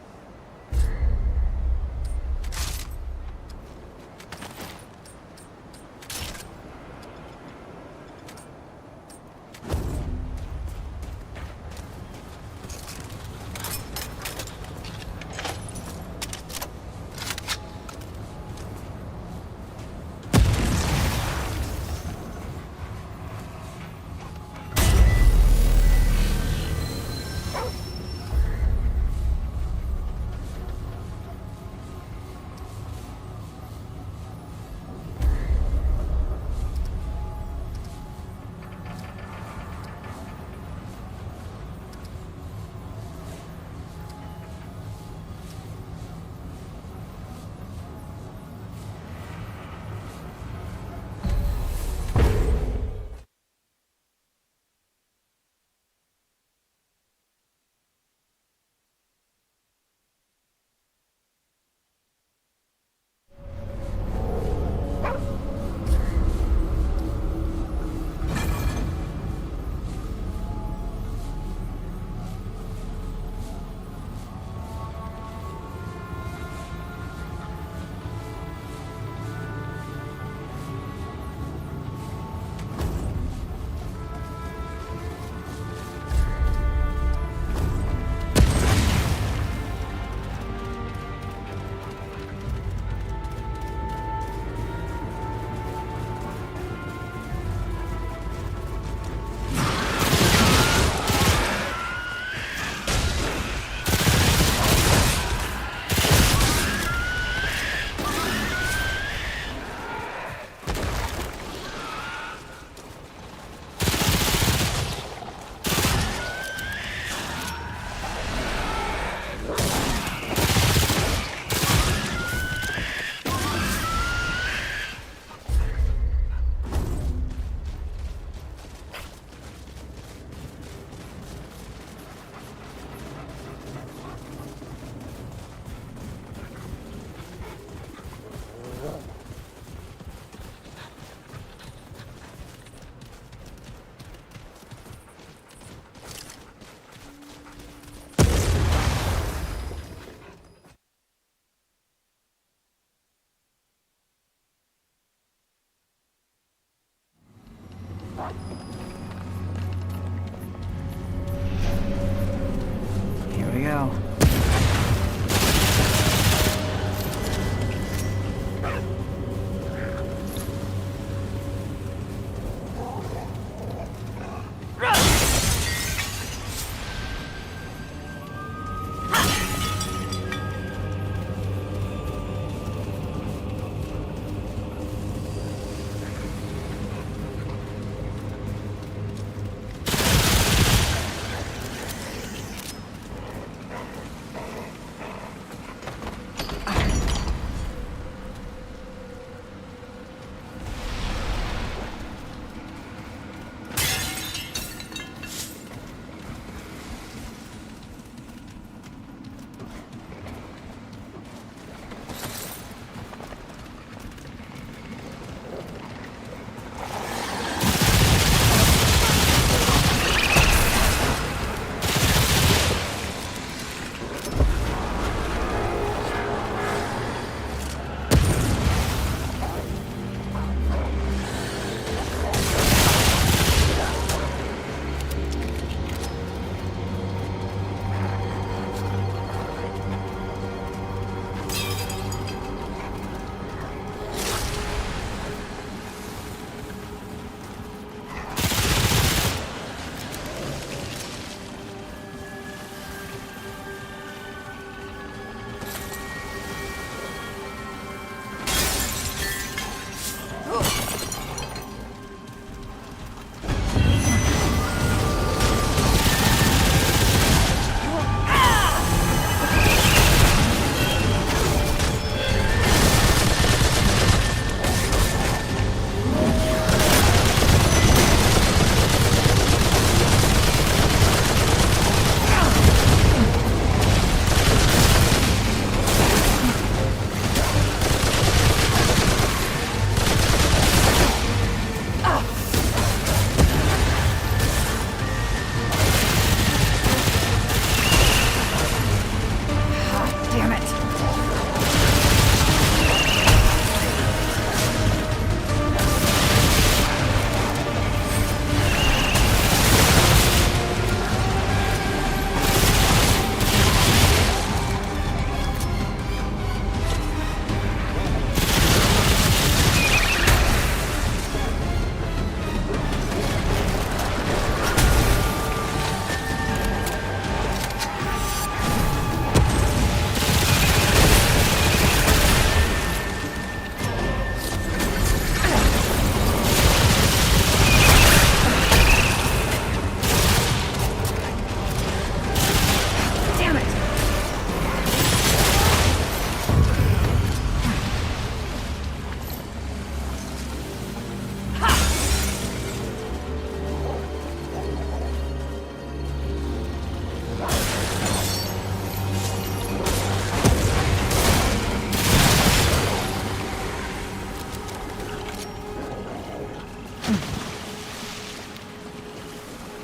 No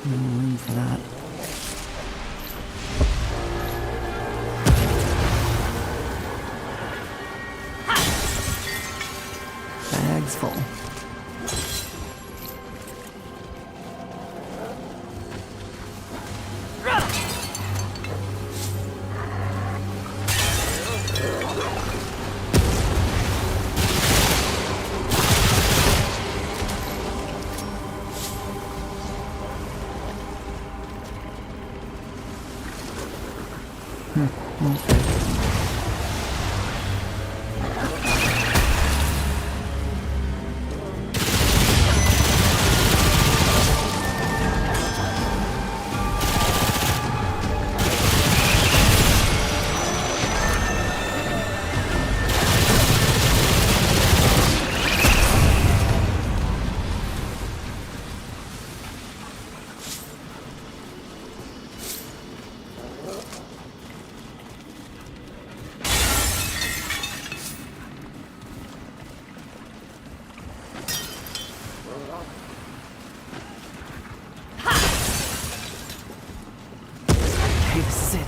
room for that. Bag's full. This is it.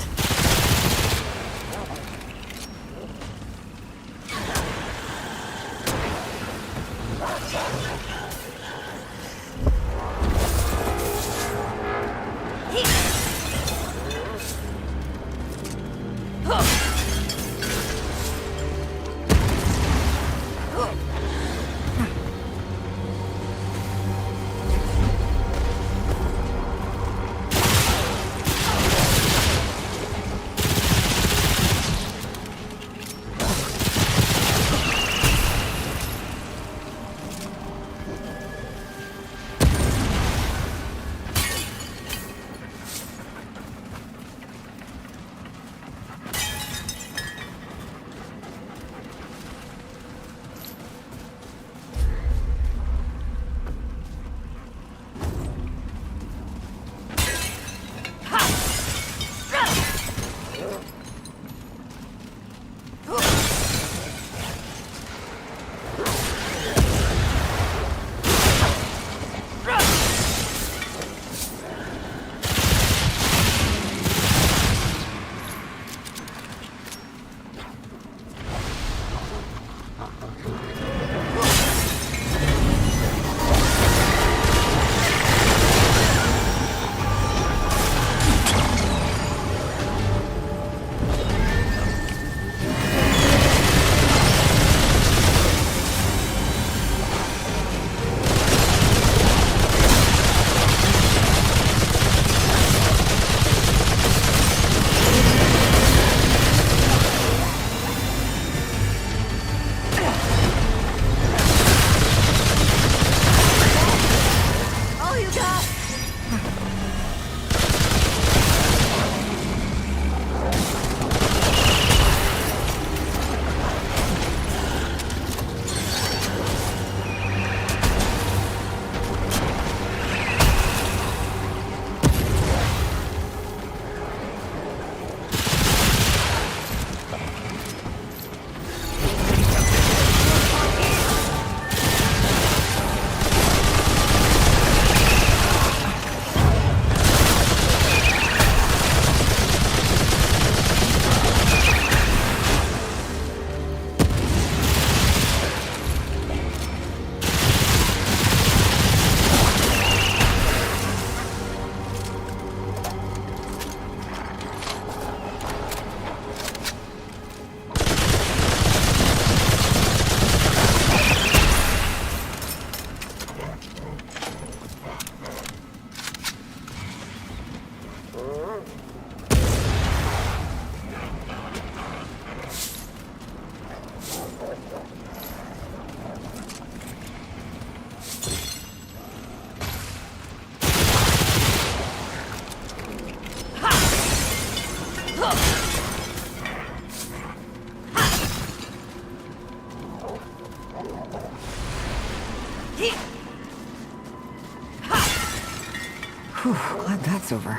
Whew, glad that's over.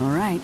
All right.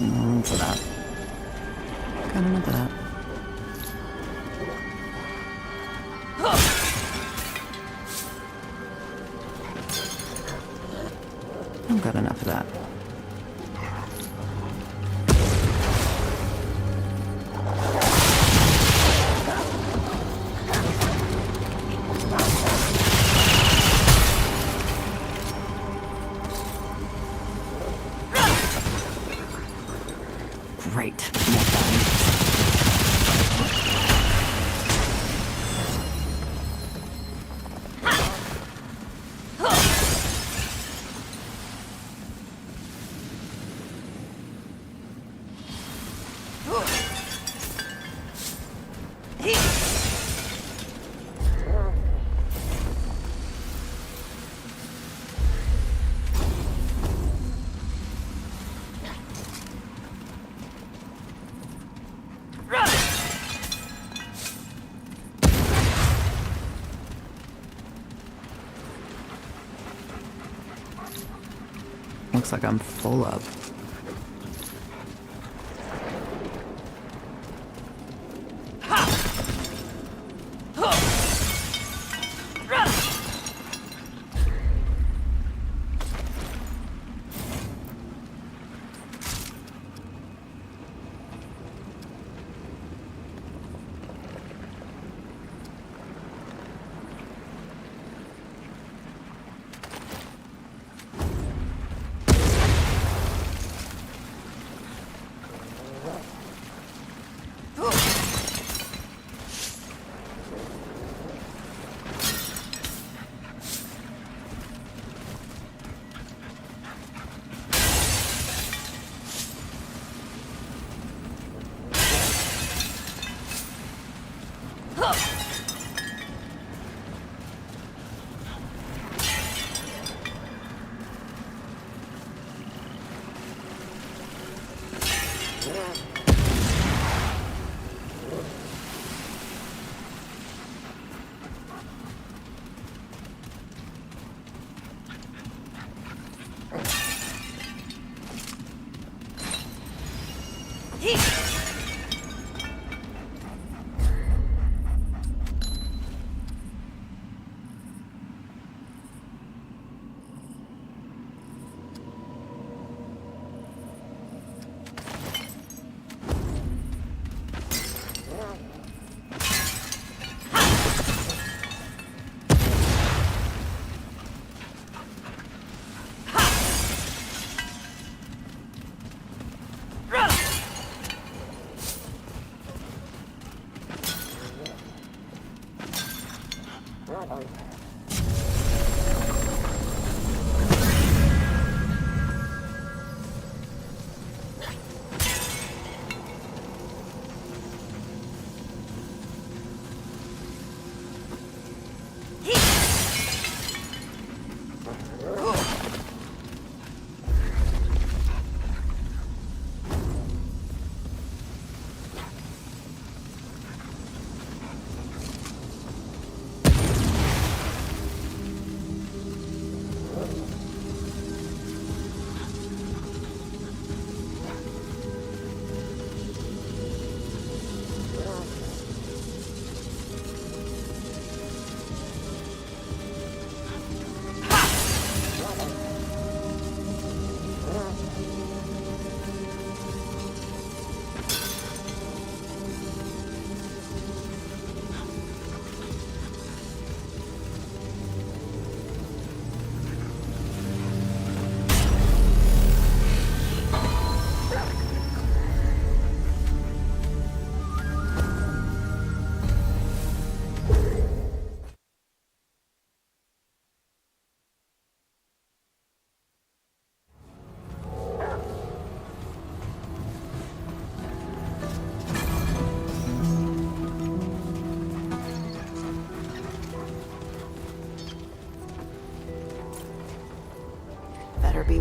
No room for that. Got enough of that. I've got enough of that. Great. Looks like I'm full of.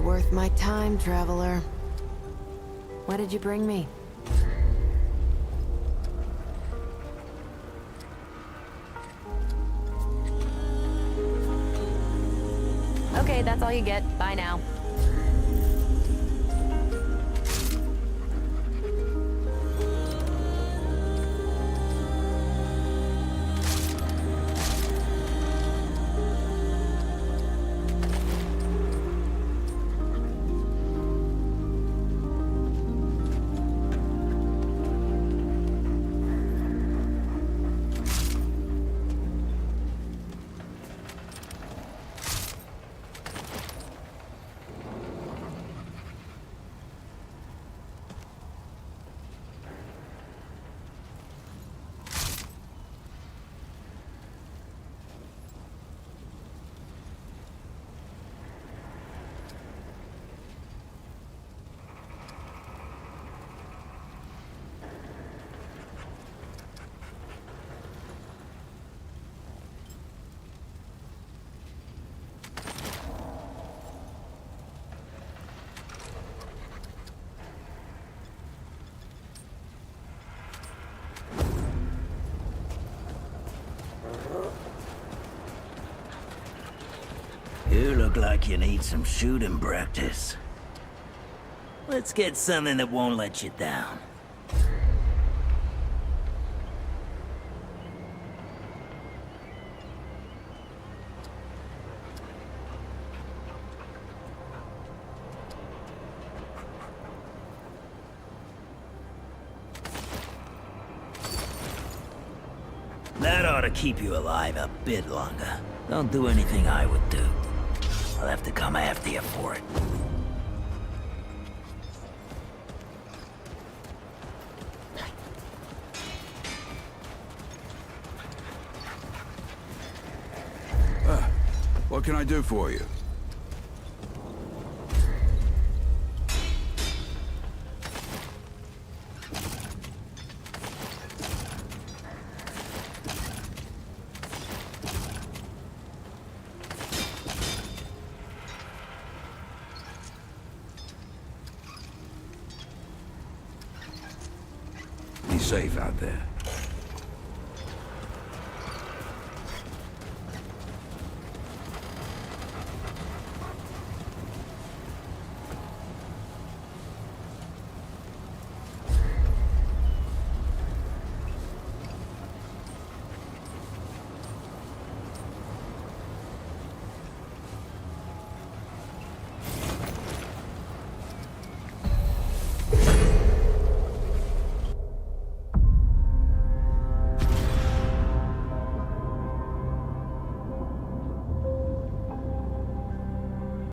worth my time, traveler. What did you bring me? Okay, that's all you get. Bye now. You look like you need some shooting practice. Let's get something that won't let you down. That ought to keep you alive a bit longer. Don't do anything I would do. I'll have to come after you for it. What can I do for you? Be safe out there.